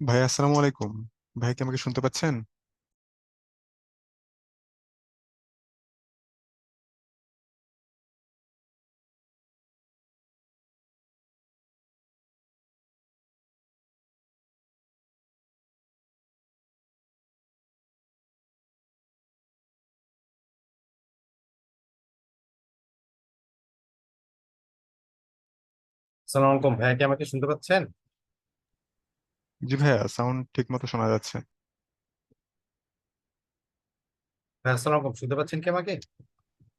ভাই আসসালামু আলাইকুম। ভাই কি আমাকে শুনতে পাচ্ছেন? সালাম আলাইকুম ভাইয়া, কি আমাকে শুনতে পাচ্ছেন? জি ভাইয়া, সাউন্ড ঠিক মতো শোনা যাচ্ছে। ভাইয়া আসসালাম আলাইকুম, শুনতে পাচ্ছেন কি আমাকে?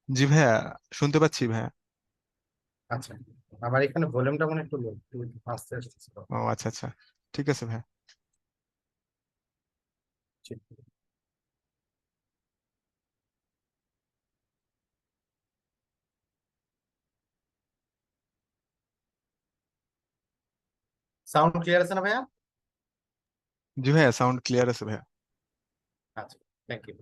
জি ভাইয়া, শুনতে পাচ্ছি ভাইয়া। আচ্ছা, আমার এখানে ভলিউমটা মনে হয় একটু লো, একটু আস্তে আসতেছিল। ও আচ্ছা আচ্ছা, ঠিক আছে ভাইয়া। সাউন্ড ক্লিয়ার আছে না ভাইয়া? জি ভাইয়া, সাউন্ড ক্লিয়ার আছে ভাইয়া। আচ্ছা, থ্যাংক ইউ।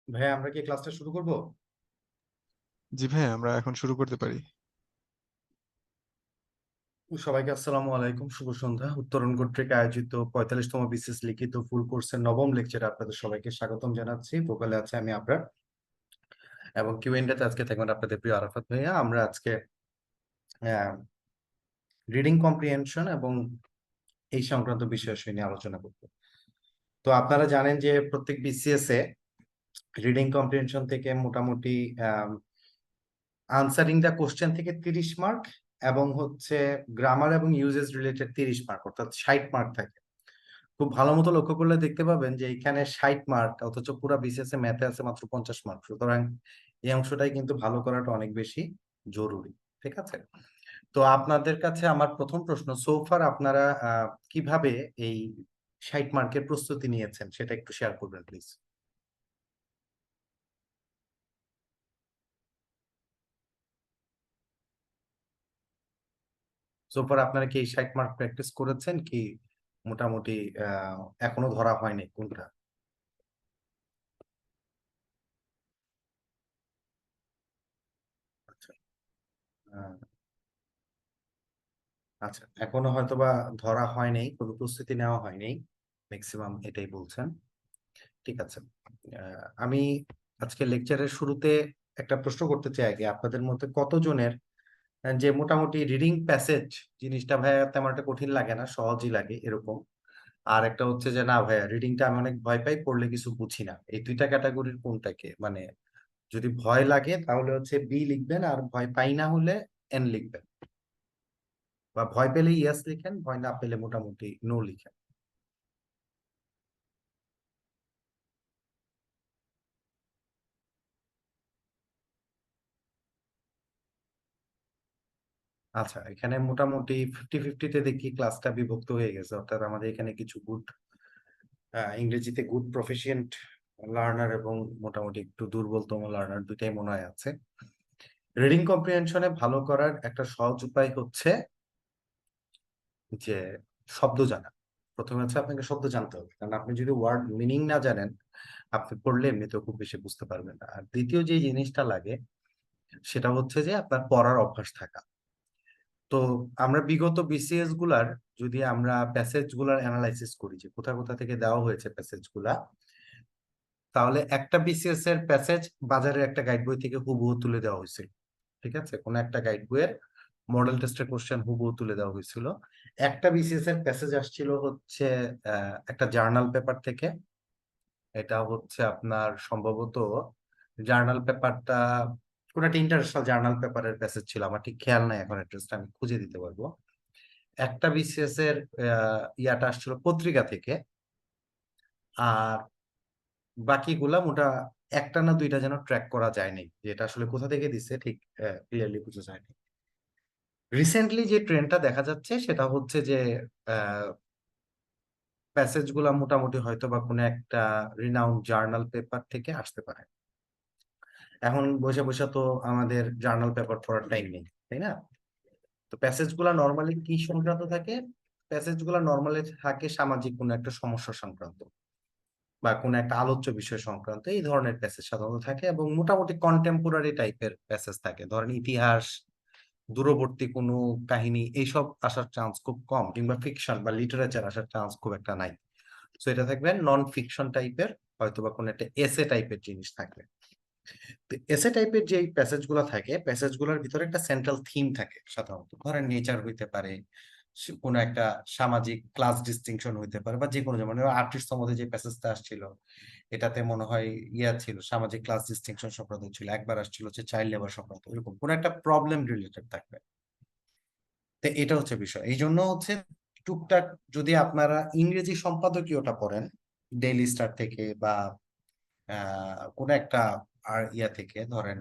ভাইয়া, আমরা কি ক্লাসটা শুরু করব? জি ভাইয়া, আমরা এখন শুরু করতে পারি। সবাইকে আসসালামু আলাইকুম, শুভ সন্ধ্যা। উত্তরণ কর্তৃক আয়োজিত 45তম বিসিএস লিখিত ফুল কোর্সের নবম লেকচারে আপনাদের সবাইকে স্বাগতম জানাচ্ছি। ভোকালে আছে আমি আপনার, এবং কিউএনডি তে আজকে থাকবেন আপনাদের প্রিয় আরাফাত ভাইয়া। আমরা আজকে রিডিং কম্প্রিহেনশন এবং এই সংক্রান্ত বিষয় নিয়ে আলোচনা করব। তো আপনারা জানেন যে প্রত্যেক বিসিএস এ রিডিং কম্প্রিহেনশন থেকে মোটামুটি আনসারিং দা কোশ্চেন থেকে 30 মার্ক, এবং হচ্ছে গ্রামার এবং ইউজেস রিলেটেড 30 মার্ক, অর্থাৎ 60 মার্ক থাকে। খুব ভালো মতো লক্ষ্য করলে দেখতে পাবেন যে এখানে 60 মার্ক, অথচ পুরো বিসিএস এ ম্যাথে আছে মাত্র 50 মার্ক। সুতরাং এই অংশটাই কিন্তু ভালো করাটা অনেক বেশি জরুরি। ঠিক আছে? তো আপনাদের কাছে আমার প্রথম প্রশ্ন, সোফার আপনারা কিভাবে এই 60 মার্কের প্রস্তুতি নিয়েছেন সেটা একটু শেয়ার করবেন প্লিজ। সোফার আপনারা কি এই 60 মার্ক প্র্যাকটিস করেছেন, কি মোটামুটি এখনো ধরা হয়নি কোনটা। আচ্ছা, আহ, আচ্ছা, এখনো হয়তোবা ধরা হয়নি, কোনো প্রস্তুতি নেওয়া হয়নি, ম্যাক্সিমাম এটাই বলছেন। ঠিক আছে। আমি আজকে লেকচারের শুরুতে একটা প্রশ্ন করতে চাই আগে, আপনাদের মধ্যে কতজনের যে মোটামুটি রিডিং প্যাসেজ জিনিসটা ভাইয়া তেমন একটা কঠিন লাগে না, সহজই লাগে এরকম, আর একটা হচ্ছে যে না ভাইয়া রিডিংটা আমি অনেক ভয় পাই, পড়লে কিছু বুঝি না, এই দুইটা ক্যাটাগরির কোনটাকে মানে, যদি ভয় লাগে তাহলে হচ্ছে বি লিখবেন, আর ভয় পাই না হলে এন লিখবেন, বা ভয় পেলে ইয়েস লিখেন, ভয় না পেলে মোটামুটি নো লিখেন। আচ্ছা, এখানে মোটামুটি 50-50-তে দেখি ক্লাসটা বিভক্ত হয়ে গেছে, অর্থাৎ আমাদের এখানে কিছু গুড ইংরেজিতে গুড প্রফিশিয়েন্ট লার্নার এবং মোটামুটি একটু দুর্বলতম লার্নার দুইটাই মনে হয় আছে। রিডিং কম্প্রিহেনশনে ভালো করার একটা সহজ উপায় হচ্ছে যে শব্দ জানা। প্রথমে হচ্ছে আপনাকে শব্দ জানতে হবে, কারণ আপনি যদি ওয়ার্ড মিনিং না জানেন, আপনি পড়লে এমনিতেও খুব বেশি বুঝতে পারবেন না। আর দ্বিতীয় যে জিনিসটা লাগে সেটা হচ্ছে যে আপনার পড়ার অভ্যাস থাকা। তো আমরা বিগত বিসিএস গুলার, যদি আমরা প্যাসেজ গুলার অ্যানালাইসিস করি যে কোথা কোথা থেকে দেওয়া হয়েছে প্যাসেজ গুলা, তাহলে একটা বিসিএস এর প্যাসেজ বাজারের একটা গাইড বই থেকে হুবহু তুলে দেওয়া হয়েছিল। ঠিক আছে, কোন একটা গাইড বইয়ের মডেল টেস্টের কোশ্চেন হুবহু তুলে দেওয়া হয়েছিল। একটা বিসিএস এর প্যাসেজ আসছিল হচ্ছে একটা জার্নাল পেপার থেকে। এটা হচ্ছে আপনার সম্ভবত জার্নাল পেপারটা কোন একটা ইন্টারন্যাশনাল জার্নাল পেপারের প্যাসেজ ছিল, আমার ঠিক খেয়াল নাই এখন, অ্যাড্রেসটা আমি খুঁজে দিতে পারবো। একটা বিসিএস এর ইয়াটা আসছিল পত্রিকা থেকে, আর বাকিগুলা মোটা একটা না দুইটা যেন ট্র্যাক করা যায়নি, যে এটা আসলে কোথা থেকে দিচ্ছে ঠিক ক্লিয়ারলি বোঝা যায়নি। রিসেন্টলি যে ট্রেন্ডটা দেখা যাচ্ছে সেটা হচ্ছে যে প্যাসেজ গুলা মোটামুটি হয়তো বা কোনো একটা রিনাউন্ড জার্নাল পেপার থেকে আসতে পারে। এখন বসে বসে তো আমাদের জার্নাল পেপার পড়ার টাইম নেই, তাই না? তো প্যাসেজ গুলা নর্মালি কি সংক্রান্ত থাকে? প্যাসেজ গুলা নর্মালি থাকে সামাজিক কোনো একটা সমস্যা সংক্রান্ত, বা কোনো একটা আলোচ্য বিষয় সংক্রান্ত, এই ধরনের প্যাসেজ সাধারণত থাকে, এবং মোটামুটি কন্টেম্পোরারি টাইপের প্যাসেজ থাকে, ধরেন ইতিহাস, দূরবর্তী কোনো কাহিনী, এইসব আসার চান্স খুব কম, কিংবা ফিকশন বা লিটারেচার আসার চান্স খুব একটা নাই। তো এটা থাকবে নন ফিকশন টাইপের, হয়তো বা কোনো একটা এসে টাইপের জিনিস থাকবে। তো এসে টাইপের যে প্যাসেজ গুলো থাকে, প্যাসেজ গুলোর ভিতরে একটা সেন্ট্রাল থিম থাকে, সাধারণত ধরেন নেচার হইতে পারে, কোনো একটা সামাজিক ক্লাস ডিস্টিংশন হইতে পারে, বা যে কোনো, যেমন আর্টিস্ট মধ্যে যে প্যাসেজটা আসছিল, এটাতে মনে হয় ইয়া ছিল, সামাজিক ক্লাস ডিস্টিংশন সংক্রান্ত ছিল, একবার আসছিল হচ্ছে চাইল্ড লেবার সংক্রান্ত, এরকম কোন একটা প্রবলেম রিলেটেড থাকবে। তো এটা হচ্ছে বিষয়, এই জন্য হচ্ছে টুকটাক যদি আপনারা ইংরেজি সম্পাদকীয়টা পড়েন ডেইলি স্টার থেকে, বা কোন একটা আর ইয়া থেকে, ধরেন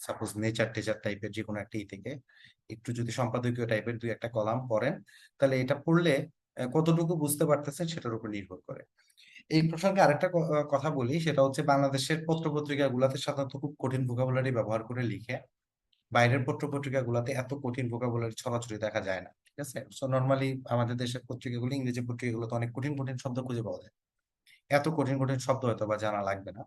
সাপোজ নেচার টেচার টাইপের যে কোনো একটা ই থেকে একটু যদি সম্পাদকীয় টাইপের দুই একটা কলাম পড়েন, তাহলে এটা পড়লে কতটুকু বুঝতে পারতেছেন সেটার উপর নির্ভর করে। এই প্রসঙ্গে আরেকটা কথা বলি, সেটা হচ্ছে বাংলাদেশের পত্র পত্রিকা গুলাতে সাধারণত খুব কঠিন ভোকাবুলারি ব্যবহার করে লিখে, বাইরের পত্র পত্রিকা গুলাতে এত কঠিন ভোকাবুলারি ছড়াছড়ি দেখা যায় না। ঠিক আছে, সো নর্মালি আমাদের দেশের পত্রিকাগুলো, ইংরেজি পত্রিকাগুলোতে অনেক কঠিন কঠিন শব্দ খুঁজে পাওয়া যায়। এত কঠিন কঠিন শব্দ হয়তো বা জানা লাগবে না,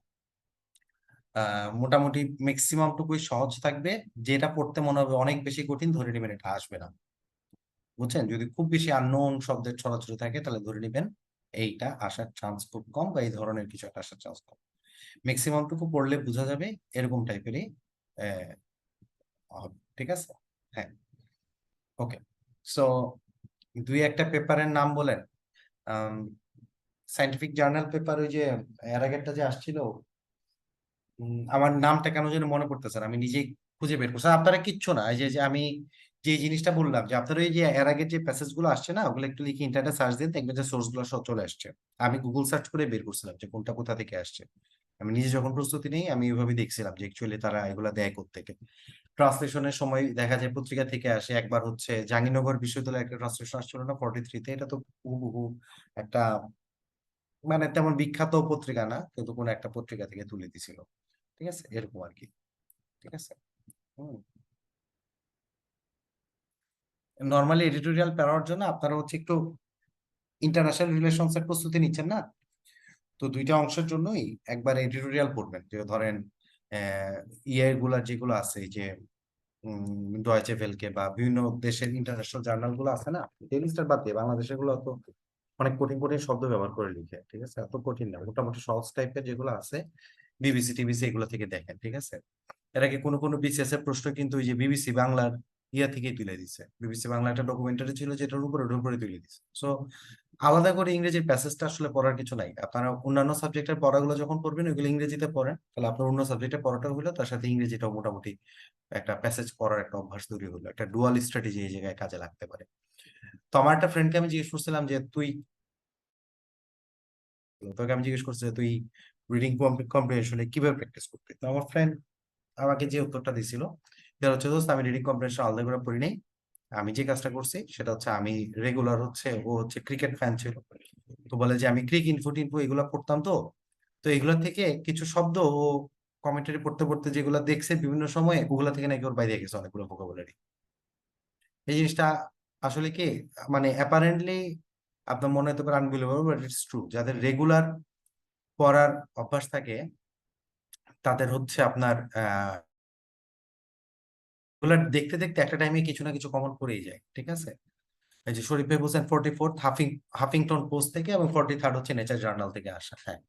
মোটামুটি ম্যাক্সিমাম টুকুই সহজ থাকবে। যেটা পড়তে মনে হবে অনেক বেশি কঠিন, ধরে নেবেন এটা আসবে না। বুঝছেন, যদি খুব বেশি আননোন শব্দের ছড়াছড়ি থাকে তাহলে ধরে নেবেন এইটা আসার চান্স খুব কম, বা এই ধরনের কিছু একটা আসার চান্স কম। ম্যাক্সিমাম টুকু পড়লে বোঝা যাবে এরকম টাইপেরই হবে। ঠিক আছে, হ্যাঁ, ওকে। সো দুই একটা পেপারের নাম বলেন। সায়েন্টিফিক জার্নাল পেপার, ওই যে এর আগেরটা যে আসছিল, আমার নামটা কেন যেন মনে পড়তেছে না, আমি নিজেই খুঁজে বের করছি। আপনারা কিচ্ছু না, এই যে যে আমি যে জিনিসটা বললাম, যে আপনারা এই যে এর আগের যে প্যাসেজ গুলো আসছে না, ওগুলো একটু লিখে ইন্টারনেটে সার্চ দিন, দেখবেন যে সোর্স গুলো সব চলে আসছে। আমি গুগল সার্চ করে বের করছিলাম যে কোনটা কোথা থেকে আসছে। আমি নিজে যখন প্রস্তুতি নেই আমি এইভাবে দেখছিলাম যে অ্যাকচুয়ালি তারা এগুলা দেয় কোত্থেকে। ট্রান্সলেশনের সময় দেখা যায় পত্রিকা থেকে আসে। একবার হচ্ছে জাহাঙ্গীরনগর বিশ্ববিদ্যালয়ের একটা ট্রান্সলেশন আসছিল না 43-তে, এটা তো হুবহু একটা, মানে তেমন বিখ্যাত পত্রিকা না, কিন্তু কোন একটা পত্রিকা থেকে তুলে দিছিল। ঠিক আছে, এরকম আর কি। ঠিক আছে। নর্মালি এডিটোরিয়াল পড়ার জন্য আপনারা হচ্ছে একটু ইন্টারন্যাশনাল রিলেশনস এর প্রস্তুতি নিচ্ছেন না, তো দুইটা অংশের জন্যই একবার এডিটোরিয়াল পড়বেন। যে ধরেন ইয়ে গুলা যেগুলো আছে, এই যে ডয়েচে ভেলকে বা বিভিন্ন দেশের ইন্টারন্যাশনাল জার্নাল গুলো আছে না, ডেইলি স্টার বাদ দিয়ে বাংলাদেশের গুলো তো অনেক কঠিন কঠিন শব্দ ব্যবহার করে লিখে, ঠিক আছে? এত কঠিন না, মোটামুটি সহজ টাইপের যেগুলো আছে বিবিসি টিবিসি এগুলো থেকে দেখেন, ঠিক আছে? এর আগে কোনো কোনো বিসিএস এর প্রশ্ন কিন্তু ওই যে বিবিসি বাংলার ইয়া থেকেই তুলে দিচ্ছে, বিবিসি বাংলা একটা ডকুমেন্টারি ছিল যেটার উপরে ওটার উপরে তুলে দিচ্ছে। সো আলাদা করে ইংরেজির প্যাসেজটা আসলে পড়ার কিছু নাই। আপনারা অন্যান্য সাবজেক্টের পড়াগুলো যখন পড়বেন ওইগুলো ইংরেজিতে পড়েন, তাহলে আপনার অন্য সাবজেক্টে পড়াটা হলো, তার সাথে ইংরেজিটাও মোটামুটি একটা প্যাসেজ পড়ার একটা অভ্যাস তৈরি হলো, একটা ডুয়াল স্ট্র্যাটেজি এই জায়গায় কাজে লাগতে পারে। তো আমার একটা ফ্রেন্ডকে আমি জিজ্ঞেস করছিলাম যে তোকে আমি জিজ্ঞেস করছি যে তুই রিডিং কম্প্রিহেনশনে কিভাবে প্র্যাকটিস করতে, তো আমার ফ্রেন্ড আমাকে যে উত্তরটা দিছিল সেটা হচ্ছে, দোস্ত আমি রিডিং কম্প্রিহেনশন আলাদা করে পড়ি নাই। আমি যে কাজটা করছি সেটা হচ্ছে আমি রেগুলার হচ্ছে, ও হচ্ছে ক্রিকেট ফ্যান ছিল, তো বলে যে আমি ক্রিক ইনফো টিনফো এগুলো পড়তাম, তো তো এগুলো থেকে কিছু শব্দ ও কমেন্টারি পড়তে পড়তে যেগুলো দেখছে বিভিন্ন সময়ে ওগুলা থেকে নাকি ওর বাইরে গেছে অনেকগুলো ভোকাবুলারি। এই জিনিসটা আসলে কি, মানে অ্যাপারেন্টলি আপনার মনে হতে পারে আনবিলিভেবল, বাট ইটস ট্রু। যাদের রেগুলার পড়ার অভ্যাস থাকে তাদের হচ্ছে আপনার এগুলা দেখতে দেখতে একটা টাইমে কিছু না কিছু কমন পড়েই যায়, ঠিক আছে? এই যে শরীফ ভাই বলছেন 44 হাফিংটন পোস্ট থেকে, এবং 43 হচ্ছে নেচার জার্নাল থেকে আসা, হ্যাঁ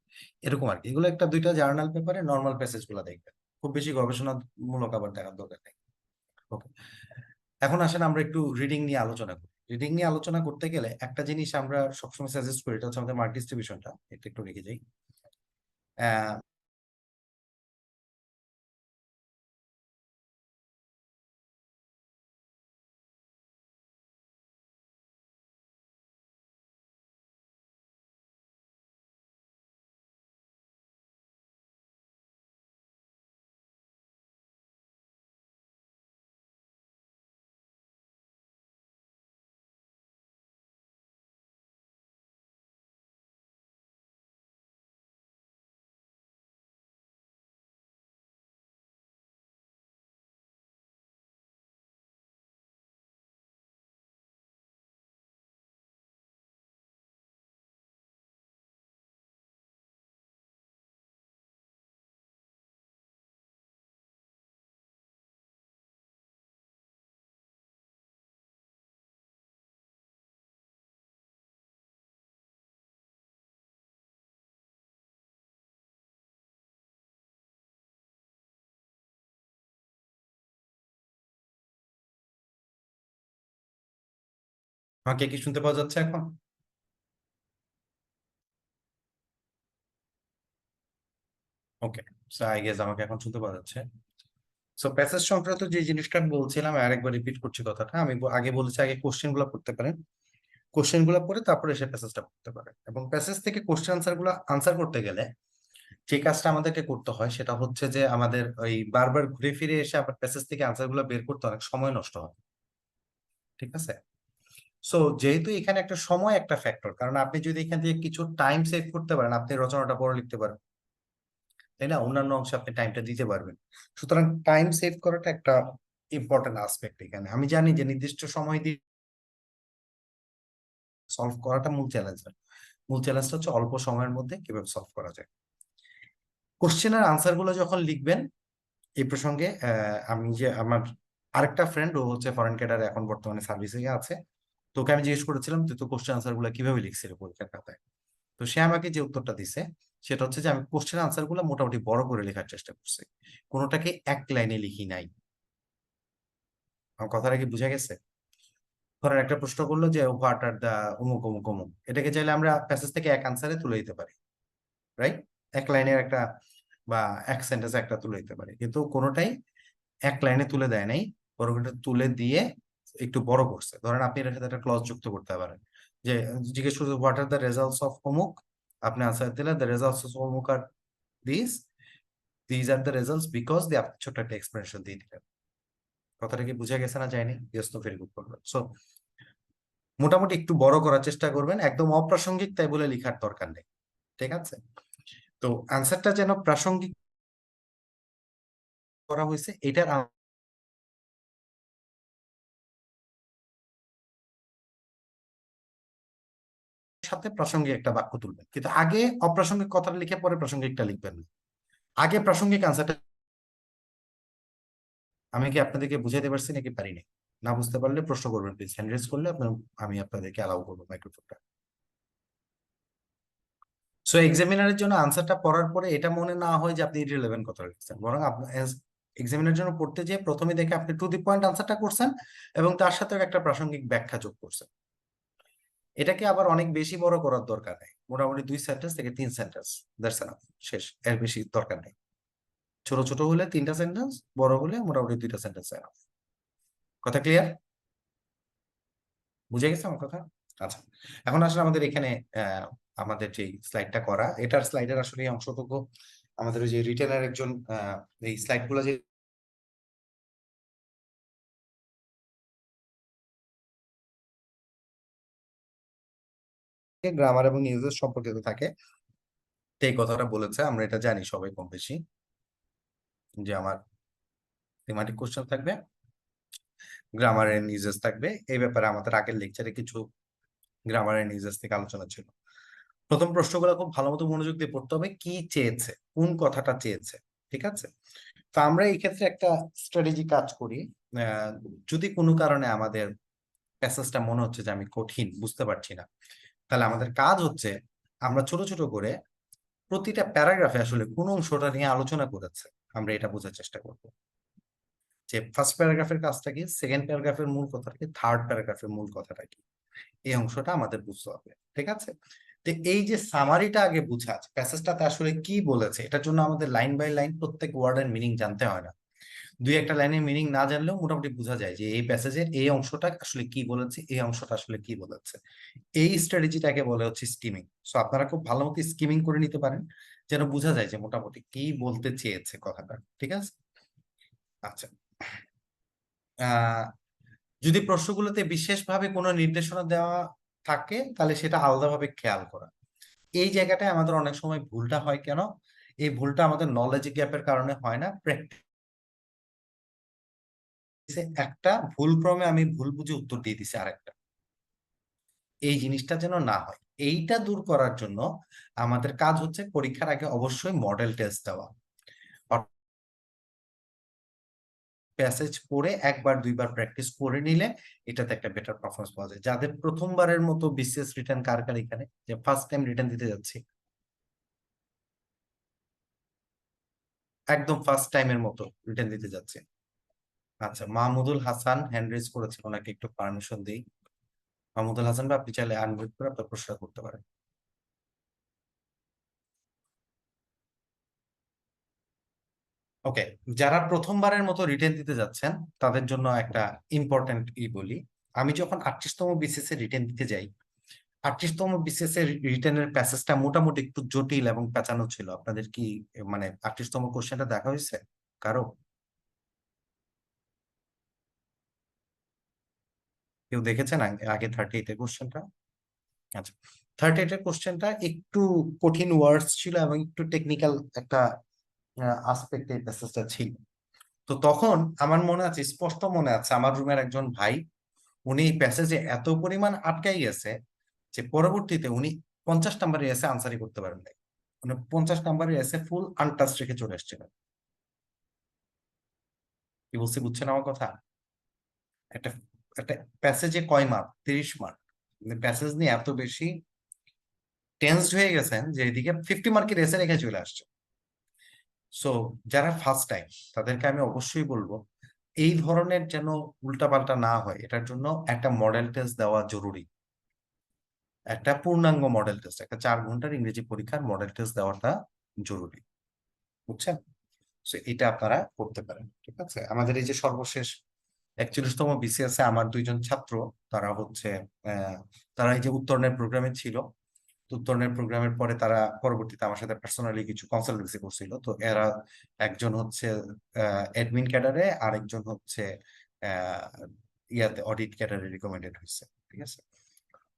এরকম আর কি। এগুলো একটা দুইটা জার্নাল পেপারে নর্মাল প্যাসেজ গুলো দেখবেন, খুব বেশি গবেষণামূলক আবার দেখার দরকার নেই। ওকে, এখন আসেন আমরা একটু রিডিং নিয়ে আলোচনা করি। রিডিং নিয়ে আলোচনা করতে গেলে একটা জিনিস আমরা সবসময় সাজেস্ট করি, এটা হচ্ছে আমাদের মার্ক ডিস্ট্রিবিউশনটা, এটা একটু রেখে যাই। আহ আমাকে কি শুনতে পাওয়া যাচ্ছে এখন? ওকে, সো আই গেস আমাকে এখন শুনতে পাওয়া যাচ্ছে। সো প্যাসেজ সংক্রান্ত যে জিনিসটা আমি বলছিলাম, আরেকবার রিপিট করছি কথাটা। আমি আগে বলেছি আগে কোশ্চেন গুলো পড়তে পারেন, কোশ্চেন গুলো পড়ে তারপরে সে প্যাসেজটা পড়তে পারেন। এবং প্যাসেজ থেকে কোশ্চেন আনসার গুলো আনসার করতে গেলে যে কাজটা আমাদেরকে করতে হয় সেটা হচ্ছে যে আমাদের ওই বারবার ঘুরে ফিরে এসে আবার প্যাসেজ থেকে আনসার গুলো বের করতে অনেক সময় নষ্ট হয়, ঠিক আছে? সো যেহেতু এখানে একটা সময় একটা ফ্যাক্টর, কারণ আপনি যদি এখান থেকে কিছু টাইম সেভ করতে পারেন আপনি রচনাটা বড় লিখতে পারেন, তাই না? অন্যান্য অংশে আপনি টাইমটা দিতে পারবেন। সুতরাং টাইম সেভ করাটা একটা ইম্পর্টেন্ট আসপেক্ট এখানে। আমি জানি যে নির্দিষ্ট সময় দিয়ে সলভ করাটা মূল চ্যালেঞ্জ না, মূল চ্যালেঞ্জটা হচ্ছে অল্প সময়ের মধ্যে কিভাবে সলভ করা যায়। কোশ্চেনের আনসার গুলো যখন লিখবেন, এই প্রসঙ্গে আমি যে আমার আরেকটা ফ্রেন্ড, ও হচ্ছে ফরেন ক্যাডারে এখন বর্তমানে সার্ভিসে আছে, তোকে আমি জিজ্ঞেস করেছিলাম তুই তো কোশ্চেন আনসার গুলো কিভাবে লিখছিলি পরীক্ষার খাতায়। তো সে আমাকে যে উত্তরটা দিছে সেটা হচ্ছে যে আমি কোশ্চেন আনসার গুলো মোটামুটি বড় করে লেখার চেষ্টা করছি, কোনোটাকে এক লাইনে লিখি নাই। আমার কথাটা কি বুঝা গেছে? ধরেন একটা প্রশ্ন করলো যে হোয়াট আর দা অমুক অমুক অমুক, এটাকে চাইলে আমরা প্যাসেজ থেকে এক আনসারে তুলে দিতে পারি, রাইট? এক লাইনের একটা বা এক সেন্টেন্সে একটা তুলে দিতে পারি, কিন্তু কোনোটাই এক লাইনে তুলে দেয় নাই, বরং এটা তুলে দিয়ে একটু বড় করছে। ধরেন আপনি এটার সাথে একটা ক্লজ যুক্ত করতে পারেন, যে জিজ্ঞেস করছে what are the results of অমুক, আপনি আনসার দিলে দ্য রেজাল্টস অফ অমুক are this, these are the results because দিয়ে আপনি ছোট্ট একটা এক্সপ্লেনেশন দিয়ে দিলেন। কথাটা কি বুঝা গেছে না যায়নি? ইয়েস, তো ভেরি গুড করবেন। সো মোটামুটি একটু বড় করার চেষ্টা করবেন, একদম অপ্রাসঙ্গিক তাই বলে লিখার দরকার নেই, ঠিক আছে? তো আনসারটা যেন প্রাসঙ্গিক করা হয়েছে এটার সাথে প্রাসঙ্গিক একটা বাক্য তুলবেন, কিন্তু আগে অপ্রাসঙ্গিক কথাটা লিখে পরে প্রাসঙ্গিকটা লিখবেন না। আগে প্রাসঙ্গিক আনসারটা। আমি কি আপনাদেরকে বুঝাইতে পারছি নাকি পারিনি? না বুঝতে পারলে প্রশ্ন করবেন প্লিজ, হ্যান্ড রেজ করলে আপনার, আমি আপনাদেরকে অ্যালাউ করবো মাইক্রোফোনটা। সো এক্সামিনারের জন্য আনসারটা পড়ার পরে এটা মনে না হয় যে আপনি ইররিলেভেন্ট কথা লিখছেন, বরং আপনার এক্সামিনার জন্য পড়তে যেয়ে প্রথমে দেখে আপনি টু দি পয়েন্ট আনসারটা করছেন এবং তার সাথে একটা প্রাসঙ্গিক ব্যাখ্যা যোগ করছেন। এটাকে আবার অনেক বেশি বড় করার দরকার নেই, মোটামুটি 2 সেন্টেন্স থেকে 3 সেন্টেন্স, দ্যাটস এনাফ, শেষ, এর বেশি দরকার নেই। ছোট ছোট হলে 3টা সেন্টেন্স, বড় হলে মোটামুটি 2টা সেন্টেন্স এনাফ। কথা ক্লিয়ার? বুঝে গেছে আমার কথা? আচ্ছা, এখন আসলে আমাদের এখানে আমাদের যে স্লাইডটা করা, এটার স্লাইডের আসলে এই অংশটুকু আমাদের ওই যে রিটেনার একজন এই স্লাইড গুলো যে গ্রামার এবং ইউজেস সম্পর্কিত থাকে, এই কথাটা বলেছে, আমরা এটা জানি সবাই কম বেশি, যে আমার থিমাটিক কোশ্চেন থাকবে, গ্রামার এন্ড ইউজেস থাকবে। এই ব্যাপারে আমাদের আগের লেকচারে কিছু গ্রামার এন্ড ইউজেস থেকে আলোচনা ছিল। প্রথম প্রশ্নগুলো খুব ভালো মতো মনোযোগ দিয়ে পড়তে হবে, কি চেয়েছে, কোন কথাটা চেয়েছে, ঠিক আছে? তো আমরা এই ক্ষেত্রে একটা স্ট্র্যাটেজি কাজ করি। আহ, যদি কোনো কারণে আমাদের প্যাসেজটা মনে হচ্ছে যে আমি কঠিন বুঝতে পারছি না, তাহলে আমাদের কাজ হচ্ছে আমরা ছোট ছোট করে প্রতিটা প্যারাগ্রাফে আসলে কোন অংশটা নিয়ে আলোচনা করেছে আমরা এটা বোঝার চেষ্টা করব, যে ফার্স্ট প্যারাগ্রাফের কাজটা কি, সেকেন্ড প্যারাগ্রাফের মূল কথাটা কি, থার্ড প্যারাগ্রাফের মূল কথাটা কি, এই অংশটা আমাদের বুঝতে হবে, ঠিক আছে? তো এই যে সামারিটা আগে বুঝা আছে, প্যাসেজটাতে আসলে কি বলেছে, এটার জন্য আমাদের লাইন বাই লাইন প্রত্যেক ওয়ার্ডের মিনিং জানতে হয় না। দুই একটা লাইনের মিনিং না জানলেও মোটামুটি বোঝা যায় যে এই প্যাসেজের এই অংশটা আসলে কি বলেছে, এই অংশটা আসলে কি বলেছে। এই স্ট্র্যাটেজিটাকে বলে হচ্ছে স্কিমিং। সো আপনারা খুব ভালো মতো স্কিমিং করে নিতে পারেন, যেন বোঝা যায় যে মোটামুটি কি বলতে চেয়েছে কথাটা, ঠিক আছে? আচ্ছা, আহ যদি প্রশ্নগুলোতে বিশেষভাবে কোনো নির্দেশনা দেওয়া থাকে তাহলে সেটা আলাদাভাবে খেয়াল করা। এই জায়গাটায় আমাদের অনেক সময় ভুলটা হয় কেন? এই ভুলটা আমাদের নলেজ গ্যাপের কারণে হয় না, প্র্যাকটিসে একটা ভুল ক্রমে আমি ভুল বুঝে উত্তর দিয়ে দিছি আরেকটা, এই জিনিসটা যেন না হয়। এইটা দূর করার জন্য আমাদের কাজ হচ্ছে পরীক্ষার আগে অবশ্যই মডেল টেস্ট দেওয়া। প্যাসেজ পড়ে একবার দুইবার প্র্যাকটিস করে নিলে এটাতে একটা বেটার পারফরমেন্স পাওয়া যায়। যাদের প্রথমবারের মতো বিসিএস রিটার্ন, কার কার এখানে যে ফার্স্ট টাইম রিটার্ন দিতে যাচ্ছি, একদম ফার্স্ট টাইমের মতো রিটার্ন দিতে যাচ্ছে? আচ্ছা, মাহমুদুল হাসান হ্যান্ড রেজ করেছেন, ওনাকে একটু পারমিশন দিই। মাহমুদুল হাসান, বা আপনি চাইলে আনমিউট করে আপনার প্রশ্ন করতে পারেন। ওকে, যারা প্রথমবারের মতো রিটেন দিতে যাচ্ছেন তাদের জন্য একটা ইম্পর্টেন্ট বলি। আমি যখন 38তম বিসিএস এ রিটেন দিতে যাই, 38তম বিসিএস এর রিটেনের প্যাসেজটা মোটামুটি একটু জটিল এবং পেঁচানো ছিল। আপনাদের কি মানে 38তম কোশ্চেনটা দেখা হয়েছে কারো? কেউ দেখেছেন আগে 38 এর কোশ্চেনটা? আচ্ছা, 38 এর কোশ্চেনটা একটু কঠিন ওয়ার্ডস ছিল এবং একটু টেকনিক্যাল একটা আসপেক্ট এই প্যাসেজটা ছিল। তো তখন আমার মনে আছে, স্পষ্ট মনে আছে, আমার রুমের একজন ভাই, উনি এই প্যাসেজে এত পরিমাণ আটকাই গেছে যে পরবর্তীতে উনি 50 নাম্বারের এসে আনসারই করতে পারেন নাই। উনি 50 নাম্বারের এসে ফুল আনটাচ রেখে চলে এসেছিলেন। কি বলছি বুঝছেন আমার কথা? একটা একটা প্যাসেজে কয় মার্ক? 30 মার্ক। প্যাসেজ নিয়ে এত বেশি টেন্সড হয়ে গেছেন যে এদিকে 50 মার্কের এসে রেখে চলে আসছে। সো যারা ফার্স্ট টাইম, তাদেরকে আমি অবশ্যই বলবো এই ধরনের যেন উল্টাপাল্টা না হয়, এটার জন্য একটা মডেল টেস্ট দেওয়া জরুরি। একটা পূর্ণাঙ্গ মডেল টেস্ট, একটা 4 ঘন্টার ইংরেজি পরীক্ষার মডেল টেস্ট দেওয়াটা জরুরি, বুঝছেন? So, এটা আপনারা করতে পারেন, ঠিক আছে? আমাদের এই যে সর্বশেষ 41তম বিসিএস এ আমার দুইজন ছাত্র, তারা হচ্ছে আহ, তারা এই যে উত্তরণের প্রোগ্রামে ছিল। তো উত্তরণের প্রোগ্রামের পরে তারা পরবর্তীতে আমার সাথে পার্সোনালি কিছু কনসালটেন্সি করছিল। তো এরা একজন হচ্ছে অ্যাডমিন ক্যাডারে, আরেকজন হচ্ছে আহ, ইয়াতে অডিট ক্যাডারে রিকমেন্ডেড হয়েছে, ঠিক আছে?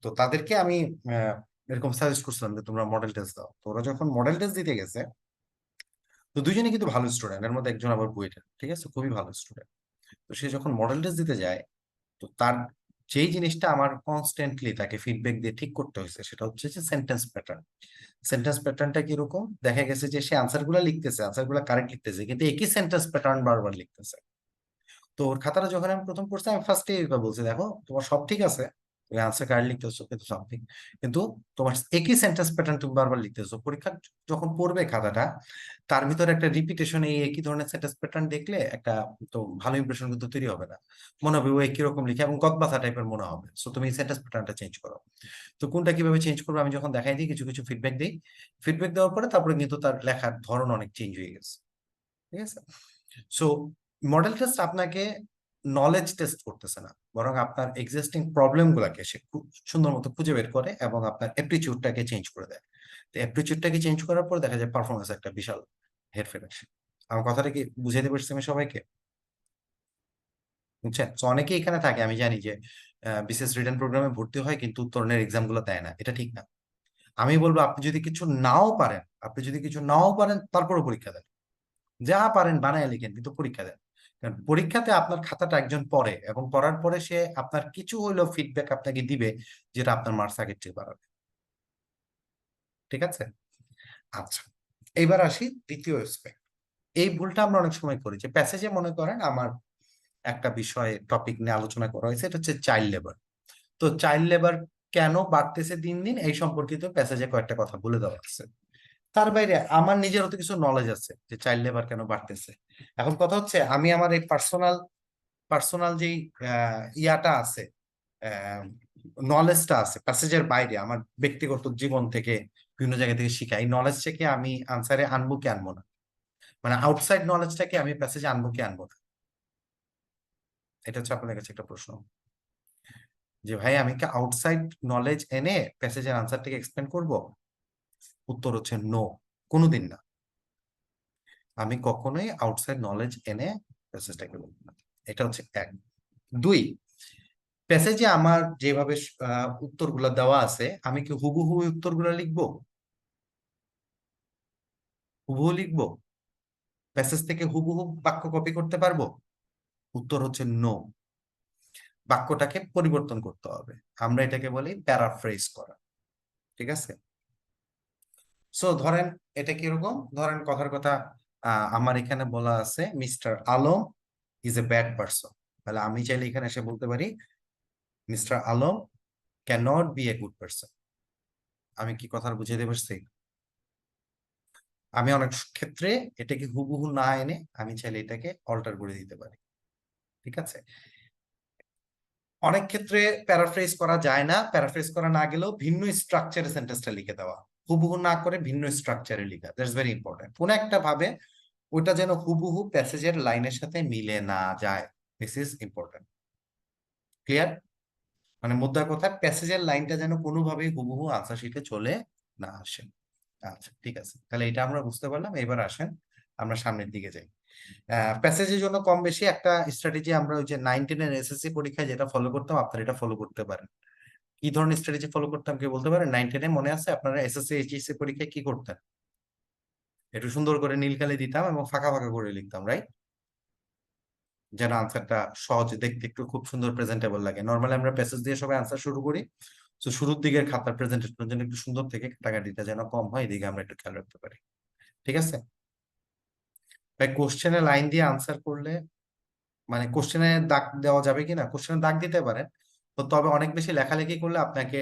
তো তাদেরকে আমি আহ, এরকম সাজেস্ট করছিলাম যে তোমরা মডেল টেস্ট দাও। তো ওরা যখন মডেল টেস্ট দিতে গেছে, তো দুইজনে কিন্তু ভালো স্টুডেন্ট, এর মধ্যে একজন আবার বুয়েটের, ঠিক আছে, খুবই ভালো স্টুডেন্ট। তো সে যখন মডেল টেস্ট দিতে যায়, তো তার যেই জিনিসটা আমার কনস্ট্যান্টলি তাকে ফিডব্যাক দিয়ে ঠিক করতে হয়েছে সেটা হচ্ছে যে সেন্টেন্স প্যাটার্ন। সেন্টেন্স প্যাটার্নটা কিরকম, দেখা গেছে যে সে আনসার গুলা লিখতেছে, আনসার গুলা কারেক্ট লিখতেছে, কিন্তু একই সেন্টেন্স প্যাটার্ন বারবার লিখতেছে। তো ওর খাতাটা যখন আমি প্রথম পড়ছি, আমি ফার্স্টে বলছি, দেখো তোমার সব ঠিক আছে, তুমি আনসার কারেক্ট লিখতেছো, কিন্তু সামথিং, কিন্তু তোমার একই সেন্টেন্স প্যাটার্ন তুমি বারবার লিখতেছো। পরীক্ষা যখন পড়বে খাতাটা, তার ভিতরে একটা রিপিটেশন, এই একই ধরনের সেন্টেন্স প্যাটার্ন দেখলে একটা তো ভালো ইমপ্রেশন কিন্তু তৈরি হবে না। মনে হবে ও একই রকম লিখে এবং গদবাথা টাইপের মনে হবে। সো তুমি সেন্টেন্স প্যাটার্নটা চেঞ্জ করো। তো কোনটা কিভাবে চেঞ্জ করবো, আমি যখন দেখাই দিই, কিছু কিছু ফিডব্যাক দিই, ফিডব্যাক দেওয়ার পরে তারপরে কিন্তু তার লেখার ধরন অনেক চেঞ্জ হয়ে গেছে। ঠিক আছে। সো মডেল টেস্ট আপনাকে নলেজ টেস্ট করতেছে না, বরং আপনার এক্সিস্টিং প্রবলেম গুলাকে সে খুব সুন্দর মতো খুঁজে বের করে এবং আপনার অ্যাপ্টিচিউডটাকে চেঞ্জ করে দেয়। তো অ্যাপ্টিচিউডটাকে চেঞ্জ করার পর দেখা যায় পারফরমেন্স একটা বিশাল হেরফের আসে। আমার কথাটা কি বুঝাইতে পারছি আমি সবাইকে? বুঝছেন? তো অনেকেই এখানে থাকে, আমি জানি যে বিসিএস রিটেন প্রোগ্রামে ভর্তি হয় কিন্তু উত্তরণের এক্সাম গুলো দেয় না, এটা ঠিক না। আমি বলবো আপনি যদি কিছু নাও পারেন, তারপরে পরীক্ষা দেন, যা পারেন বানায় লিখেন, কিন্তু পরীক্ষা দেন। কারণ পরীক্ষাতে আপনার খাতাটা একজন পড়ে এবং পড়ার পরে সে আপনার কিছু হইলেও ফিডব্যাক আপনাকে দিবে, যেটা আপনার মার্কস আগের চেয়ে বাড়াবে। ঠিক আছে। আচ্ছা, এবার আসি দ্বিতীয় এসপেক্ট। এই ভুলটা আমরা অনেক সময় করি যে প্যাসেজে মনে করেন আমার একটা বিষয়ে টপিক নিয়ে আলোচনা করা হয়েছে, এটা হচ্ছে চাইল্ড লেবার। তো চাইল্ড লেবার কেন বাড়তেছে দিন দিন, এই সম্পর্কিত প্যাসেজে কয়েকটা কথা বলে দেওয়া আছে। তার বাইরে আমার নিজেরও তো কিছু নলেজ আছে যে চাইল্ড লেবার কেন বাড়তেছে। এখন কথা হচ্ছে, আমি আমার এই পার্সোনাল পার্সোনাল যেই ইয়াটা আছে, নলেজটা আছে প্যাসেজের বাইরে, আমার ব্যক্তিগত জীবন থেকে বিভিন্ন জায়গা থেকে শিখা, এই নলেজটাকে আমি আনসারে আনবো কি আনবো না, মানে আউটসাইড নলেজটাকে আমি প্যাসেজে আনবো কি আনবো না, এটা হচ্ছে আপনাদের কাছে একটা প্রশ্ন। যে ভাই আমি কি আউটসাইড নলেজ এনে প্যাসেজের আনসারটাকে এক্সপ্লেন করব? উত্তর হচ্ছে নো, কোনোদিন না। আমি কখনোই আউটসাইড নলেজ এনে প্যাসেজটাকে বলবো না। এটা হচ্ছে এক। দুই, প্যাসেজে আমার যেভাবে উত্তরগুলো দেওয়া আছে, আমি কি হুবহু ওই উত্তরগুলো লিখবো? হুবহু লিখবো? প্যাসেজ থেকে হুবহু বাক্য কপি করতে পারবো? উত্তর হচ্ছে নো। বাক্যটাকে পরিবর্তন করতে হবে। আমরা এটাকে বলি প্যারাফ্রেজ করা। ঠিক আছে। সো ধরেন, এটা কিরকম, ধরেন কথার কথা, আমার এখানে বলা আছে mister Alam is a bad person, তাহলে আমি চাইলে এখানে এসে বলতে পারি mister Alam can not be a good person. আমি কি কথা বুঝাইতে পারছি? আমি অনেক ক্ষেত্রে এটাকে হুবহু না এনে আমি চাইলে এটাকে অল্টার করে দিতে পারি। ঠিক আছে। অনেক ক্ষেত্রে প্যারাফ্রেজ করা যায় না, প্যারাফ্রেজ করা না গেলেও ভিন্ন স্ট্রাকচারে সেন্টেন্সটা লিখে দেওয়া, হুবহু না করে ভিন্ন স্ট্রাকচারে লিখা, দ্যাটস ভেরি ইম্পর্টেন্ট। কোন একটা ভাবে ওটা যেন হুবহু প্যাসেজের লাইনের সাথে মিলে না যায়, দিস ইজ ইম্পর্টেন্ট। ক্লিয়ার? মানে মুদ্রা কথা, প্যাসেজের লাইনটা যেন কোনোভাবেই হুবহু আনসার শিটে চলে না আসে। আচ্ছা ঠিক আছে, তাহলে এটা আমরা বুঝতে পারলাম। এবার আসেন আমরা সামনের দিকে যাই। প্যাসেজের জন্য কম বেশি একটা স্ট্র্যাটেজি আমরা ওই যে 9-10 এর এসএসসি পরীক্ষায় যেটা ফলো করতাম, আপনারা এটা ফলো করতে পারেন। কি ধরনের স্ট্র্যাটেজি ফলো করতাম কি বলতে পারেন? 9-10 মনে আছে আপনারা এসএসসি এইচএসসি পরীক্ষায় কি করতেন? একটু সুন্দর করে নীল কালি দিতাম এবং ফাঁকা ফাঁকা করে লিখতাম, রাইট? যেন আনসারটা সহজ দেখতে, একটু খুব সুন্দর প্রেজেন্টেবল লাগে। নর্মালি আমরা প্যাসেজ দিয়ে সবাই আনসার শুরু করি, তো শুরুর দিকের খাতার প্রেজেন্টেশনের জন্য একটু সুন্দর থেকে কাটাকাটিটা যেন কম হয়, এদিকে আমরা একটু খেয়াল রাখতে পারি। ঠিক আছে। ভাই কোশ্চেনে লাইন দিয়ে আনসার করলে, মানে কোশ্চেনে দাগ দেওয়া যাবে কিনা, কোশ্চেনে দাগ দিতে পারেন, তো তবে অনেক বেশি লেখালেখি করলে আপনাকে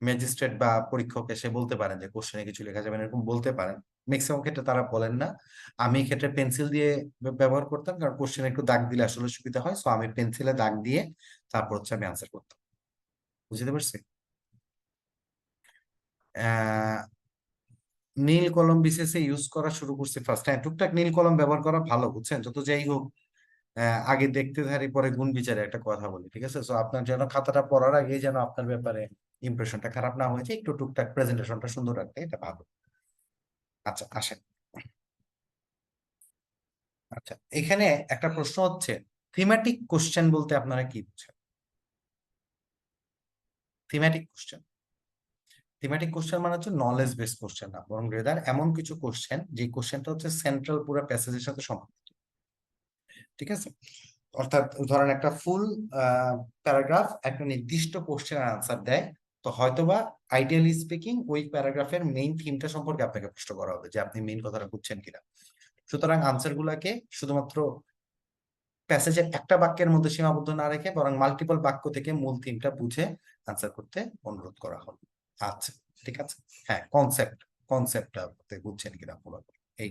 ম্যাজিস্ট্রেট বা পরীক্ষক এসে বলতে পারেন যে কোশ্চেনে কিছু লেখা যাবে না, এরকম বলতে পারেন। ম্যাক্সিমাম ক্ষেত্রে তারা বলেন না। আমি এই ক্ষেত্রে পেন্সিল দিয়ে ব্যবহার করতাম, কারণ কোশ্চেনে একটু দাগ দিলে আসলে সুবিধা হয়। সো আমি পেন্সিলে দাগ দিয়ে তারপর হচ্ছে আমি আনসার করতাম। বুঝতে পারছি? আহ নীল কলম বিশেষে ইউজ করা শুরু করছি ফার্স্ট টাইম। টুকটাক নীল কলম ব্যবহার করা ভালো, বুঝছেন? যত যাই হোক, আগে দেখতে ধারি পরে গুণ বিচারে একটা কথা বলি, ঠিক আছে? তো আপনার যেন খাতাটা পড়ার আগে যেন আপনার ব্যাপারে ইমপ্রেশনটা খারাপ না হয়েছে, একটু টুকটাক প্রেজেন্টেশনটা সুন্দর রাখতে, এটা ভালো। আচ্ছা আসেন। আচ্ছা, এখানে একটা প্রশ্ন হচ্ছে, থিমেটিক কোশ্চেন বলতে আপনারা কি বুঝেন? থিমেটিক কোশ্চেন, থিমেটিক কোশ্চেন মানে হচ্ছে নলেজ বেসড কোশ্চেন না, বরং রেদার এমন কিছু কোশ্চেন যে কোশ্চেনটা হচ্ছে সেন্ট্রাল পুরো প্যাসেজের সাথে সম্পর্কিত। ঠিক আছে। অর্থাৎ ধরেন একটা ফুল প্যারাগ্রাফ একটা নির্দিষ্ট কোশ্চেনের আনসার দেয়, তো হয়তোবা আইডিয়ালি স্পিকিং ওই প্যারাগ্রাফের মেইন থিমটা সম্পর্কে আপনাকে প্রশ্ন করা হবে যে আপনি মেইন কথাটা বুঝছেন কিনা। সুতরাং আনসার গুলাকে শুধুমাত্র প্যাসেজের একটা বাক্যের মধ্যে সীমাবদ্ধ না রেখে বরং মাল্টিপল বাক্য থেকে মূল থিমটা বুঝে আনসার করতে অনুরোধ করা হবে। আচ্ছা, ঠিক আছে। হ্যাঁ, কনসেপ্টটা বুঝছেন কিনা পুরোপুরি এই।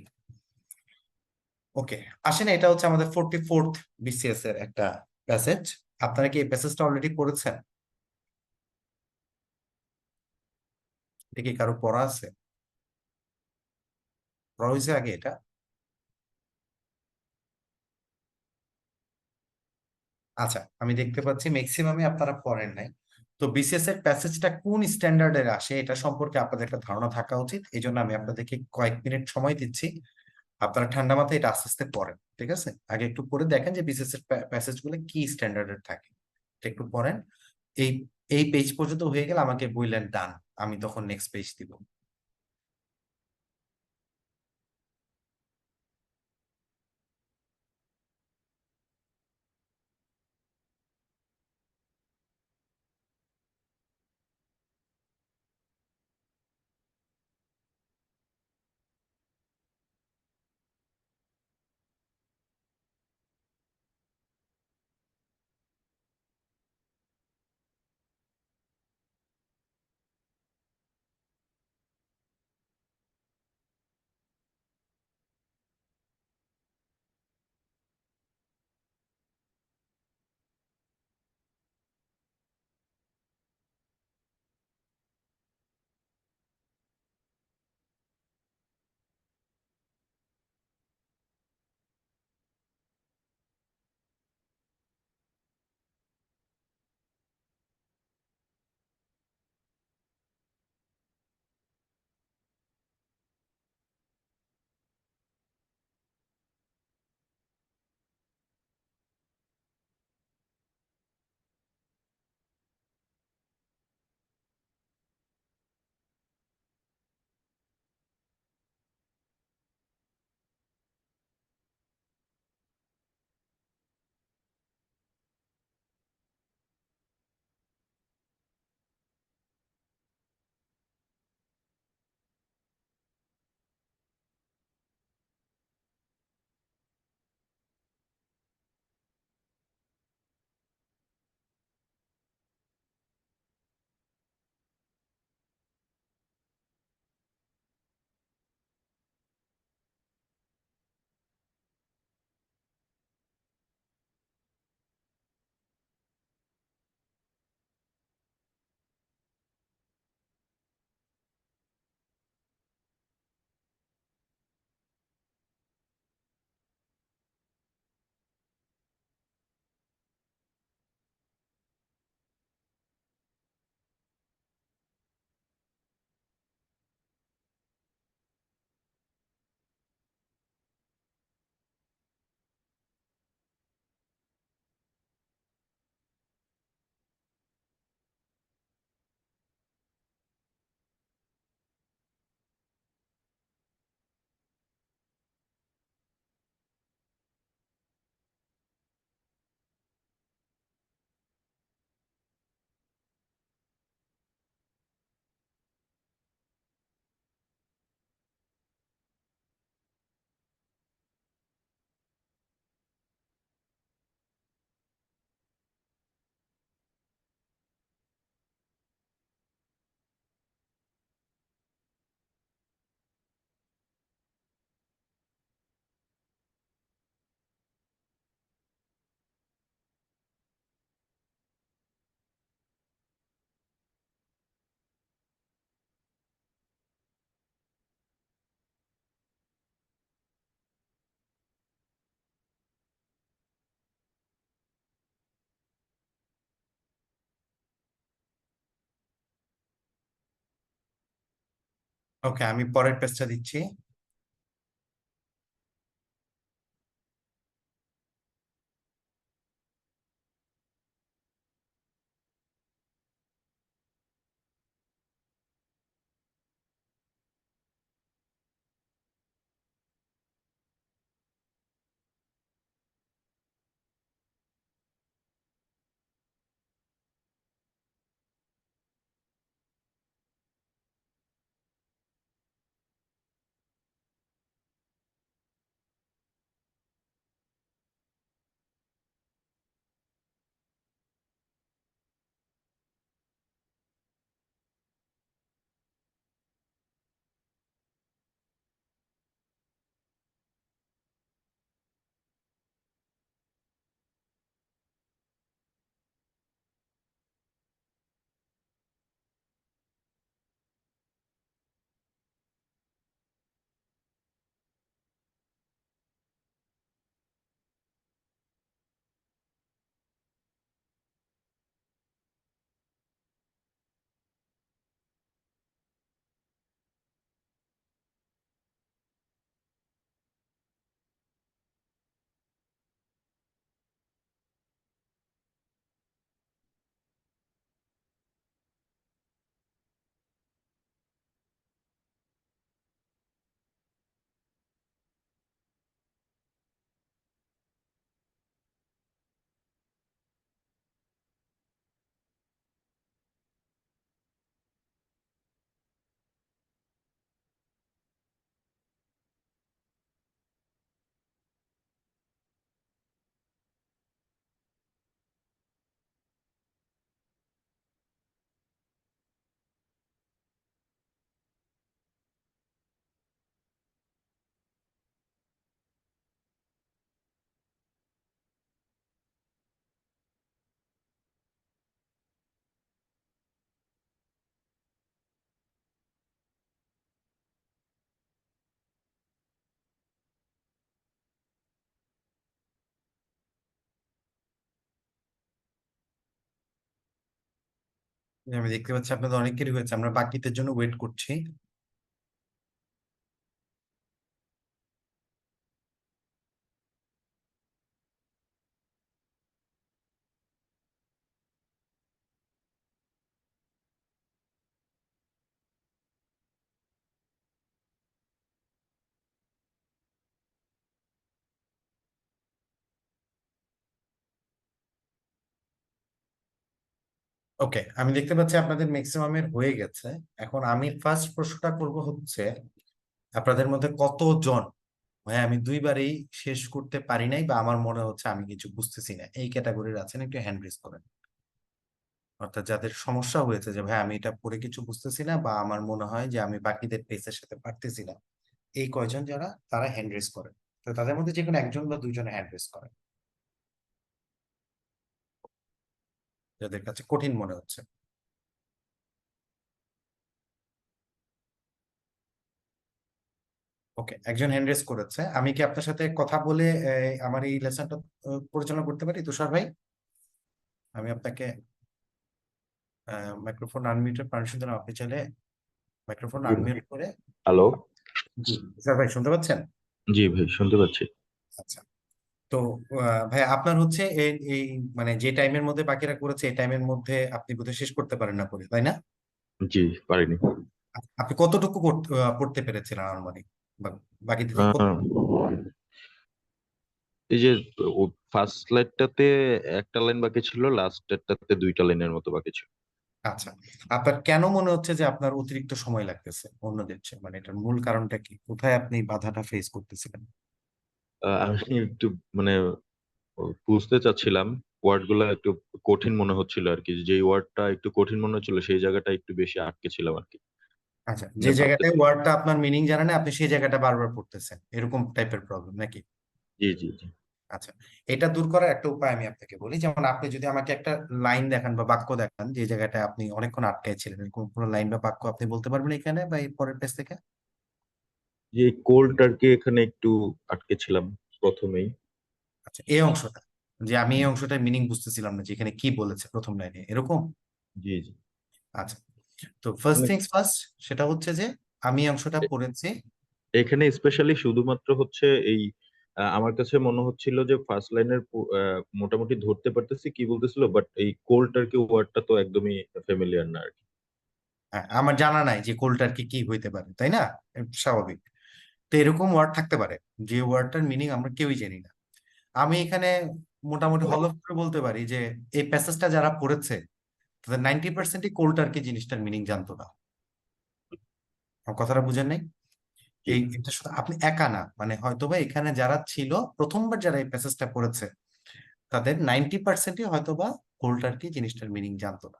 ওকে, আসেন, এটা হচ্ছে আমাদের 44th বিসিএস এর একটা প্যাসেজ। আপনারা কি এই প্যাসেজটা অলরেডি পড়েছেন? এটা কি কারো পড়া আছে? পড়া হয়েছে আগে এটা? আচ্ছা, আমি দেখতে পাচ্ছি ম্যাক্সিমামই আপনারা পড়েন নাই। তো বিসিএস এর প্যাসেজটা কোন স্ট্যান্ডার্ডের আসে এটা সম্পর্কে আপনাদের একটা ধারণা থাকা উচিত, এই জন্য আমি আপনাদেরকে কয়েক মিনিট সময় দিচ্ছি। আপনারা ঠান্ডা মাথায় এটা আস্তে আস্তে পড়েন, ঠিক আছে? আগে একটু পড়ে দেখেন যে বিসিএস এর প্যাসেজ গুলো কি স্ট্যান্ডার্ডের থাকে। এটা একটু পড়েন। এই এই পেজ পর্যন্ত হয়ে গেলে আমাকে বললেন ডান, আমি তখন নেক্সট পেজ দিব। ওকে, আমি পরের পেজটা দিচ্ছি। আমি দেখতে পাচ্ছি আপনাদের অনেকেরই হয়েছে, আমরা বাকিদের জন্য ওয়েট করছি। ওকে, আমি দেখতে পাচ্ছি আপনাদের ম্যাক্সিমামের হয়ে গেছে। এখন আমি ফার্স্ট প্রশ্নটা করব হচ্ছে, আপনাদের মধ্যে কতজন ভাই আমি দুইবারই শেষ করতে পারি নাই, বা আমার মনে হচ্ছে আমি কিছু বুঝতেছি না, এই ক্যাটাগরির আছেন? একটু হ্যান্ড রেজ করেন। অর্থাৎ যাদের সমস্যা হয়েছে যে ভাই আমি এটা পড়ে কিছু বুঝতেছি না, বা আমার মনে হয় যে আমি বাকিদের পেসের সাথে পারতেছি না, এই কয়জন যারা তারা হ্যান্ড রেজ করেন। তো তাদের মধ্যে যে কোনো একজন বা দুইজন হ্যান্ড রেজ করেন যাদের কাছে কঠিন মনে হচ্ছে। ওকে, একজন হ্যান্ড রেজ করেছে। আমি কি আপনার সাথে কথা বলে আমার এই লেসনটা পরিচালনা করতে পারি, তুষার ভাই? আমি আপনাকে মাইক্রোফোন আনমিউটের পারমিশন দিলাম, আপনি চাইলে মাইক্রোফোন জি ভাই। আনমিউট করে। হ্যালো। জি তুষার ভাই, শুনতে পাচ্ছেন? জি ভাই, শুনতে পাচ্ছি। আচ্ছা। তো ভাই আপনার হচ্ছে এই এই মানে যে টাইমের মধ্যে বাকিরা করেছে, এই টাইমের মধ্যে আপনি বোধহয় শেষ করতে পারেন না করে, তাই না? জি, পারিনি। আপনি কতটুকু পড়তে পেরেছিলেন আনুমানিক, বা বাকিদের থেকে কত? আহ, এই যে ফার্স্ট লাইনটাতে একটা লাইন বাকি ছিল, লাস্টেরটাতে দুইটা লাইনের মতো বাকি ছিল। আচ্ছা, আপনার কেন মনে হচ্ছে যে আপনার অতিরিক্ত সময় লাগতেছে অন্যদের চেয়ে? মানে এটার মূল কারণটা কি, কোথায় আপনি বাধাটা ফেস করতেছিলেন? আমি একটু মানে বুঝতে চাচ্ছিলাম, ওয়ার্ড গুলা একটু কঠিন মনে হচ্ছিল আর কি। যে ওয়ার্ডটা একটু কঠিন মনে হচ্ছিল সেই জায়গাটা একটু বেশি আটকে ছিলাম আর কি। আচ্ছা, যে মানে জায়গাটায় ভাবতেছি। ওয়ার্ডটা আপনার মিনিং জানেন না, আপনি সেই জায়গাটা বারবার পড়তেছেন, এরকম টাইপের প্রবলেম নাকি? জি জি জি। আচ্ছা, এটা দূর করার একটা উপায় আমি আপনাকে বলি। যেমন আপনি যদি আমাকে একটা লাইন দেখান বা বাক্য দেখান যে জায়গাটায় আপনি অনেকক্ষণ আটকায় ছিলেন, এরকম কোনো লাইন বা বাক্য আপনি বলতে পারবেন এখানে বা এই পরের পেজ থেকে? যে কোল্ড আর কি, এখানে একটু আটকে ছিলাম প্রথমেই। আচ্ছা, এই অংশটা, যে আমি এই অংশটার মিনিং বুঝতেছিলাম না যে এখানে কি বলেছে প্রথম লাইনে, এরকম? জি জি। আচ্ছা, তো ফার্স্ট মানে থিংস ফার্স্ট, সেটা হচ্ছে যে আমি এই অংশটা পড়েছি। এখানে স্পেশালি শুধুমাত্র হচ্ছে এই আমার কাছে মনে হচ্ছিল যে ফার্স্ট লাইনের মোটামুটি ধরতে পারতেছি কি বলতেছিল, বাট এই কোল্ড আর কি ওয়ার্ডটা তো একদমই ফ্যামিলিয়ার না আর কি। হ্যাঁ, আমার জানা নাই যে কোল্টার কি কি হইতে পারে, তাই না? স্বাভাবিক। তো এরকম ওয়ার্ড থাকতে পারে যে ওয়ার্ডটার মিনিং আমরা কেউই জানি না। আমি এখানে মোটামুটি হলফ করে বলতে পারি যে এই প্যাসেজটা যারা পড়েছে তাদের 90%ই কোল্টার কি জিনিসটার মিনিং জানতো না। আমার কথাটা বুঝেন নাই? জি এই এটা শুধু আপনি একা না, মানে হয়তোবা এখানে যারা ছিল প্রথমবার যারা এই প্যাসেজটা পড়েছে তাদের 90%ই হয়তোবা কোল্টার কি জিনিসটার মিনিং জানতো না।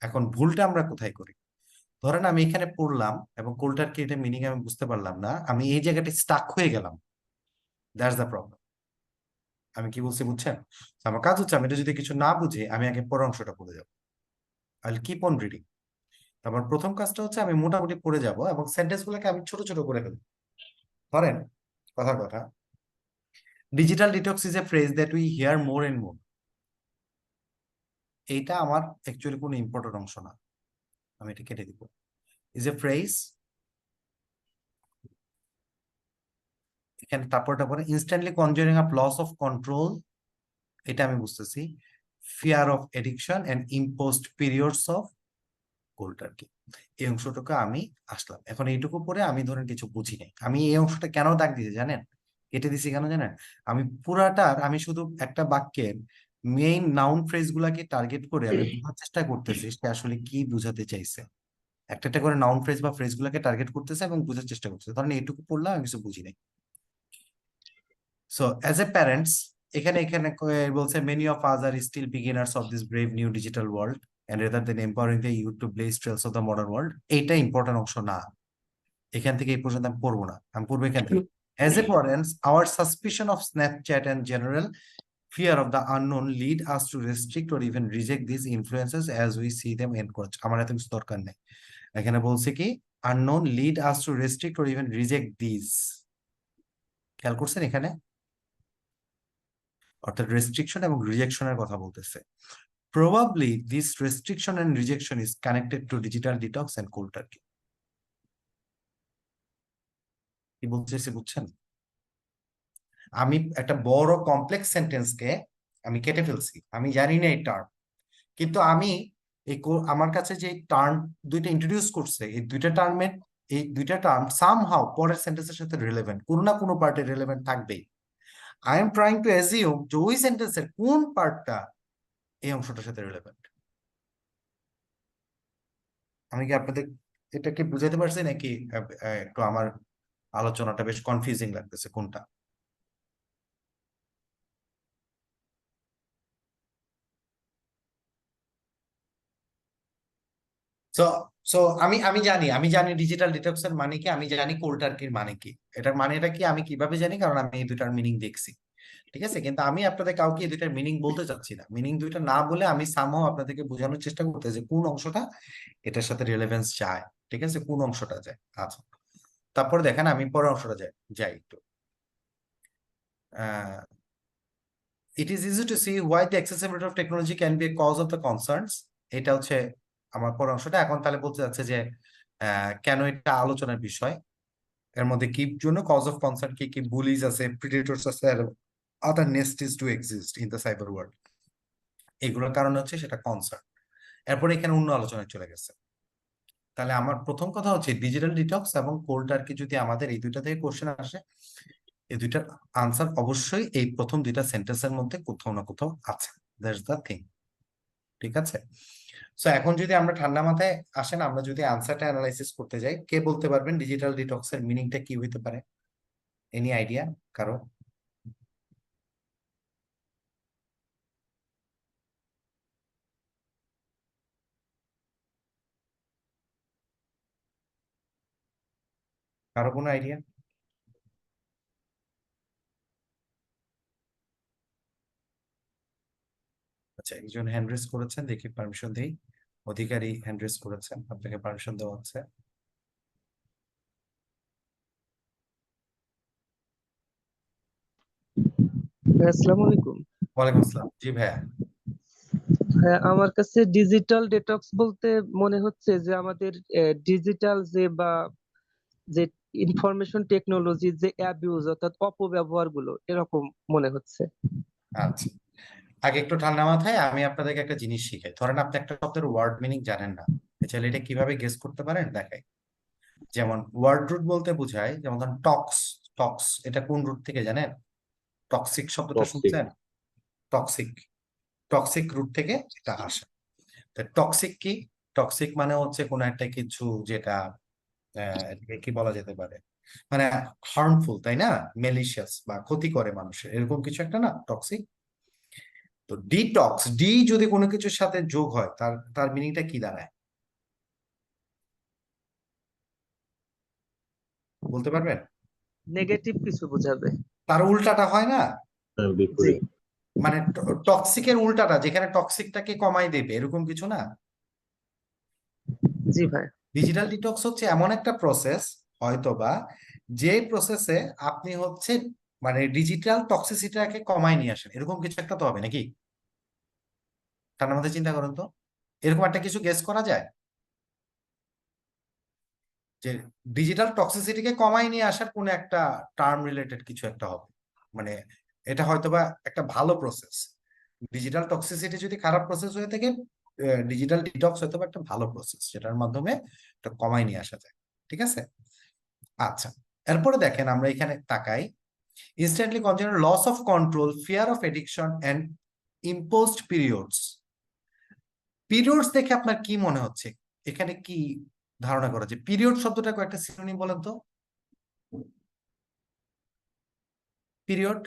এখন ভুলটা আমরা কোথায় করি? ধরেন আমি এখানে পড়লাম এবং কোল্টার কি এটা মিনিং আমি বুঝতে পারলাম না, আমি এই জায়গাটা স্টাক হয়ে গেলাম। That's the problem. আমি কি বলছি বুঝছেন? তো আমার কাজ হচ্ছে আমি এটা যদি কিছু না বুঝি, আমি আগে পরের অংশটা পড়ে যাবো। I will keep on reading. আমার প্রথম কাজটা হচ্ছে আমি মোটামুটি পড়ে যাব এবং সেন্টেন্স গুলোকে আমি ছোট ছোট করে ফেলবো। ধরেন, কথার কথা, digital detox is a phrase that we hear more and more. এইটা আমার অ্যাকচুয়ালি কোনো ইম্পর্টেন্ট অংশ না, আমি এটা কেটে দিব। ইজ এ ফ্রেজ, এখানে তারপরটা পরে instantly conjuring up loss of control, এটা আমি বুঝতেছি। Fear of addiction and imposed periods of gold আর কি। এই অংশটুকু আমি আসলাম, এখন এইটুকু পরে আমি ধরেন কিছু বুঝি নাই। আমি এই অংশটা কেন দাগ দিয়েছি জানেন, কেটে দিছি কেন জানেন? আমি পুরাটার আমি শুধু একটা বাক্যের মেইন নাউন ফ্রেজ গুলাকে টার্গেট করে আমি বোঝার চেষ্টা করতেছি সে আসলে কি বুঝাতে চাইছে। একটা একটা করে নাউন ফ্রেজ বা ফ্রেজ গুলাকে টার্গেট করতেছে এবং বোঝার চেষ্টা করতেছে। ধরেন এইটুকু পড়লাম, আমি কিছু বুঝি নাই। সো অ্যাজ এ প্যারেন্টস, এখানে এখানে বলছে many of us are still beginners of this brave new digital world and rather than empowering the youth to blaze trails of the modern world. এইটা ইম্পর্টেন্ট অংশ না, এখান থেকে এই পর্যন্ত আমি পড়বো না, আমি পড়বো এখান থেকে। As a parents our suspicion of Snapchat and general fear of the unknown lead us to restrict or even reject these influences as we see them encroach. আমার এত কিছু দরকার নেই। এখানে বলছে কি, unknown lead us to restrict or even reject these। খেয়াল করছেন এখানে? অর্থাৎ রেস্ট্রিকশন এবং রিজেকশনের কথা বলতেছে। probably this restriction and rejection is connected to digital detox and cold turkey. কি বলতেছি বুঝছেন? আমি একটা বড় কমপ্লেক্স সেন্টেন্সকে আমি কেটে ফেলছি, আমি জানি না এই টার্ম, কিন্তু আমি আমার কাছে যে টার্ম দুইটা ইন্ট্রোডিউস করছে, এই দুইটা টার্ম সামহাউ পরের সেন্টেন্সের সাথে রিলেভেন্ট, কোনো না কোনো পার্টে রিলেভেন্ট থাকবেই। I am trying to assume যে ওই সেন্টেন্সের কোন পার্টটা এই অংশটার সাথে রিলেভেন্ট। আমি কি আপনাদের এটা কি বুঝাতে পারছি নাকি একটু আমার আলোচনাটা বেশ কনফিউজিং লাগতেছে কোনটা? সো সো আমি জানি ডিজিটাল ডিটক্স এর মানে কি, আমি জানি কোল্ড টার্কির মানে কি। এটার মানেটা কি আমি কিভাবে জানি? কারণ আমি এই দুটার মিনিং দেখছি, ঠিক আছে? কিন্তু আমি আপনাদের কাউকে এই দুইটার মিনিং বলতে চাচ্ছি না। মিনিং দুইটা না বলে আমি সামহাও আপনাদেরকে বোঝানোর চেষ্টা করতে যে কোন অংশটা এটার সাথে রিলেভেন্স যায়, ঠিক আছে? কোন অংশটা যায়। আচ্ছা, তারপরে দেখেন আমি পরের অংশটা যাই একটু। It is easy to see why the accessibility of technology can be a cause of the concerns. এটা হচ্ছে আমার পরের অংশটা। এখন তাহলে বলতে যাচ্ছে যে কেন এটা আলোচনার বিষয়, এর মধ্যে কি জন্য কজ অফ কনসার্ন, কি কি বুলিজ আছে, প্রিডেটরস আছে, আর other nasties to exist in the cyber world, এগুলোর কারণে হচ্ছে সেটা কনসার্ন। এরপরে এখানে অন্য আলোচনায় চলে গেছে। তাহলে আমার প্রথম কথা হচ্ছে ডিজিটাল ডিটক্স এবং কোল্ড টার্কি যদি আমাদের এই দুইটা থেকে কোশ্চেন আসে, এই দুইটার আনসার অবশ্যই এই প্রথম দুইটা সেন্টেন্সের মধ্যে কোথাও না কোথাও আছে। দ্যাটস দ্য থিং, ঠিক আছে? সো এখন যদি আমরা ঠান্ডা মাথায় আসেন, আমরা যদি আনসারটা অ্যানালাইসিস করতে যাই, কে বলতে পারবেন ডিজিটাল ডিটক্সের মিনিংটা কি হইতে পারে? এনি আইডিয়া কারো? কারো কোনো আইডিয়া? আচ্ছা, একজন হ্যান্ড রেজ করেছেন, দেখি পারমিশন দেই। অধিকারী হ্যান্ড রেজ করেছেন, আপনাকে পারমিশন দেওয়া হচ্ছে। হ্যাঁ, আসসালামু আলাইকুম। ওয়ালাইকুম আসসালাম। জি ভাইয়া। হ্যাঁ, আমার কাছে ডিজিটাল ডেটক্স বলতে মনে হচ্ছে যে আমাদের ডিজিটাল যে ইনফরমেশন টেকনোলজির যে অ্যাবিউজ অর্থাৎ অপব্যবহার গুলো এরকম মনে হচ্ছে। আচ্ছা, আগে একটু ঠান্ডা মাথায় আমি আপনাদেরকে একটা জিনিস শিখাই। ধরেন আপনি একটা শব্দের ওয়ার্ড মিনিং জানেন না, তাহলে এটা কিভাবে গেস করতে পারেন দেখাই। যেমন ওয়ার্ড রুট বলতে বোঝায়, যেমন ধরেন টক্স। টক্স এটা কোন রুট থেকে জানেন? টক্সিক শব্দটা টক্সিক। শুনছেন? টক্সিক, টক্সিক রুট থেকে এটা আসে। টক্সিক কি? টক্সিক মানে হচ্ছে কোন একটা কিছু যেটা এটাকে কি বলা যেতে পারে, মানে হার্মফুল, তাই না? মেলিশিয়াস বা ক্ষতি করে মানুষের, এরকম কিছু একটা না টক্সিক। তো ডিটক্স, ডি যদি কোনো কিছুর সাথে যোগ হয় তার তার মিনিংটা কি দাঁড়ায় বলতে পারবেন? নেগেটিভ কিছু বোঝাবে। তার উল্টাটা হয় না? জি, বিপরীত। মানে টক্সিকের উল্টাটা, যেখানে টক্সিকটাকে কমাই দেবে, এরকম কিছু না? জি ভাই। ডিজিটাল ডিটক্স হচ্ছে এমন একটা প্রসেস হয়তোবা, যে প্রসেসে আপনি হচ্ছে মানে ডিজিটাল টক্সিসিটিটাকে কমায় নিয়ে আসেন, এরকম কিছু একটা তো হবে নাকি? তার মধ্যে চিন্তা করুন তো, এরকম একটা কিছু গেস করা যায় যে ডিজিটাল টক্সিসিটিকে কমায় নিয়ে আসার কোন একটা টার্ম রিলেটেড কিছু একটা হবে। মানে এটা হয়তোবা একটা ভালো প্রসেস। ডিজিটাল টক্সিসিটি যদি খারাপ প্রসেস হয়ে থাকে, ডিজিটাল ডিটক্স হয়তো একটা ভালো প্রসেস, যেটার মাধ্যমে এটা কমায় নিয়ে আসা যায়, ঠিক আছে? আচ্ছা, এরপরে দেখেন আমরা এখানে তাকাই। Instantly consumer loss of control, fear of addiction and imposed periods. Periods দেখে আপনার কি মনে হচ্ছে? এখানে কি ধারণা করা যায়? পিরিয়ড শব্দটা কয়েকটা সিনোনিম বলেন তো। পিরিয়ড?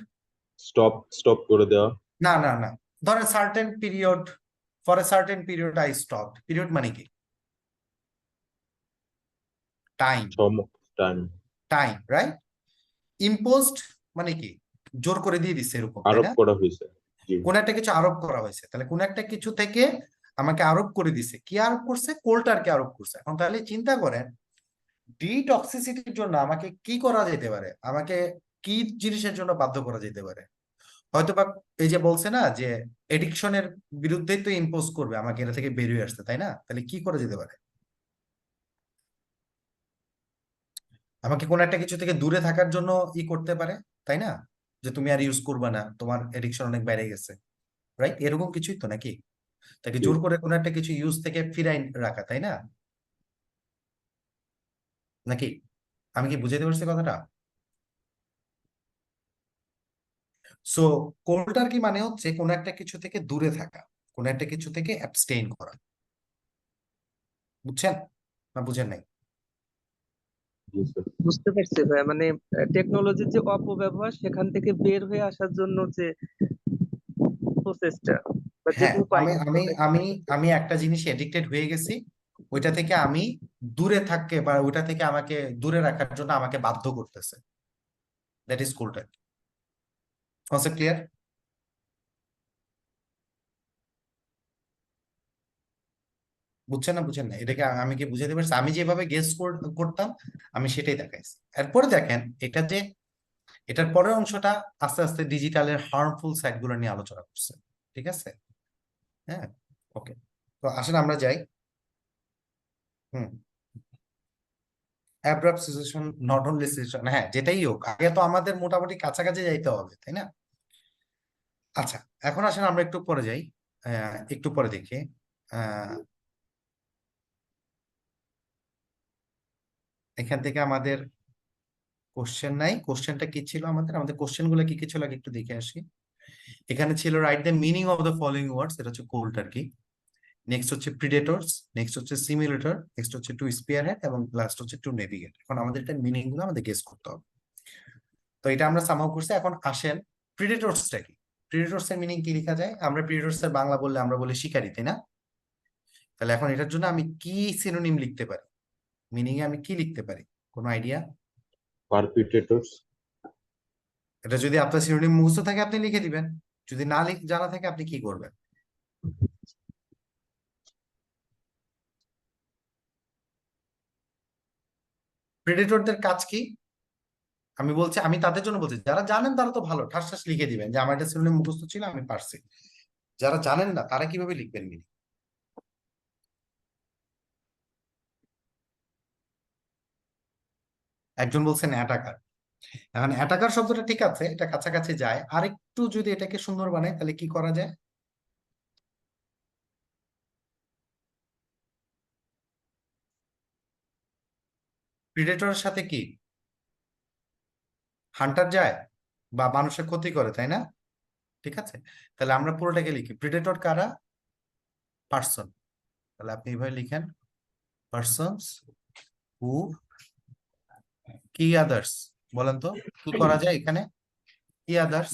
স্টপ স্টপ করে দেওয়া। না না না, ধরেন certain period, for a certain period I stop. Period মানে কি? Time. Time. Time, right? Imposed মানে কি? জোর করে দিয়ে দিচ্ছে এরকম, তাই আরোপ না? করা হয়েছে। জি। কোন একটা কিছু আরোপ করা হয়েছে, তাহলে কোন একটা কিছু থেকে আমাকে আরোপ করে দিছে। কি আরোপ করছে? কোল্টারকে আরোপ করছে। এখন তাহলে চিন্তা করেন ডিটক্সিসিটির জন্য আমাকে কি করা যেতে পারে, আমাকে কি জিনিসের জন্য বাধ্য করা যেতে পারে? হয়তো বা এই যে বলছে না যে এডিকশনের বিরুদ্ধেই তো ইম্পোজ করবে আমাকে এটা থেকে বেরিয়ে আসতে, তাই না? তাহলে কি করা যেতে পারে? আমাকে কোনো একটা কিছু থেকে দূরে থাকার জন্য করতে পারে, তাই না? যে তুমি আর ইউজ করবে না, তোমার এডিকশন অনেক বেড়ে গেছে, রাইট? এরকম কিছুই তো নাকি? তাকে জি। জোর করে কোনো একটা কিছু ইউজ থেকে ফিরাই রাখা, তাই না? নাকি? আমি কি বুঝাতে পারছি কথাটা? সো কোল্টার কি মানে হচ্ছে কোনো একটা কিছু থেকে দূরে থাকা, কোনো একটা কিছু থেকে অ্যাবস্টেইন করা। বুঝছেন না বুঝেন নাই? জি স্যার। বুঝতে পারছি ভাইয়া, মানে টেকনোলজির যে অপব্যবহার সেখান থেকে বের হয়ে আসার জন্য যে প্রসেসটা বা যে হ্যাঁ, আমি উপায়টা আমি ওটা আমি কি? আমি একটা জিনিস এডিক্টেড হয়ে গেছি, ওইটা থেকে আমি দূরে থাকতে বা ওইটা থেকে আমাকে দূরে রাখার জন্য আমাকে বাধ্য করতেছে। That is coal tar. Concept clear? বুঝছেন না বুঝেন না? এটাকে আমি কি বুঝাতে পারছি? আমি যেভাবে গেস করতাম আমি সেটাই দেখাইছি। এরপরে দেখেন এটা যে এটার পরের অংশটা আস্তে আস্তে ডিজিটালের হার্মফুল সাইড গুলো নিয়ে আলোচনা করছে। ঠিক আছে? হ্যাঁ, ওকে। তো আসলে আমরা যাই। Hmm. Abrupt situation, not only situation, হ্যাঁ যেটাই হোক আগে তো আমাদের মোটামুটি কাছাকাছি যাইতে হবে, তাই না? আচ্ছা, এখন আসলে আমরা একটু পরে যাই, একটু পরে দেখি। আহ এখান থেকে আমাদের কোশ্চেন নাই। কোশ্চেনটা কি ছিল আমাদের? আমাদের কোশ্চেন গুলো কি কি ছিল আগে একটু দেখে আসি। এখানে ছিল write the meaning of the following ওয়ার্ডস, এটা হচ্ছে কোল্ড আর কি। নেক্সট হচ্ছে প্রিডেটরস, নেক্সট হচ্ছে সিমুলেটর, নেক্সট হচ্ছে টু স্পিয়ারহেড এবং লাস্ট হচ্ছে টু নেভিগেট। এখন আমাদের এটা মিনিং গুলো আমাদের গেস করতে হবে। তো এটা আমরা সামাও করছি। এখন আসেন প্রিডেটরসটা কি? প্রিডেটরস এর মিনিং কি লেখা যায়? আমরা প্রিডেটরস এর বাংলা বললে আমরা বলি শিকারী, তাই না? তাহলে এখন এটার জন্য আমি কি সিনোনিম লিখতে পারি? মিনিং এ আমি কি লিখতে পারি? কোনো আইডিয়া? পারপিটেটরস। এটা যদি আপনার সিনোনিম মুখস্থ থাকে আপনি লিখে দিবেন, যদি না জানা থাকে আপনি কি করবেন? প্রেডেটরদের কাজ কি? আমি বলছি, আমি তাদের জন্য বলছি, যারা জানেন তারা তো ভালো ঠাস ঠাস লিখে দিবেন যে আমার এটা সিনোনিম মুখস্থ ছিল আমি পারছি। যারা জানেন না তারা কিভাবে লিখবেন মিনিং? একজন বলছেন অ্যাটাকার। এখন অ্যাটাকার শব্দটা ঠিক আছে, এটা কাছাকাছি যায়, আরেকটু যদি এটাকে সুন্দর বানায় তাহলে কি করা যায়? প্রিডেটরের সাথে কি হান্টার যায় বা মানুষের ক্ষতি করে, তাই না? ঠিক আছে, তাহলে আমরা পুরোটাকে লিখি। প্রিডেটর কারা? পার্সন। তাহলে আপনি এইভাবে লিখেন, পার্সনস হু কি আদার্স। বলেন তো কি করা যায় এখানে? কি আদার্স?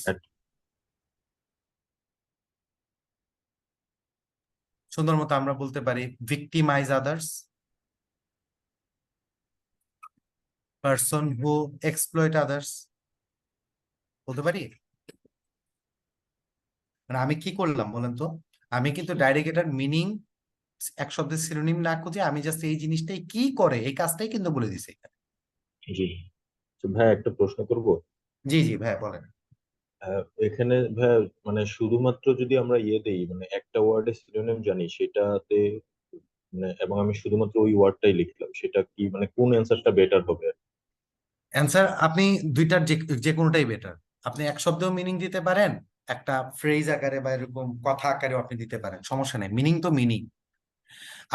সুন্দর মতো আমরা বলতে পারি victimise others, person who exploit others, বলতে পারি। মানে আমি কি করলাম বলেন তো? আমি কিন্তু ডাইরেক্ট এটার মিনিং এক শব্দের সিনোনিম না খুঁজে আমি জাস্ট এই জিনিসটাই কি করে এই কাজটাই কিন্তু বলে দিছি। জি। তো ভাই একটা প্রশ্ন করব। জি জি ভাই বলেন। এখানে ভাই মানে শুধুমাত্র যদি আমরা দেই মানে একটা ওয়ার্ডের সিনোনিম জানি সেটাতে মানে এবং আমি শুধুমাত্র ওই ওয়ার্ডটাই লিখলাম, সেটা কি মানে কোন অ্যান্সারটা বেটার হবে? অ্যান্সার আপনি দুইটার যে যে কোনোটাই বেটার। আপনি এক শব্দেও মিনিং দিতে পারেন, একটা ফ্রেজ আকারে বা এরকম কথা আকারেও আপনি দিতে পারেন, সমস্যা নেই, মিনিং তো মিনিং।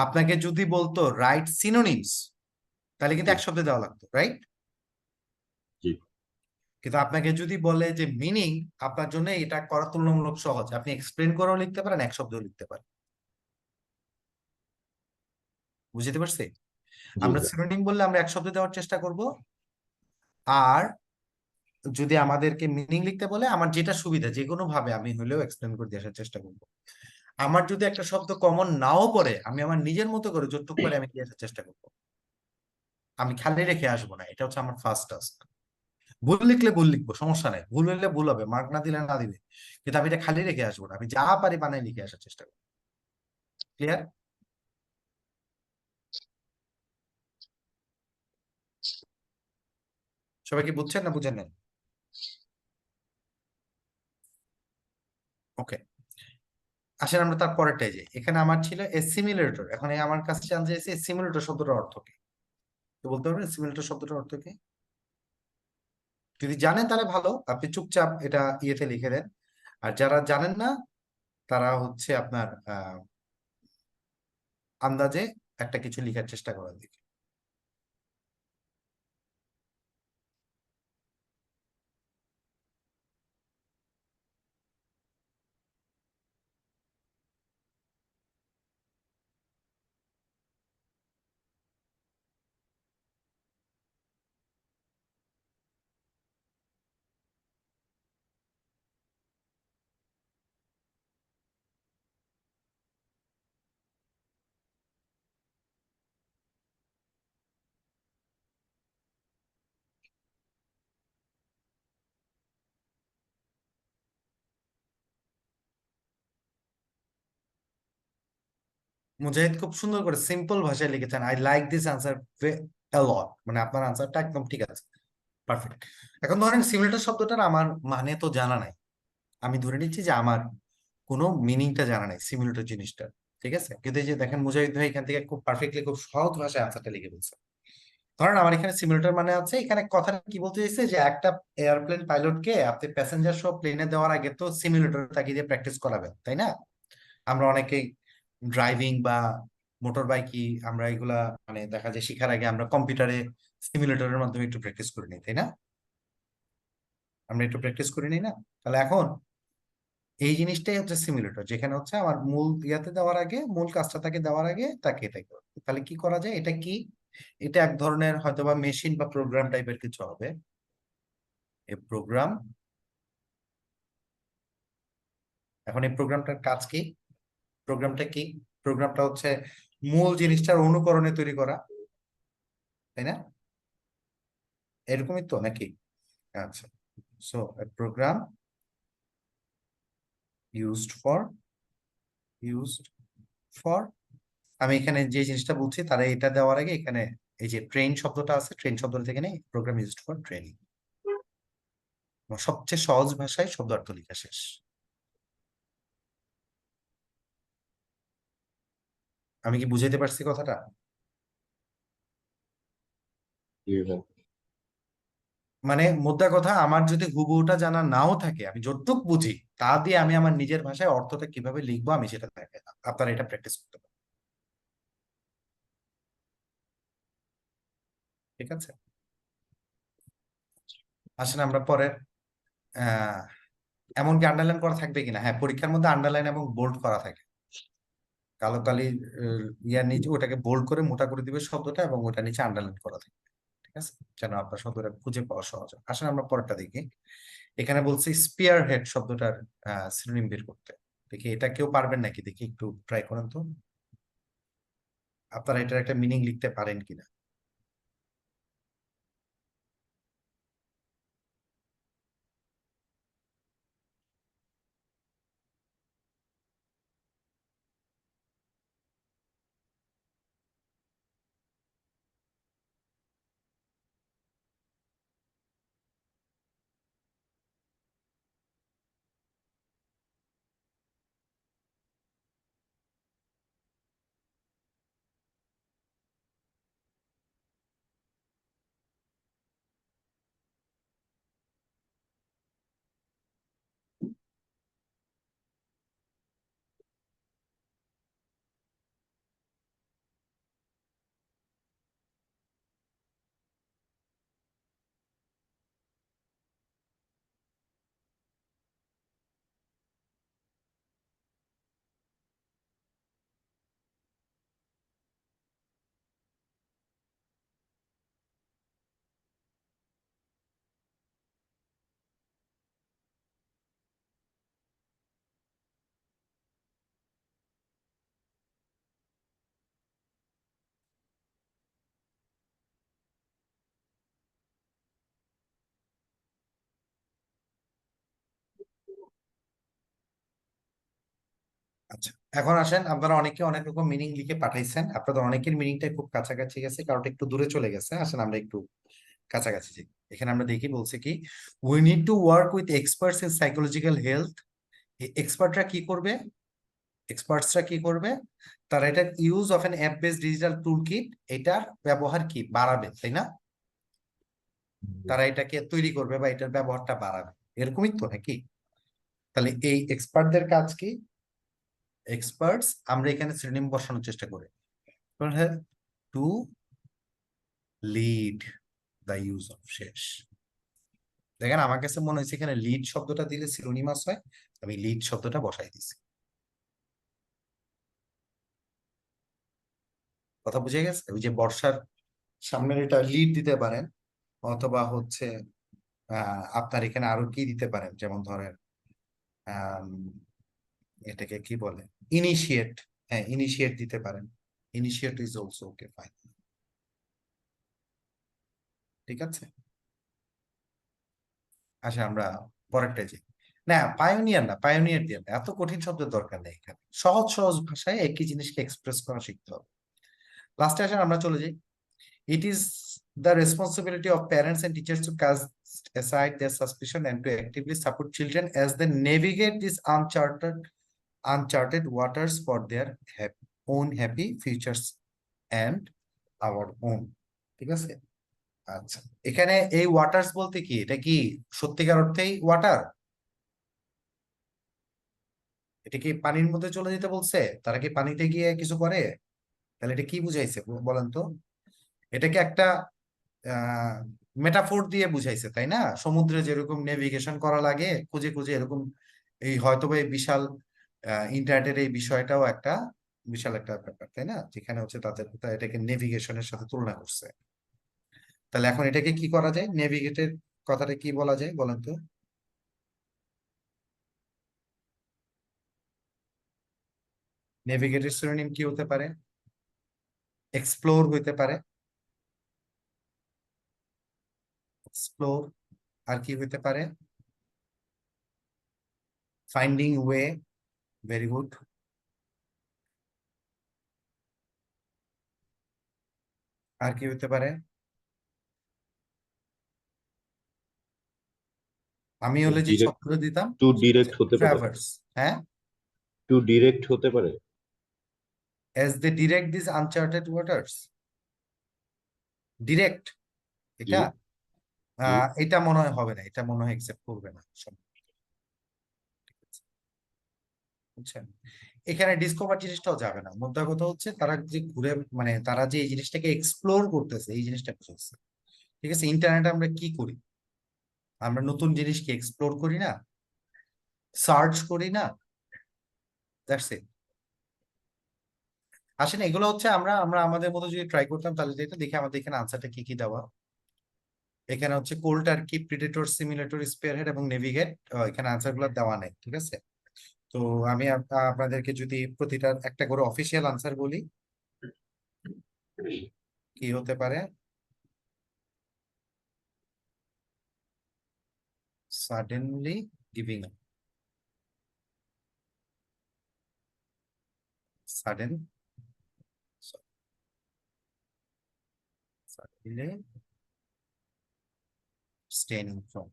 আপনাকে যদি বলতো রাইট সিনোনিমস তাহলে কিন্তু জি। এক শব্দে দেওয়া লাগতো, রাইট? জি। কিন্তু আপনাকে যদি বলে যে মিনিং, আপনার জন্য এটা করা তুলনামূলক সহজ, আপনি এক্সপ্লেন করেও লিখতে পারেন, এক শব্দেও লিখতে পারেন। বুঝতে পারছি? জি আমরা স্যার। সিনোনিম বললে আমরা এক শব্দে দেওয়ার চেষ্টা করব, আর যদি আমাদেরকে মিনিং লিখতে বলে আমার যেটা সুবিধা যে কোনো ভাবে আমি হলেও এক্সপ্লেন করে দিয়ে আসার চেষ্টা করব। আমার যদি একটা শব্দ কমন নাও পড়ে আমি আমার নিজের মতো করে যতটুকু পারে আমি দিয়ে আসার চেষ্টা করব। আমি খালি রেখে আসবো না, এটা হচ্ছে আমার ফার্স্ট টাস্ক। ভুল লিখলে ভুল লিখবো, সমস্যা নাই, ভুল হইলে ভুল হবে, মার্ক না দিলে না দিবে, কিন্তু আমি এটা খালি রেখে আসবো না, আমি যা পারি বানাই লিখে আসার চেষ্টা করবো। ক্লিয়ার? সবাই কি বুঝছেন না বুঝেন না? ওকে, আসলে আমরা তার পরেরটাই যাই। এখানে আমার ছিল এ সিমুলেটর, এখন আমার কাছে জানতে চাইছে সিমুলেটর শব্দটার অর্থ কি? তো বলতে পারবেন সিমুলেটর শব্দটার অর্থ কি? যদি জানেন তাহলে ভালো, আপনি চুপচাপ এটা ইয়েতে লিখে দেন। আর যারা জানেন না তারা হচ্ছে আপনার আন্দাজে একটা কিছু লিখার চেষ্টা করার দিকে। মুজাহিদ খুব সুন্দর করে সিম্পল ভাষায় লিখেছেন, আই লাইক দিস আনসার লট, মানে আপনার আনসারটা একদম ঠিক আছে, পারফেক্ট। এখন ধরেন সিমুলেটর শব্দটার আমার মানে তো জানা নাই, আমি ধরে নিচ্ছি যে আমার কোনো মিনিংটা জানা নাই সিমুলেটর জিনিসটা, ঠিক আছে? কিন্তু এই যে দেখেন মুজাহিদ ভাই এখান থেকে খুব পারফেক্টলি খুব সহজ ভাষায় আনসারটা লিখে বলছে। ধরেন আমার এখানে সিমুলেটর মানে আছে, এখানে কথাটা কি বলতে চাইছে যে একটা এয়ারপ্লেন পাইলটকে আপনি প্যাসেঞ্জার সহ প্লেনে দেওয়ার আগে তো সিমুলেটর তাকে দিয়ে প্র্যাকটিস করাবেন, তাই না? আমরা অনেকেই ড্রাইভিং বা মোটর বাইকই আমরা এগুলা মানে দেখা যায় শিখার আগে আমরা কম্পিউটারে সিমুলেটরের মাধ্যমে একটু প্র্যাকটিস করে নিই, তাই না? আমরা একটু প্র্যাকটিস করে নিই না? তাহলে এখন এই জিনিসটাই হচ্ছে সিমুলেটর, যেখানে হচ্ছে আমার মূল ইয়াতে দেওয়ার আগে, মূল কাজটা তাকে দেওয়ার আগে তাকে এটা করবে। তাহলে কি করা যায়, এটা কি? এটা এক ধরনের হয়তোবা মেশিন বা প্রোগ্রাম টাইপের কিছু হবে। এই প্রোগ্রাম, এখন এই প্রোগ্রামটার কাজ কি? প্রোগ্রামটা কি? প্রোগ্রামটা হচ্ছে মূল জিনিসটার অনুকরণে তৈরি করা, তাই না? এরকমই তো নাকি? আচ্ছা, so program used for, used for, আমি এখানে যে জিনিসটা বলছি তারা এটা দেওয়ার আগে এখানে এই যে ট্রেন শব্দটা আছে, ট্রেন শব্দটা থেকে নেই, প্রোগ্রাম ইউজড ফর ট্রেনিং। সবচেয়ে সহজ ভাষায় শব্দার্থ লেখা শেষ। আমি কি বুঝাইতে পারছি কথাটা? মানে মোদ্দা কথা, আমার যদি হুবহুটা জানা নাও থাকে, আমি যতটুক বুঝি তা দিয়ে আমি আমার নিজের ভাষায় অর্থটা কিভাবে লিখবো আমি সেটা দেখে, আপনারা এটা প্র্যাকটিস করতে পারেন, ঠিক আছে? আসলে আমরা পরে আহ এমনকি আন্ডারলাইন করা থাকবে কিনা, হ্যাঁ পরীক্ষার মধ্যে আন্ডারলাইন এবং বোল্ড করা থাকে, কালো কালি ইয়ার নিচে ওটাকে বোল্ড করে মোটা করে দিবে শব্দটা এবং ওটা নিচে আন্ডারলাইন করা থাকে, ঠিক আছে? যেন আপনার শব্দটা খুঁজে পাওয়া সহজ হয়। আসলে আমরা পরেরটা দেখি। এখানে বলছি স্পিয়ার হেড শব্দটার সিনোনিম বের করতে। দেখি এটা কেউ পারবেন নাকি, দেখি একটু ট্রাই করেন তো, আপনারা এটার একটা মিনিং লিখতে পারেন কিনা। আচ্ছা, এখন আসেন, আপনারা অনেকে অনেক রকম মিনিং লিখে পাঠাইছেন, আপনাদের অনেকের মিনিংটা খুব কাছাকাছি গেছে, কারোটা একটু দূরে চলে গেছে। আসেন আমরা একটু কাছাকাছি যাই। এখানে আমরা দেখি বলছে কি, we need to work with experts in psychological health এক্সপার্টরা কি করবে? এক্সপার্টসরা কি করবে? তারা এটার use of an app based digital tool kit, এটার ব্যবহার কি বাড়াবে, তাই না? তারা এটাকে তৈরি করবে বা এটার ব্যবহারটা বাড়াবে, এরকমই তো নাকি? তাহলে এই এক্সপার্টদের কাজ কি? এক্সপার্টস আমরা এখানে শ্রেণী বসানোর চেষ্টা করি, to lead the use of. শেষ। দেখেন আমার কাছে মনে হয়েছে এখানে লিড শব্দটা দিলে সিনোনিমাস হয়, আমি লিড শব্দটা বসাই দিছি। কথা বুঝে গেছে? ওই যে বর্ষার সামনের এটা লিড দিতে পারেন, অথবা হচ্ছে আপনার এখানে আরো কি দিতে পারেন, যেমন ধরেন আম, এটাকে কি বলে, ইনিশিয়েট। হ্যাঁ, ইনিশিয়েট দিতে পারেন। Initiate is also okay, fine. ঠিক আছে, আচ্ছা আমরা পরেরটা যাই। না, পায়োনিয়ার না, পায়োনিয়ার দিয়ে না, এত কঠিন শব্দের দরকার নেই এখানে, সহজ সহজ ভাষায় একই জিনিসকে এক্সপ্রেস করা শিখতে হবে। লাস্টে আসেন আমরা চলে যাই। It is the responsibility of parents and teachers to cast aside their suspicion and to actively support children as they navigate these uncharted waters for their own happy futures and our own. ঠিক আছে? আচ্ছা, এখানে এই waters বলতে কি, এটা কি সত্যিকার অর্থেই ওয়াটার? এটা কি পানির মধ্যে চলে যেতে বলছে? তারা কি পানিতে গিয়ে কিছু করে? তাহলে এটা কি বুঝাইছে বলেন তো? এটাকে একটা মেটাফোর দিয়ে বুঝাইছে, তাই না? সমুদ্রে যেরকম নেভিগেশন করা লাগে খুঁজে খুঁজে, এরকম এই হয়তো এই বিশাল ইন্টারনেটের এই বিষয়টাও একটা বিশাল একটা ব্যাপার, তাই না? যেখানে হচ্ছে তাদের এটাকে নেভিগেশনের সাথে তুলনা করছে। তাহলে এখন এটাকে কি করা যায়, নেভিগেটের কথাটা কি বলা যায় বলেন তো? নেভিগেটের সিনোনিম কি হতে পারে? এক্সপ্লোর হইতে পারে, এক্সপ্লোর। আর কি হইতে পারে? Finding way, very good. আর কি হইতে পারে? আমি হলে যে ডিরেক্ট, শব্দটা দিতাম, টু ডিরেক্ট হতে পারে। ট্রাভার্স। হ্যাঁ, টু ডিরেক্ট হতে পারে। as they direct these uncharted waters, direct. জি এটা জি। এটা মনে হয় হবে না, এটা মনে হয় একসেপ্ট করবে না সব। বুঝছেন? এখানে ডিসকভার জিনিসটাও যাবে না, মুদ্রা কথা হচ্ছে তারা যে ঘুরে, মানে তারা যে এই জিনিসটাকে এক্সপ্লোর করতেছে, এই জিনিসটা বুঝছে। ঠিক আছে, ইন্টারনেটে আমরা কি করি? আমরা নতুন জিনিসকে এক্সপ্লোর করি না, সার্চ করি না, দ্যাটস ইট। আসলে এগুলো হচ্ছে আমরা আমরা আমাদের মতো যদি ট্রাই করতাম, তাহলে যেটা দেখি আমাদের এখানে আনসারটা কি কি দেওয়া। এখানে হচ্ছে কোল্ড টার্কি, প্রিডেটর, সিমুলেটর, স্পেয়ারহেড এবং নেভিগেট, এখানে আনসার গুলো দেওয়া নেই। ঠিক আছে, তো আমি আপনাদেরকে যদি প্রতিটার একটা করে অফিসিয়াল আনসার বলি, কি হতে পারে? Suddenly giving up, sudden, suddenly straining from.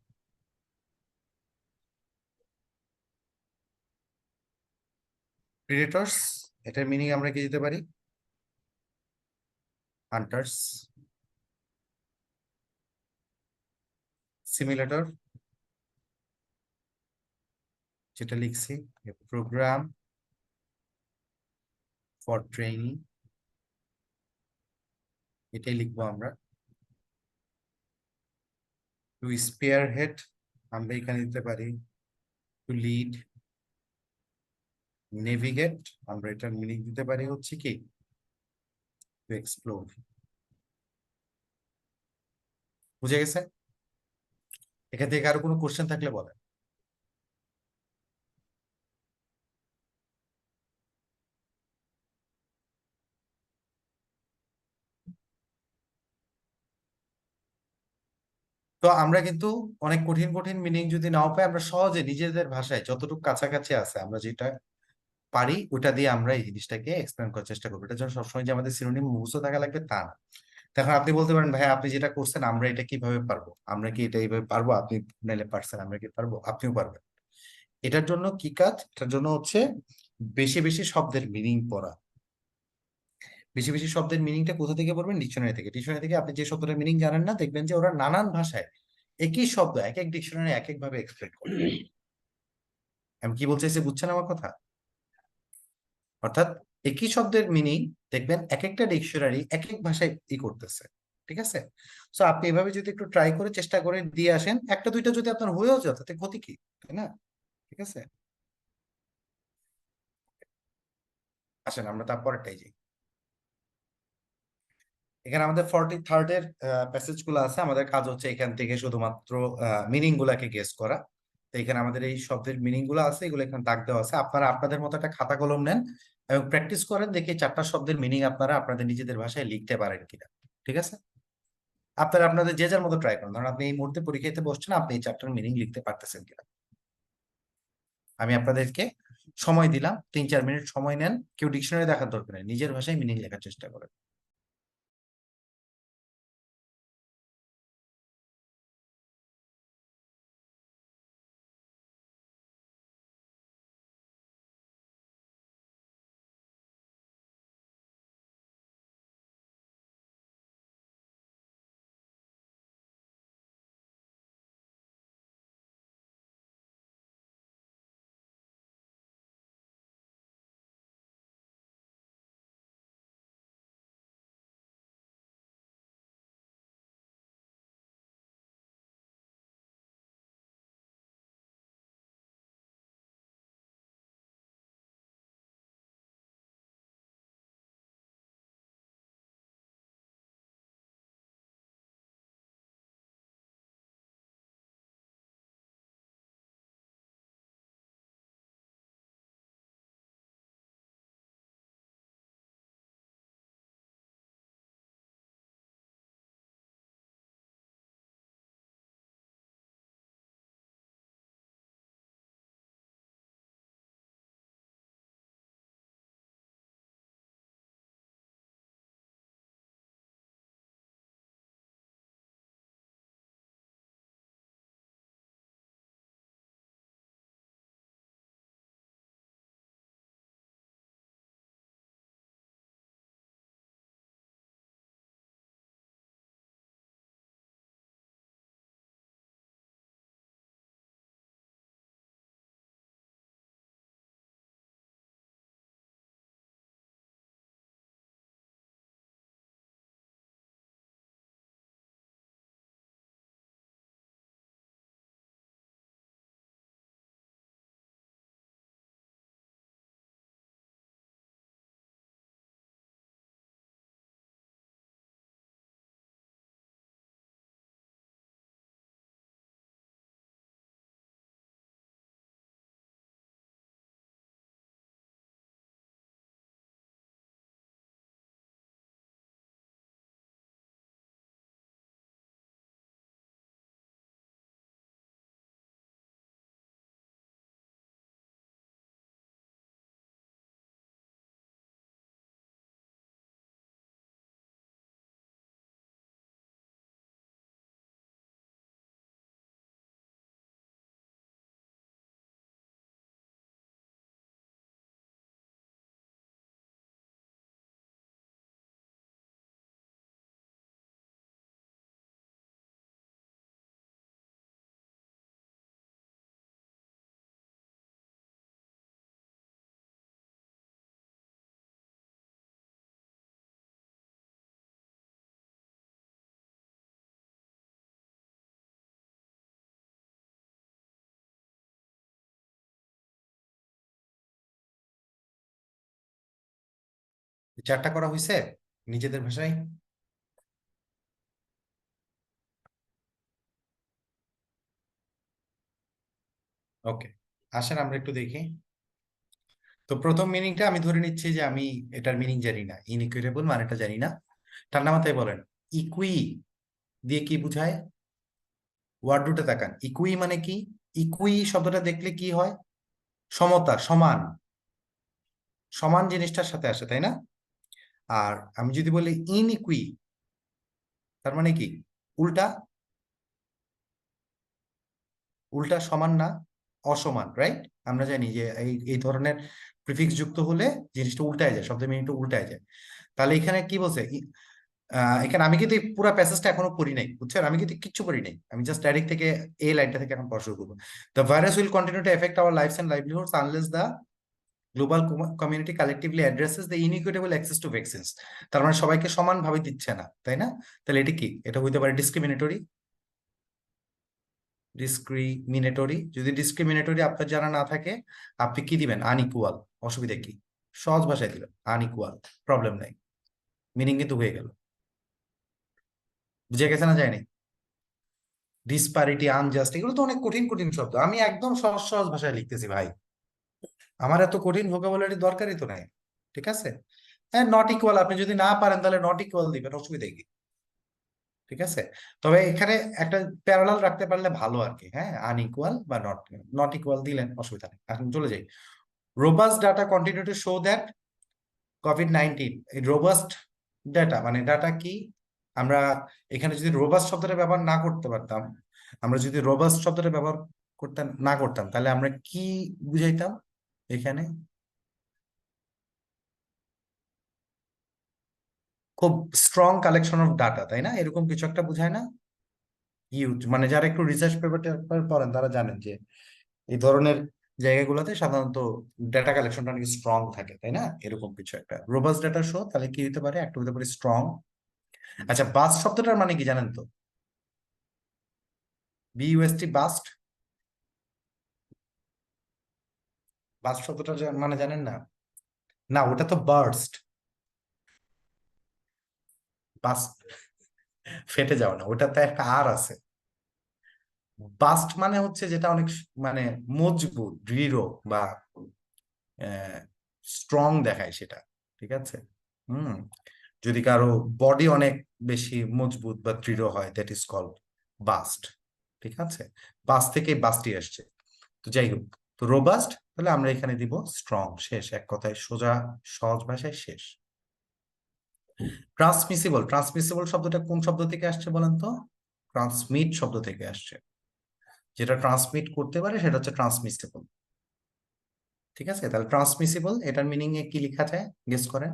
প্রিডেটর্স, এটার মিনিং আমরা কি দিতে পারি? হান্টার্স। সিমুলেটর, যেটা লিখছি, প্রোগ্রাম ফর ট্রেনিং, এটাই লিখবো আমরা। টু স্পেয়ার হেড, আমরা এখানে দিতে পারি টু লিড। নেভিগেট, আমরা এটার মিনিং দিতে পারি হচ্ছে কি, টু এক্সপ্লোর। বুঝে গেছে? এখান থেকে আরো কোনো কোশ্চেন থাকলে বলেন। তো আমরা কিন্তু অনেক কঠিন কঠিন মিনিং যদি নাও পাই, আমরা সহজে নিজেদের ভাষায় যতটুকু কাছাকাছি আছে আমরা যেটা পারি ওটা দিয়ে আমরা এই জিনিসটাকে এক্সপ্লেন করার চেষ্টা করবো। এটার জন্য সবসময় যে আমাদের সিনোনিম মুখস্থ থাকা লাগবে তা না। তখন আপনি বলতে পারেন, ভাই আপনি যেটা করছেন আমরা এটা কিভাবে পারবো, আমরা কি এটা এইভাবে পারবো? আপনি নাইলে পারছেন, আমরা কি পারবো? আপনিও পারবেন। এটার জন্য কি কাজ? এটার জন্য হচ্ছে বেশি বেশি শব্দের মিনিং পড়া। বেশি বেশি শব্দের মিনিংটা কোথা থেকে পড়বেন? ডিকশনারি থেকে। ডিকশনারি থেকে আপনি যে শব্দটার মিনিং জানেন না, দেখবেন যে ওরা নানান ভাষায় একই শব্দ এক এক ডিকশনারি এক এক ভাবে এক্সপ্লেন করে। আমি কি বলতে চাইছি বুঝছেন আমার কথা? অর্থাৎ একই শব্দের মিনিং দেখবেন এক একটা ডিকশনারি এক এক ভাষায় করতেছে। ঠিক আছে? সো আপনি এভাবে যদি একটু ট্রাই করে চেষ্টা করে দিয়ে আসেন, একটা দুইটা যদি আপনার হয়েও যায় তাতে ক্ষতি কি, তাই না? ঠিক আছে, আসেন আমরা তারপরটাই যাই। এখানে আমাদের 43rd এর প্যাসেজ গুলো আছে। আমাদের কাজ হচ্ছে এখান থেকে শুধুমাত্র মিনিং গুলাকে গেস করা। তো এখানে আমাদের এই শব্দের মিনিং গুলো আছে, এগুলো এখানে দাগ দেওয়া আছে। আপনারা আপনাদের মতো একটা খাতা কলম নেন এবং প্র্যাকটিস করেন, দেখি 4টা শব্দের মিনিং আপনারা আপনাদের নিজেদের ভাষায় লিখতে পারেন কিনা। ঠিক আছে, আপনারা আপনাদের যে যার মতো ট্রাই করেন। ধরুন আপনি এই মুহূর্তে পরীক্ষা দিতে বসছেন, আপনি এই 4টার মিনিং লিখতে পারতেছেন কিনা। আমি আপনাদেরকে সময় দিলাম, 3-4 মিনিট সময় নেন। কেউ ডিকশনারি দেখার দরকার নেই, নিজের ভাষায় মিনিং লেখার চেষ্টা করেন। চারটা করা হয়েছে নিজেদের ভাষায়? ওকে, আসেন আমরা একটু দেখি। তো প্রথম মিনিংটা আমি ধরে নিচ্ছি যে আমি এটার মিনিং জানি না, ইনইকুইটেবল মানেটা জানি না। ঠান্ডা মাথায় বলেন, ইকুই দিয়ে কি বুঝায়? ওয়ার্ড রুটে তাকান, ইকুই মানে কি? ইকুই শব্দটা দেখলে কি হয়? সমতা, সমান, সমান জিনিসটার সাথে আসে, তাই না? আর আমি যদি বলি ইনইকুই, তার মানে কি? উল্টা, উল্টা সমান না, অসমান, রাইট? আমরা জানি যে এই এই ধরনের প্রিফিক্স যুক্ত হলে জিনিসটা উল্টায় যায়, শব্দের মিনিংটা উল্টায় যায়। তাহলে এখানে কি বলছে, এখানে আমি কিন্তু এই পুরো প্যাসেজটা এখনো পড়ি নাই, বুঝছেন, আমি কিন্তু কিচ্ছু পড়ি নাই, আমি জাস্ট ডাইরেক্ট থেকে এই লাইনটা থেকে এখন পড়া শুরু করবো। The virus will continue to affect our lives and livelihoods unless the global community collectively addresses the inequitable access to vaccines. তার মানে সবাইকে সমানভাবে দিচ্ছে না, তাই না? তাহলে এটা কি? এটা হইতে পারে ডিসক্রিমিনেটরি। ডিসক্রিমিনেটরি, যদি ডিসক্রিমিনেটরি আপনার জানা না থাকে, আপনি কি দিবেন? আনইকুয়াল। অসুবিধা কি? সহজ ভাষায় দিবেন আনইকুয়াল, প্রবলেম নাই, মিনিং কিন্তু হয়ে গেল। বুঝে গেছে না? যায়নি? ডিসপারিটি, আনজাস্ট, এগুলো তো অনেক কঠিন কঠিন শব্দ, আমি একদম সহজ সহজ ভাষায় লিখতেছি ভাই, আমার এত কঠিন ভোকাবুলারি দরকারই তো নাই। ঠিক আছে? হ্যাঁ, নট ইকুয়াল আপনি যদি না পারেন তাহলে নট ইকুয়াল দিবেন, অসুবিধা কি? ঠিক আছে? তবে এখানে একটা প্যারালাল রাখতে পারলে ভালো আর কি। হ্যাঁ, আনইকুয়াল বা নট, নট ইকুয়াল দিলেন, অসুবিধা নেই। এখন চলে যাই। Robust data continue to show that COVID-19, এই রোবাস্ট ডাটা মানে ডাটা কি? আমরা এখানে যদি রোবাস্ট শব্দটা ব্যবহার না করতে পারতাম, আমরা যদি রোবাস্ট শব্দটা ব্যবহার করতাম না করতাম, তাহলে আমরা কি বুঝাইতাম এখানে? খুব স্ট্রং কালেকশন অফ ডাটা, তাই না? এরকম কিছু একটা বুঝায় না? হিউজ, মানে যারা একটু রিসার্চ পেপার পড়েন তারা জানেন যে এই ধরনের জায়গাগুলোতে সাধারণত ডাটা কালেকশনটা অনেক স্ট্রং থাকে, তাই না? এরকম কিছু একটা রোবাস্ট ডাটা শো, তাহলে কি হতে পারে? একটা হতে পারে স্ট্রং। আচ্ছা, বাস্ট শব্দটার মানে কি জানেন তো? বিইউএসটি, বাস্ট। বাস্ট শব্দটা মানে জানেন না? না, ওটা তো বার্স্ট। বাস্ট ফেটে যাও না, ওটাতে একটা আর আছে। বাস্ট মানে হচ্ছে যেটা অনেক মানে মজবুত, দৃঢ় বা স্ট্রং দেখায় সেটা। ঠিক আছে? হুম। যদি কারো বডি অনেক বেশি মজবুত বা দৃঢ় হয়, দ্যাট ইজ কল্ড বাস্ট। ঠিক আছে? বাস্ট থেকে বাস্টি আসছে। তো যাই হোক, তো রোবাস্ট, তাহলে আমরা এখানে দিব স্ট্রং। শেষ, এক কথায় সোজা সহজ ভাষায় শেষ। ট্রান্সমিসিবল, ট্রান্সমিসিবল শব্দটা কোন শব্দ থেকে আসছে বলেন তো? ট্রান্সমিট শব্দ থেকে আসছে। যেটা ট্রান্সমিট করতে পারে সেটা হচ্ছে ট্রান্সমিসিবল। ঠিক আছে? তাহলে ট্রান্সমিসিবল, এটার মিনিং এ কি লেখা যায় গেস করেন?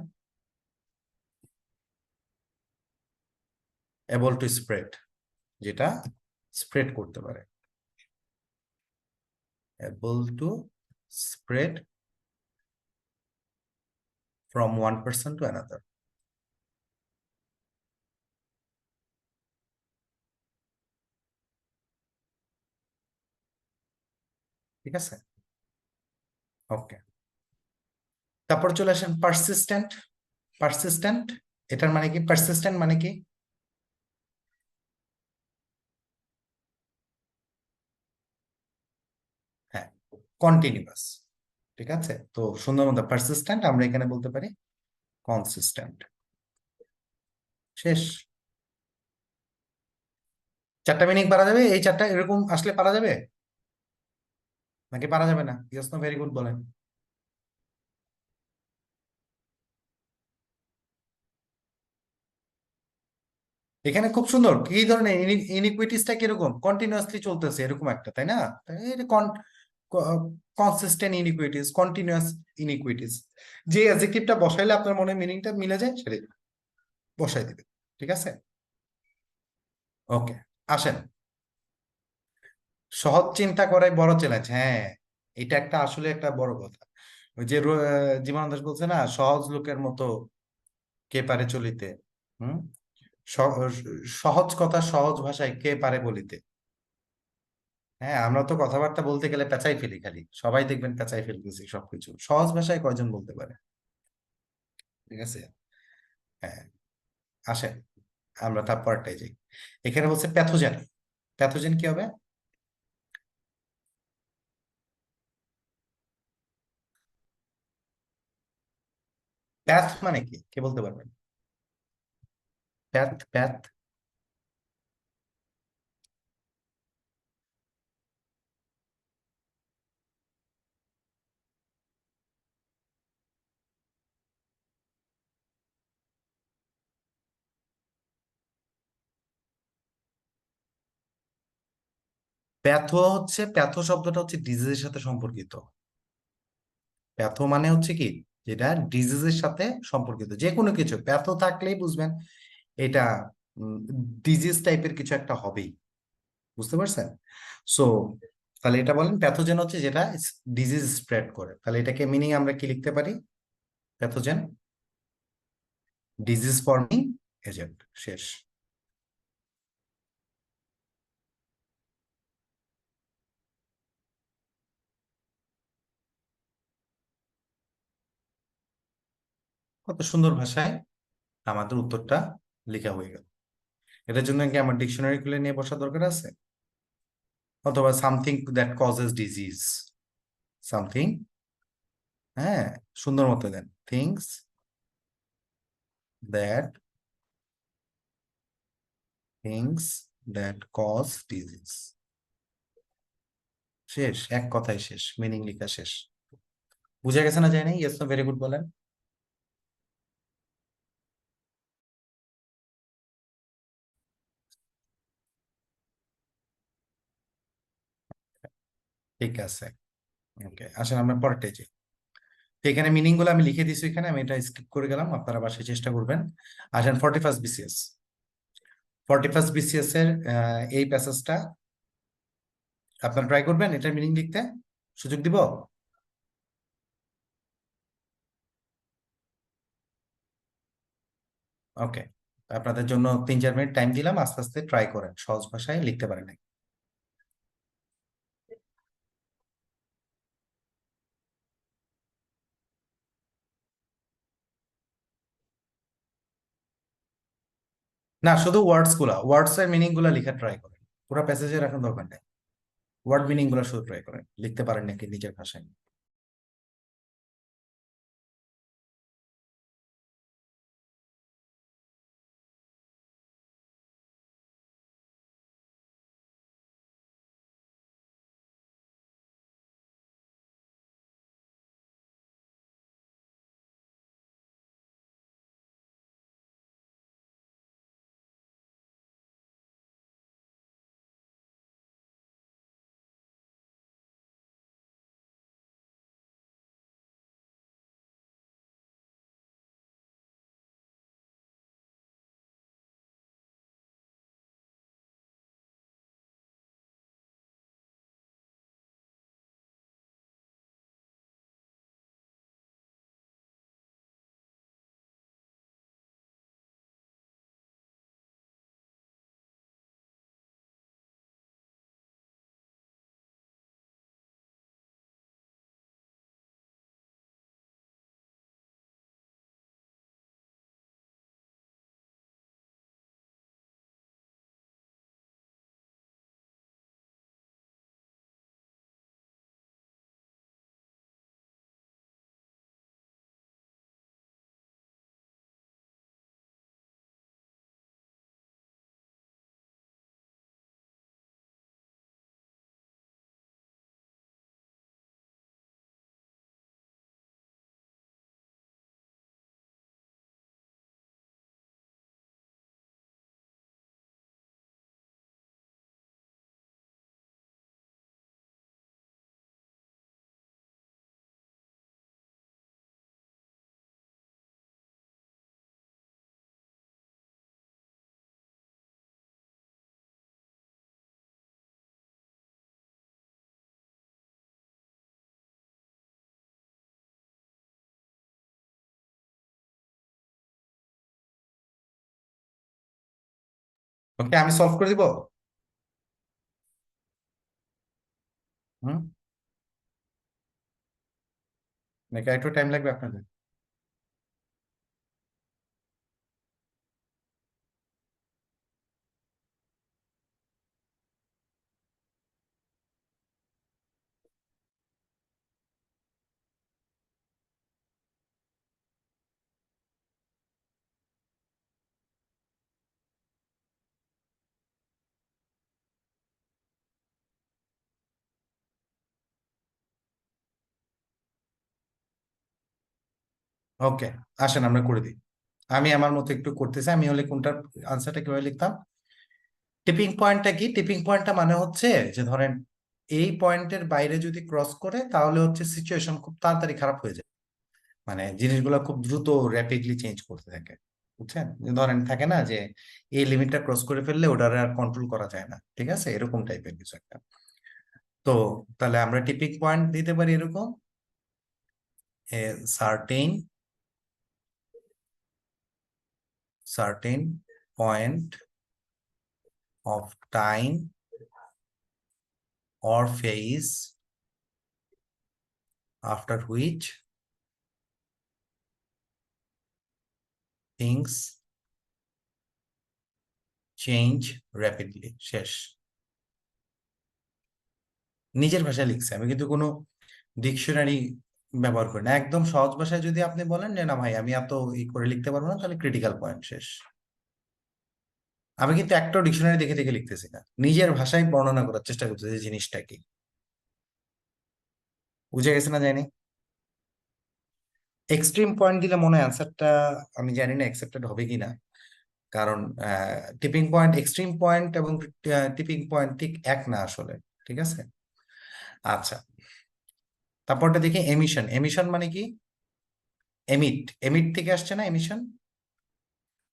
এবল টু স্প্রেড, যেটা স্প্রেড করতে পারে। Able to spread from one person to another. ঠিক আছে? ওকে, তারপর চলে আসেন পারসিস্টেন্ট। পারসিস্টেন্ট, এটার মানে কি? পারসিস্টেন্ট মানে কি? হ্যাঁ, কন্টিনিউয়াস। ঠিক আছে? তো সুন্দর মতো পারসিস্টেন্ট, আমরা এখানে বলতে পারি কনসিস্টেন্ট। শেষ। চারটা মিনিং পারা যাবে? এই চারটা এরকম আসলে পারা যাবে নাকি পারা যাবে না? ইয়েস নো ভেরি গুড বলেন। এখানে খুব সুন্দর কি ধরনের ইনিকুইটিসটা কিরকম কন্টিনিউয়াসলি চলতেছে এরকম একটা, তাই না? কনসিস্টেন্ট ইনিকুইটিস, কন্টিনিউয়াস ইনিকুইটিস, যে অ্যাডজেক্টিভটা বসাইলে আপনার মনে মিনিংটা মিলে যায় সেটাই বসাই দিবে। ঠিক আছে? ওকে, আসেন। সহজ চিন্তা করাই বড় চ্যালেঞ্জ। হ্যাঁ, এটা একটা আসলে একটা বড় কথা। ওই যে জীবনানন্দ দাশ বলছে না, সহজ লোকের মতো কে পারে চলিতে। হুম। সহজ কথা সহজ ভাষায় কে পারে বলিতে। হ্যাঁ, আমরা তো কথাবার্তা বলতে গেলে পেঁচাই ফেলি, খালি সবাই দেখবেন পেঁচাই ফেলতেছি সবকিছু, সহজ ভাষায় কয়জন বলতে পারে? ঠিক আছে? হ্যাঁ, আসেন আমরা তারপরটাই যাই। এখানে বলছে প্যাথোজেন। প্যাথোজেন কি হবে? প্যাথ মানে কি, কে বলতে পারবেন? Path, path. প্যাথো শব্দটা হচ্ছে ডিজিজের সাথে সম্পর্কিত। প্যাথো মানে হচ্ছে কি, যেটা ডিজিজের সাথে সম্পর্কিত, যে কোনো কিছু প্যাথো থাকলেই বুঝবেন এটা ডিজিজ টাইপের কিছু একটা হবেই। বুঝতে পারছেন? সো তাহলে এটা বলেন প্যাথোজেন হচ্ছে যেটা ডিজিজ স্প্রেড করে, তাহলে এটাকে মিনিং আমরা কি লিখতে পারি? প্যাথোজেন ডিজিজ ফর্মিং এজেন্ট, শেষ। কত সুন্দর ভাষায় আমাদের উত্তরটা লেখা হয়ে গেল। এটার জন্য কি আমার ডিকশনারি খুলে নিয়ে বসার দরকার আছে? অথবা something that causes disease, something, হ্যাঁ, সুন্দর মতো then, things that, things that cause disease, শেষ, এক কথায় শেষ, মিনিং লেখা শেষ। বুঝা গেছে না? যায় নাই? ইয়েস নো ভেরি গুড বলেন। ঠিক আছে, ওকে, আসেন আমরা পরেরটাই যাই। তো এখানে মিনিং গুলো আমি লিখে দিছি, এখানে আমি এটা স্কিপ করে গেলাম, আপনারা বাসায় চেষ্টা করবেন। আসেন 41st বিসিএস, 41st বিসিএস এর এই প্যাসেজটা আপনারা ট্রাই করবেন এটার মিনিং লিখতে, সুযোগ দিব। ওকে, আপনাদের জন্য 3-4 মিনিট টাইম দিলাম, আস্তে আস্তে ট্রাই করেন, সহজ ভাষায় লিখতে পারেন। না, শুধু ওয়ার্ডস এর মিনিং গুলা লিখে ট্রাই করেন, পুরো প্যাসেজের এখন দরকার নেই, ওয়ার্ড মিনিং গুলা শুধু ট্রাই করেন, লিখতে পারেন নাকি নিজের ভাষায়। ওকে, আমি সলভ করে দিব। হুম, নাকি একটু টাইম লাগবে আপনাদের? ওকে, আসেন আমরা করে দিই। আমি আমার মতো একটু করতেছি, আমি হলে কোনটার আনসারটা কিভাবে লিখতাম, টিপিং পয়েন্টটা কি? টিপিং পয়েন্টটা মানে হচ্ছে যে ধরেন এই পয়েন্টের বাইরে যদি ক্রস করে তাহলে হচ্ছে সিচুয়েশন খুব তাড়াতাড়ি খারাপ হয়ে যায়, মানে জিনিসগুলো খুব দ্রুত র্যাপিডলি চেঞ্জ করতে থাকে, বুঝছেন? যে ধরেন থাকে না যে এই লিমিটটা ক্রস করে ফেললে ওটা আর কন্ট্রোল করা যায় না, ঠিক আছে, এরকম টাইপের কিছু একটা। তো তাহলে আমরা টিপিং পয়েন্ট দিতে পারি এরকম, a certain point of time or phase after which things change rapidly। শেষ। নিজের ভাষায় লিখছে, আমি কিন্তু কোনো ডিকশনারি ব্যবহার করি না, একদম সহজ ভাষায় যদি আপনি বলেন যে না ভাই আমি এত করে লিখতে পারবো না, তাহলে ক্রিটিক্যাল পয়েন্ট। শেষ। আমি কিন্তু একটাও ডিকশনারি দেখে দেখে লিখতেছি না, নিজের ভাষায় বর্ণনা করার চেষ্টা করতেছি জিনিসটা কি। বুঝে গেছে না জানি? এক্সট্রিম পয়েন্ট দিলে মনে হয় অ্যান্সারটা আমি জানি না অ্যাকসেপ্টেড হবে কিনা, কারণ টিপিং পয়েন্ট, এক্সট্রিম পয়েন্ট এবং টিপিং পয়েন্ট ঠিক এক না আসলে, ঠিক আছে। আচ্ছা, তারপরটা দেখি এমিশন। এমিশন মানে কি? এমিট, এমিট থেকে আসছে না এমিশন?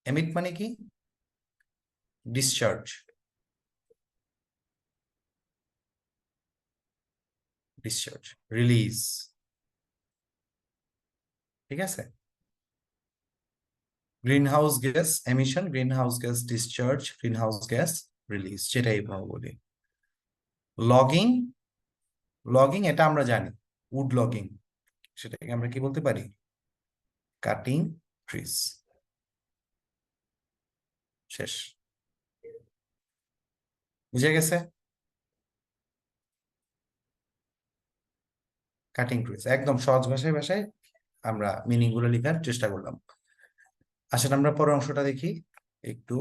এমিট মানে কি? ডিসচার্জ, ডিসচার্জ, রিলিজ, ঠিক আছে। Green house gas emission, green house gas discharge, green house gas release, সেটাই ভাবে বলি। লগিং, লগিং এটা আমরা জানি, উড লগিং, সেটাকে আমরা কি বলতে পারি? Cutting trees. শেষ। বুঝে গেছে? কাটিং ট্রিজ একদম সহজ ভাষায় ভাষায় আমরা মিনিং গুলো লেখার চেষ্টা করলাম। আসেন আমরা পরের অংশটা দেখি একটু।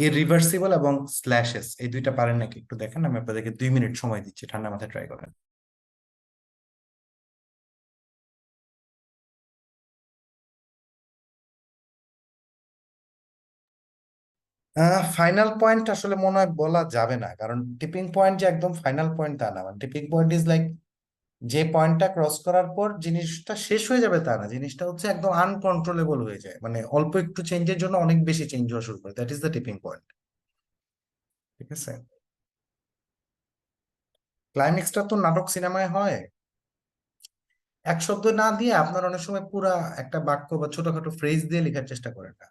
ইররিভার্সিবল এবং স্ল্যাশেস এই দুইটা পারেন নাকি একটু দেখেন, আমি আপনাদেরকে 2 মিনিট সময় দিচ্ছি, ঠান্ডা মাথায় ট্রাই করেন। ফাইনাল পয়েন্ট আসলে মনে হয় বলা যাবে না, কারণ টিপিং পয়েন্ট যে একদম ফাইনাল পয়েন্ট তা না, মানে টিপিং পয়েন্ট ইজ লাইক যে পয়েন্টটা ক্রস করার পর জিনিসটা শেষ হয়ে যাবে তা না, জিনিসটা হচ্ছে একদম আনকন্ট্রোলেবল হয়ে যায়, মানে অল্প একটু চেঞ্জের জন্য অনেক বেশি চেঞ্জ হওয়া শুরু করে, that is the tipping point, ঠিক আছে। ক্লাইম্যাক্সটা তো নাটক সিনেমায় হয়, এক শব্দ না দিয়ে আপনার অনেক সময় পুরা একটা বাক্য বা ছোটখাটো ফ্রেজ দিয়ে লেখার চেষ্টা করেন না।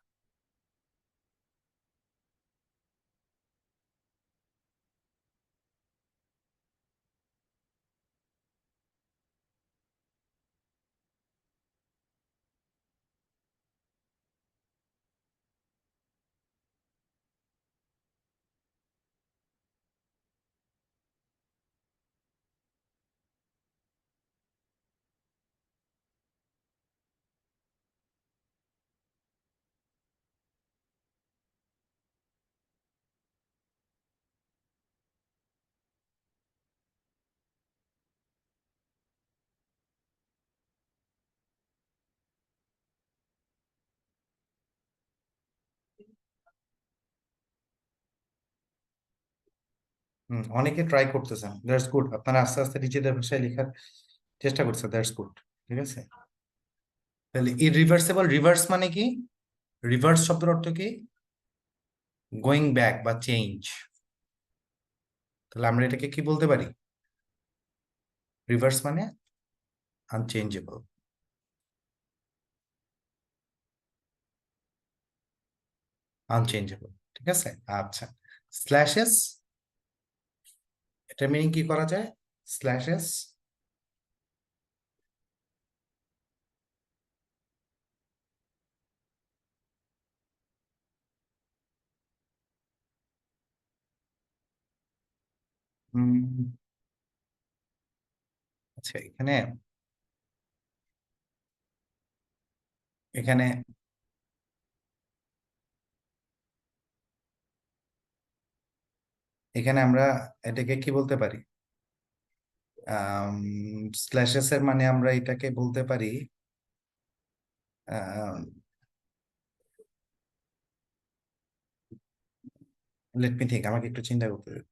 অনেকে ট্রাই করতেছেন, দ্যাটস গুড, আপনারা আস্তে আস্তে নিজেদের ভাষায় লেখার চেষ্টা করছেন, দ্যাটস গুড, ঠিক আছে। তাহলে ইররিভার্সিবল, রিভার্স মানে কি? রিভার্স শব্দের অর্থ কি? গোয়িং ব্যাক বা চেঞ্জ। তাহলে আমরা এটাকে কি বলতে পারি? রিভার্স মানে আনচেঞ্জেবল, আনচেঞ্জেবল, ঠিক আছে। আচ্ছা, স্ল্যাশেস, এটা মিনিং কি করা যায়? স্ল্যাশেস আচ্ছা, এখানে এখানে এখানে আমরা এটাকে কি বলতে পারি? স্ল্যাশেস এর মানে আমরা এটাকে বলতে পারি লেট মি থিঙ্ক, আমাকে একটু চিন্তা করতে দিন।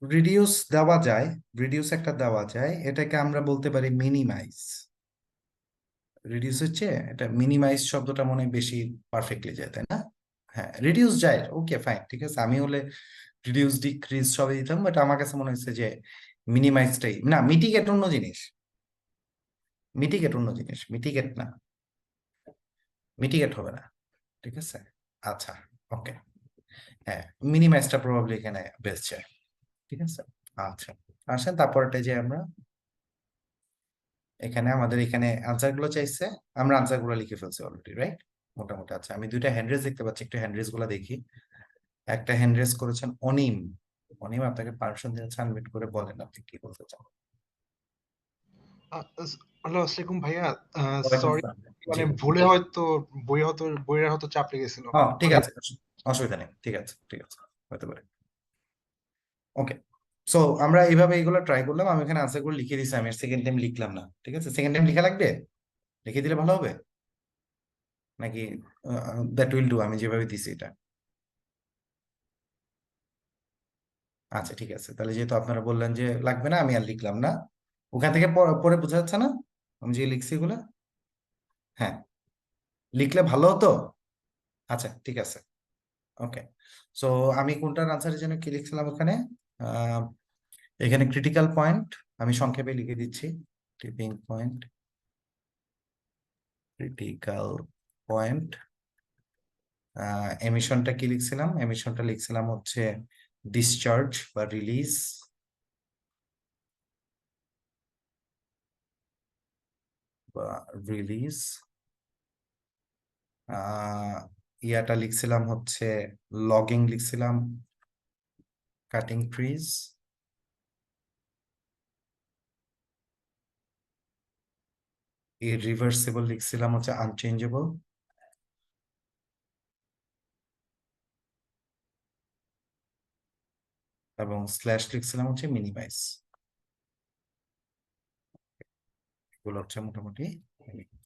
রিডিউস দেওয়া যায়, রিডিউস একটা দেওয়া যায়, এটাকে আমরা বলতে পারি মিনিমাইজ। রিডিউস হচ্ছে এটা, মিনিমাইজ শব্দটা মনে হয় বেশি পারফেক্টলি যায়, তাই না? হ্যাঁ, রিডিউস যায়, ওকে ফাইন, ঠিক আছে। আমি হলে রিডিউস ডিক্রিজ সবই দিতাম, বাট আমার কাছে মনে হচ্ছে যে মিনিমাইজটাই না, মিটিগেট অন্য জিনিস, মিটিগেট অন্য জিনিস, মিটিগেট না, মিটিগেট হবে না, ঠিক আছে। আচ্ছা, ওকে, হ্যাঁ, মিনিমাইজটা প্রবাবলি এখানে বেস্ট যায়, ঠিক আছে। আচ্ছা, আসেন তারপরটা যে আমরা এখানে আমাদের এখানে আনসার গুলো চাইছে, আমরা আনসার গুলো লিখে ফেলছি অলরেডি, রাইট? মোটামুটি। আচ্ছা, আমি দুইটা হ্যান্ডরেস দেখতে পাচ্ছি, একটু হ্যান্ডরেস গুলো দেখি। একটা হ্যান্ডরেস করেছেন অনিম। অনিম, আপনাকে পারমিশন দিয়েছে, আনমিউট করে বলেন আপনি কি বলতে চান। হ্যালো, আসসালামাইকুম ভাইয়া। ওয়ালাইকুম সরি, আসসালাম। জি, মানে ভুলে হয়তো বইয়ের হয়তো চাপ লেগেছিল। হ্যাঁ ঠিক মানে আছে, অসুবিধা নেই, ঠিক আছে, ঠিক আছে, হতে পারে। ওকে, সো আমরা এইভাবে এইগুলো ট্রাই করলাম। আমি এখানে আনসার গুলো লিখে দিচ্ছি, আমি সেকেন্ড টাইম লিখলাম না, ঠিক আছে। সেকেন্ড টাইম লিখা লাগবে, লিখে দিলে ভালো হবে নাকি? দ্যাট উইল ডু, আমি যেভাবে দিছি এটা। আচ্ছা ঠিক আছে, তাহলে যেহেতু আপনারা বললেন যে লাগবে না, আমি আর লিখলাম না। ওখান থেকে পরে বোঝা যাচ্ছে না আমি যে লিখছি এগুলা? হ্যাঁ, লিখলে ভালো হতো। আচ্ছা ঠিক আছে, ওকে। সো আমি কোনটার আনসারের জন্য কি লিখছিলাম ওখানে? আহ, এখানে ক্রিটিক্যাল পয়েন্ট আমি সংক্ষেপে লিখে দিচ্ছি। Tipping point, critical point. এমিশনটা কি লিখছিলাম? এমিশনটা লিখছিলাম হচ্ছে ডিসচার্জ বা রিলিজ, বা রিলিজ। ইয়াটা লিখছিলাম হচ্ছে লগিং, লিখছিলাম কাটিং ট্রিজ। ইরিভার্সিবল লিখছিলাম হচ্ছে আনচেঞ্জেবল। এবং স্ল্যাশ লিখছিলাম হচ্ছে মিনিমাইজ। এগুলো হচ্ছে মোটামুটি।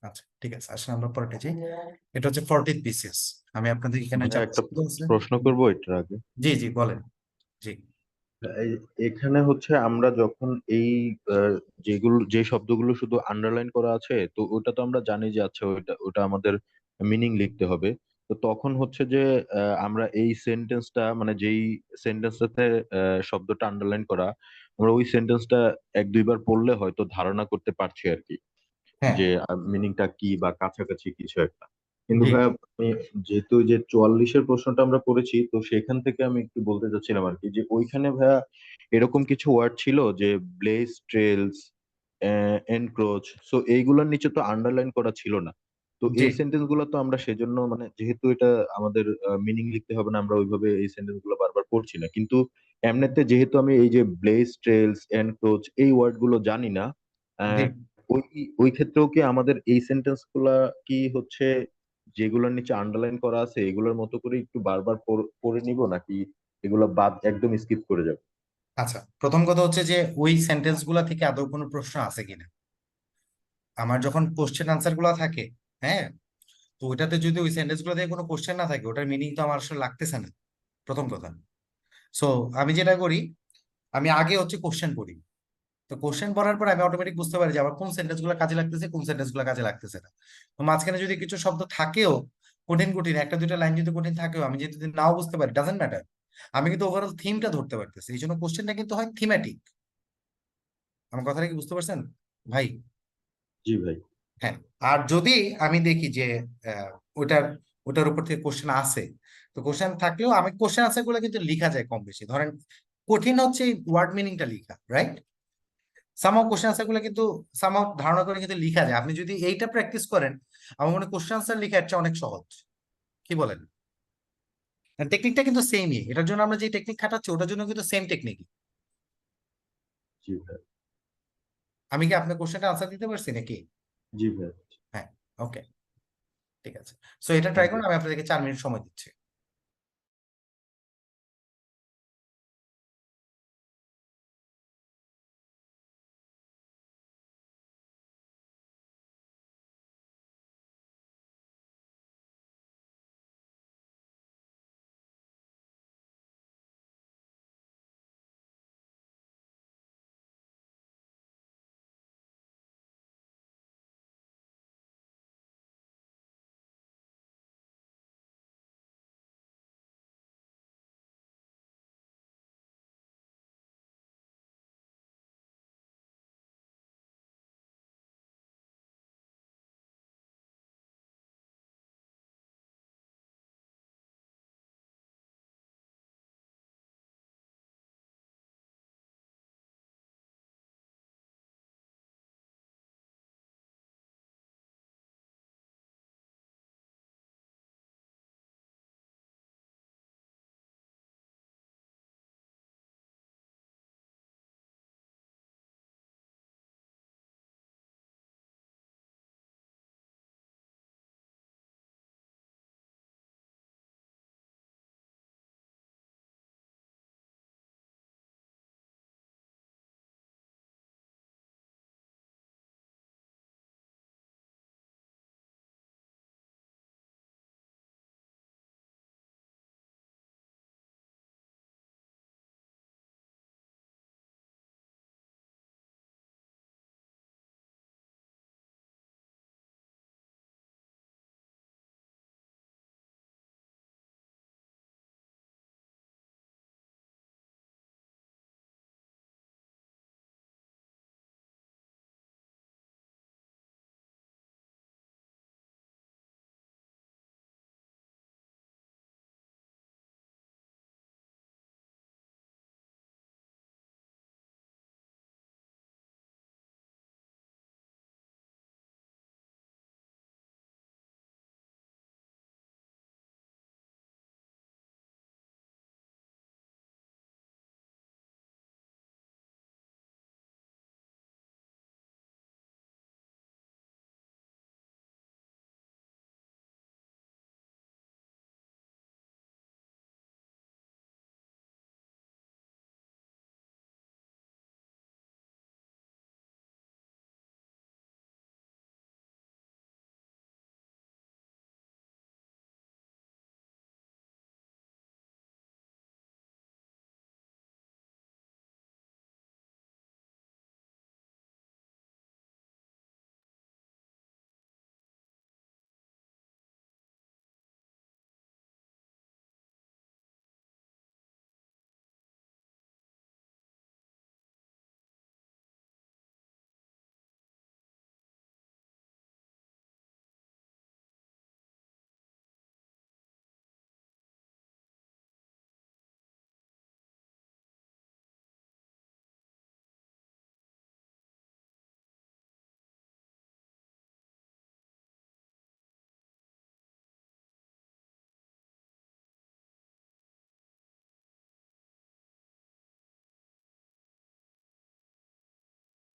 আচ্ছা ঠিক আছে, আসলে আমরা পরেটা যাই। এটা হচ্ছে 40 পিসেস। আমি আপনাদের এখানে মানে যা একটা শব্দ আছে। প্রশ্ন করবো এটার আগে। জি জি বলেন। জি এখানে হচ্ছে আমরা যখন এই যে শব্দগুলো শুধু আন্ডারলাইন করা আছে, তো ওটা তো আমরা জানি যে আচ্ছা ওটা ওটা আমাদের মিনিং লিখতে হবে। তো তখন হচ্ছে যে আমরা এই সেন্টেন্সটা, মানে যেই সেন্টেন্সটাতে শব্দটা আন্ডারলাইন করা, আমরা ওই সেন্টেন্সটা এক দুইবার পড়লে হয়তো ধারণা করতে পারছি আর কি, হ্যাঁ, যে মিনিংটা কি বা কাছাকাছি কিছু একটা। কিন্তু জি ভাইয়া আমি যেহেতু যে 44-এর প্রশ্নটা আমরা করেছি, তো সেখান থেকে আমি একটু বলতে চাচ্ছিলাম আর কি, যে ওইখানে ভাইয়া এরকম কিছু ওয়ার্ড ছিল যে ব্লেজ ট্রেলস, এনক্রোচ, সো এইগুলোর নিচে তো আন্ডারলাইন করা ছিল না। তো জি এই সেন্টেন্স গুলো তো আমরা সেজন্য, মানে যেহেতু এটা আমাদের মিনিং লিখতে হবে না, আমরা ওইভাবে এই সেন্টেন্স গুলো বারবার পড়ছি না। কিন্তু এমনিতে যেহেতু আমি এই যে ব্লেজ ট্রেলস, এনক্রোচ এই ওয়ার্ড গুলো জানি না, জি ওই ওই ক্ষেত্রেও কি আমাদের এই সেন্টেন্স গুলা কি হচ্ছে যেগুলোর নিচে আন্ডারলাইন করা আছে এগুলোর মতো করে একটু বারবার পড়ে নিব, নাকি এগুলো বাদ একদম স্কিপ করে যাব? আচ্ছা, প্রথম কথা হচ্ছে যে ওই সেন্টেন্স গুলা থেকে আদৌ কোনো প্রশ্ন আছে কিনা। আমার যখন কোশ্চেন আনসার গুলা থাকে, হ্যাঁ, তো ওইটাতে যদি ওই সেন্টেন্স গুলো থেকে কোনো কোশ্চেন না থাকে, ওটার মিনিং তো আমার আসলে লাগতেছে না, প্রথম কথা। সো আমি যেটা করি, আমি আগে হচ্ছে কোশ্চেন পড়ি। তো কোশ্চেন পড়ার পর আমি অটোমেটিক বুঝতে পারি যে আমার কোন সেন্টেন্স গুলো কাজে লাগতেছে, কোন সেন্টেন্স গুলো কাজে লাগতেছে না। তো মাঝখানে যদি কিছু শব্দ থাকেও কঠিন কঠিন, একটা দুইটা লাইন যদি কঠিন থাকেও, আমি যদি নাও বুঝতে পারি, ডাজেন্ট ম্যাটার, আমি কিন্তু ওভারঅল থিমটা ধরতে পারতেছি। এই জন্য কোশ্চেনটা কিন্তু হয় থিমেটিক। আমার কথাটা কি বুঝতে পারছেন ভাই? জি ভাই। হ্যাঁ, আর যদি আমি দেখি যে আহ, ওটার ওটার উপর থেকে কোশ্চেন আছে, তো কোশ্চেন থাকলেও আমি কোশ্চেন আনসার গুলো কিন্তু লিখা যায় কম বেশি। ধরেন কঠিন হচ্ছে ওয়ার্ড মিনিংটা লিখা, রাইট? সামহাও কোশ্চেন আনসার গুলো কিন্তু সামহাও ধারণা করে কিন্তু লিখা যায়। আপনি যদি এইটা প্র্যাকটিস করেন, আমার মনে হয় কোশ্চেন আনসার লেখা এর চেয়ে অনেক সহজ। কি বলেন? টেকনিকটা কিন্তু সেমই, এটার জন্য আমরা যে টেকনিক খাটাচ্ছি ওটার জন্য কিন্তু সেম টেকনিক। জি ভাই। আমি কি আপনার কোশ্চেনটা আনসার দিতে পারছি নাকি? জি ভাই। হ্যাঁ, ওকে, ঠিক আছে। সো এটা ট্রাই থ্যাংক ইউ। করুন, আমি আপনাদেরকে 4 মিনিট সময় দিচ্ছি।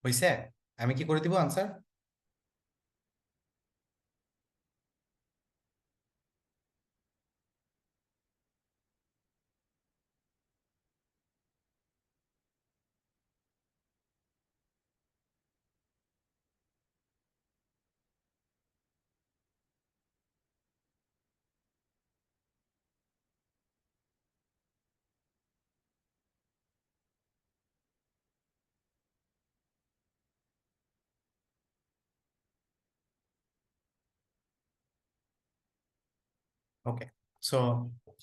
হইছে? আমি কি করে দিব আনসার? ওকে, সো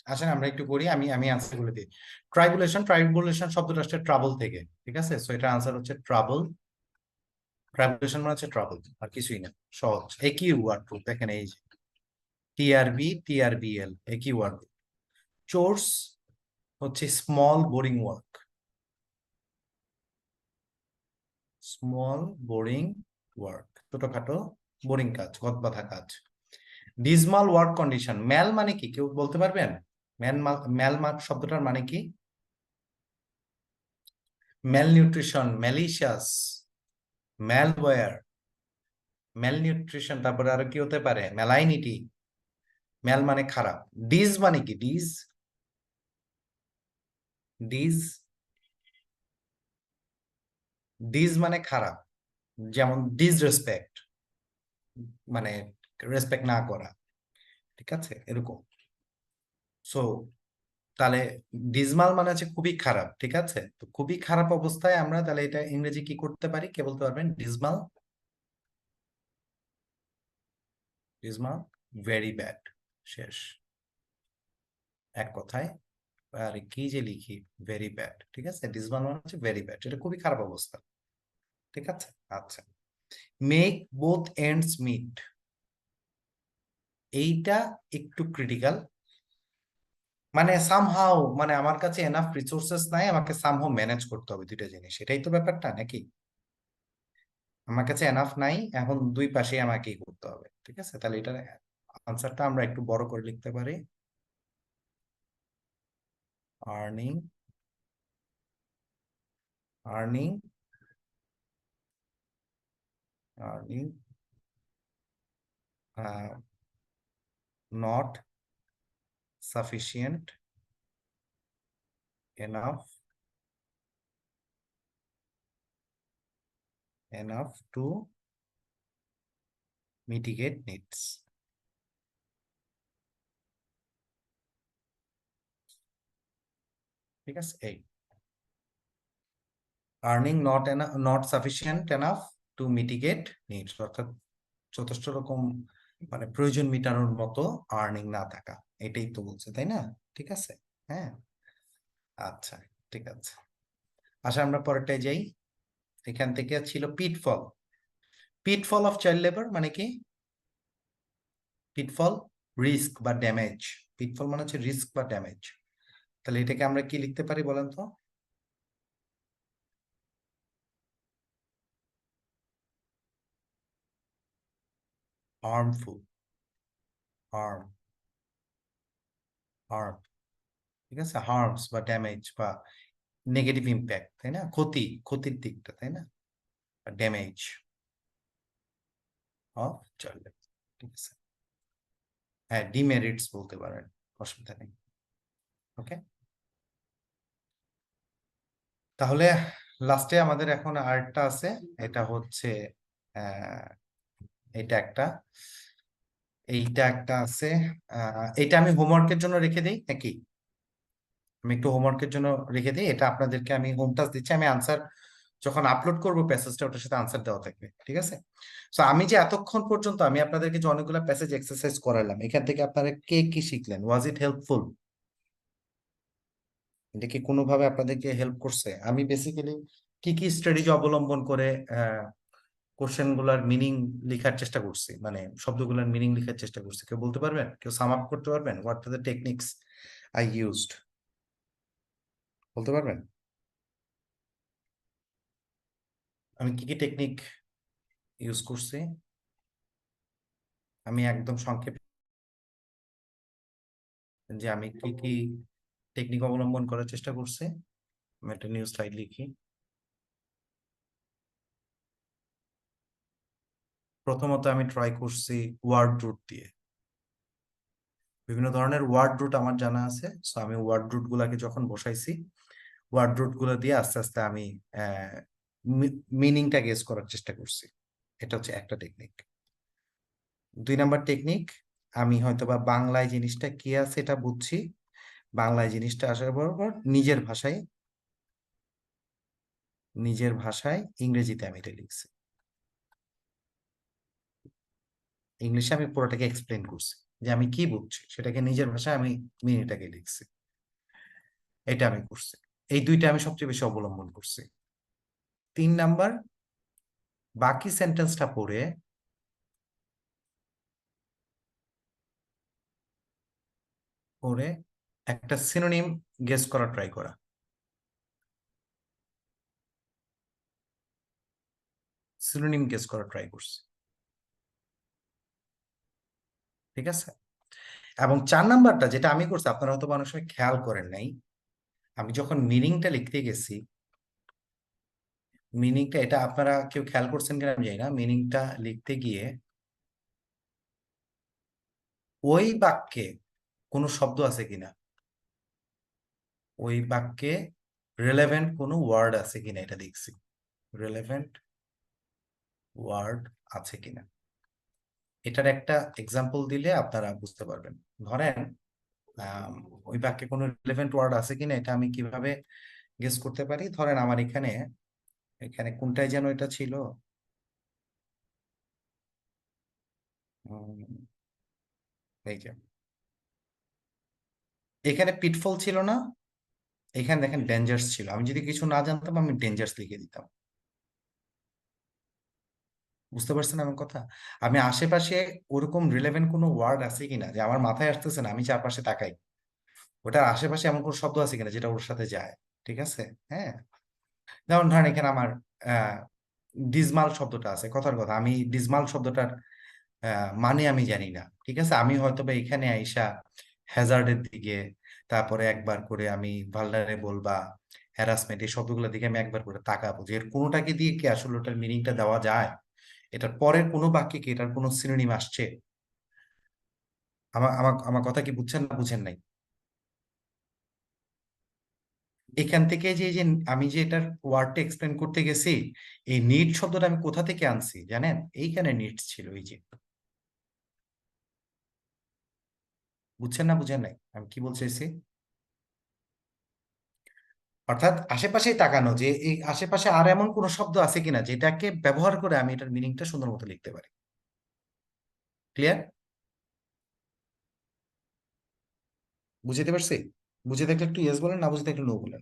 আসেন আমরা একটু করি, আমি আমি আনসার বলে দিই। ট্রাইবুলেশন, ট্রাইবুলেশন শব্দটা আসছে ট্রাবল থেকে, ঠিক আছে? সো এটা আনসার হচ্ছে ট্রাবল। ট্রাইবুলেশন মানে হচ্ছে ট্রাবল, আর কিছুই না, সহজ। একই ওয়ার্ড, দেখেন এই যে টিআরবি, টিআরবিএল, একই ওয়ার্ড। চোর্স হচ্ছে small boring work, small boring work, ছোটখাটো বোরিং কাজ, গদ বাঁধা কাজ। ডিসমাল ওয়ার্ক কন্ডিশন, ম্যাল মানে কি কেউ বলতে পারবেন? ম্যালমার্ক শব্দটার মানে কি? ম্যালনিউট্রিশন, ম্যালিশিয়াস, ম্যালওয়্যার, ম্যালনিউট্রিশন, তারপরে আরো কি হতে পারে? ম্যালাইনিটি। ম্যাল মানে খারাপ। ডিজ মানে কি? ডিজ ডিজ ডিজ মানে খারাপ, যেমন ডিসরেসপেক্ট, মানে রেসপেক্ট না করা, ঠিক আছে, এরকম। সো তাহলে ডিসমাল মানে হচ্ছে খুবই খারাপ, ঠিক আছে। তো খুবই খারাপ অবস্থায় আমরা তাহলে এটা ইংরেজি কি করতে পারি? কে বলতে পারবেন? ডিসমাল, ডিসমাল, ভেরি ব্যাড, শেষ, এক কথায়। আর কি যে লিখি, ভেরি ব্যাড, ঠিক আছে। ডিসমাল মানে হচ্ছে ভেরি ব্যাড, এটা খুবই খারাপ অবস্থা, ঠিক আছে। আচ্ছা, মেক বোথ এন্ডস মিট, এইটা একটু ক্রিটিক্যাল। মানে সামহাও, মানে আমার কাছে এনাফ রিসোর্সেস নাই, আমাকে সামহাও ম্যানেজ করতে হবে দুইটা জিনিস, এটাই তো ব্যাপারটা নাকি? আমার কাছে এনাফ নাই, এখন দুই পাশে আমাকেই করতে হবে, ঠিক আছে। তাহলে এটার আনসারটা আমরা একটু বড় করে লিখতে পারি, earning, earning, earning not sufficient enough, enough to mitigate needs, ঠিক আছে। এই earning not not sufficient enough to mitigate needs, অর্থাৎ যথেষ্ট রকম মানে প্রয়োজন মেটানোর মতো আর্নিং না থাকা, এটাই তো বলছে, তাই না? ঠিক আছে, হ্যাঁ, আচ্ছা, ঠিক আছে। আচ্ছা, আমরা পরেরটায় যাই। এখান থেকে ছিল পিটফল। পিটফল অফ চাইল্ড লেবার মানে কি? পিটফল, রিস্ক বা ড্যামেজ। পিটফল মানে হচ্ছে রিস্ক বা ড্যামেজ। তাহলে এটাকে আমরা কি লিখতে পারি বলেন তো? হার্মফুল, হার্ম, হার্ম, ঠিক আছে। হার্মস বা ড্যামেজ বা নেগেটিভ ইম্প্যাক্ট, তাই না? ক্ষতি, ক্ষতির দিকটা, তাই না? ড্যামেজ অফ চাইল্ড, ঠিক আছে। হ্যাঁ, ডিমেরিটস বলতে পারেন, অসুবিধা নেই। ওকে, তাহলে লাস্টে আমাদের এখন আরেকটা আছে, এটা হচ্ছে আহ, এটা একটা, এইটা একটা আছে। এটা আমি হোমওয়ার্কের জন্য রেখে দিই নাকি? আমি একটু হোমওয়ার্কের জন্য রেখে দিই, এটা আপনাদেরকে আমি হোম টাস্ক দিচ্ছি, আমি আনসার যখন আপলোড করবো প্যাসেজটা, ওটার সাথে আনসার দেওয়া থাকবে, ঠিক আছে। তো আমি যে এতক্ষণ পর্যন্ত আমি আপনাদেরকে যে অনেকগুলো প্যাসেজ এক্সারসাইজ করালাম, এখান থেকে আপনারা কে কি শিখলেন? ওয়াজ ইট হেল্পফুল? এটা কি কোনোভাবে আপনাদেরকে হেল্প করছে? আমি বেসিক্যালি কি কি স্ট্র্যাটেজি অবলম্বন করে কোশ্চেন গুলার মিনিং লেখার চেষ্টা করছি, মানে শব্দগুলোর মিনিং লেখার চেষ্টা করছি, কেউ বলতে পারবেন? কেউ সাম আপ করতে পারবেন? What are the techniques I used, বলতে পারবেন? আমি কি কি টেকনিক ইউজ করছি? আমি একদম সংক্ষেপে যে আমি কি কি টেকনিক অবলম্বন করার চেষ্টা করছি, আমি একটা নিউ স্লাইড লিখি। প্রথমত আমি ট্রাই করছি ওয়ার্ড রুট দিয়ে, বিভিন্ন ধরনের ওয়ার্ড রুট আমার জানা আছে, সো আমি ওয়ার্ড রুট গুলাকে যখন বসাইছি, ওয়ার্ড রুট গুলো দিয়ে আস্তে আস্তে আমি মিনিংটা গেস করার চেষ্টা করছি। এটা হচ্ছে একটা টেকনিক। 2 নাম্বার টেকনিক, আমি হয়তোবা বাংলায় জিনিসটা কি আছে এটা বুঝছি, বাংলায় জিনিসটা আসার পর নিজের ভাষায়, নিজের ভাষায় ইংরেজিতে আমি এটা লিখছি, ইংলিশে আমি পুরোটাকে এক্সপ্লেন করছি যে আমি কি বুঝছি, সেটাকে নিজের ভাষায় আমি মিনিটাকে লিখছি, এটা আমি করছি। এই দুইটা আমি সবচেয়ে বেশি অবলম্বন করছি। 3 নাম্বার, বাকি সেন্টেন্সটা পড়ে পড়ে একটা সিনোনিম গেস করা ট্রাই করা, সিনোনিম গেস করা ট্রাই করছি, ঠিক আছে। এবং 4 নাম্বারটা যেটা আমি করছি আপনারা হয়তো অনেক সময় খেয়াল করেন নাই, আমি যখন মিনিংটা লিখতে গেছি, মিনিংটা এটা আপনারা কেউ খেয়াল করছেন কিনা আমি জানি না, মিনিংটা লিখতে গিয়ে ওই বাক্যে কোনো শব্দ আছে কিনা, ওই বাক্যে রেলেভেন্ট কোনো ওয়ার্ড আছে কিনা এটা দেখছি, রেলেভেন্ট ওয়ার্ড আছে কিনা। এটার একটা এক্সাম্পল দিলে আপনারা বুঝতে পারবেন। ধরেন আম, ওই বাক্যে কোনো রিলেভেন্ট ওয়ার্ড আছে কিনা এটা আমি কিভাবে গেস করতে পারি। ধরেন আমার এখানে এখানে কোনটায় যেন এটা ছিল, উম, এই যে এখানে পিটফল ছিল না, এখানে দেখেন ডেঞ্জার্স ছিল। আমি যদি কিছু না জানতাম আমি ডেঞ্জার্স লিখে দিতাম। বুঝতে পারছেন আমার কথা? আমি আশেপাশে ওরকম রিলেভেন্ট কোনো ওয়ার্ড আছে কিনা যে আমার মাথায় আসতেছে না, আমি চারপাশে তাকাই, ওটার আশেপাশে এমন কোনো শব্দ আছে কিনা যেটা ওর সাথে যায়। ঠিক আছে? হ্যাঁ, যেমন ধরেন এখানে আমার আহ ডিজমাল শব্দটা আছে, কথার কথা আমি ডিজমাল শব্দটার মানে আমি জানি না। ঠিক আছে, আমি হয়তো বা এখানে আইসা হ্যাজার্ডের দিকে, তারপরে একবার করে আমি ভালনারেবল বা হ্যারাসমেন্ট এই শব্দগুলোর দিকে আমি একবার করে তাকাবো যে এর কোনোটাকে দিয়ে কি আসলে ওটার মিনিংটা দেওয়া যায়, এটার পরের কোনো বাক্যে কি এটার কোনো সিনোনিম আসছে। আমার আমার আমার কথা কি বুঝছেন না বুঝেন নাই? এখান থেকে যে যে আমি যে এটার ওয়ার্ডটা এক্সপ্লেন করতে গেছি, এই নিড শব্দটা আমি কোথা থেকে আনছি জানেন? এইখানে নিডস ছিল, এই যে। বুঝছেন না বুঝেন নাই আমি কি বলছি? অর্থাৎ আশেপাশেই তাকানো, যে এই আশেপাশে আর এমন কোন শব্দ আছে কিনা যেটাকে ব্যবহার করে আমি এটার মিনিংটা সুন্দর মতো লিখতে পারি। ক্লিয়ার? বুঝতে পারছি? বুঝে দেখলে একটু ইয়েস বলেন, না বুঝে দেখলে নো বলেন।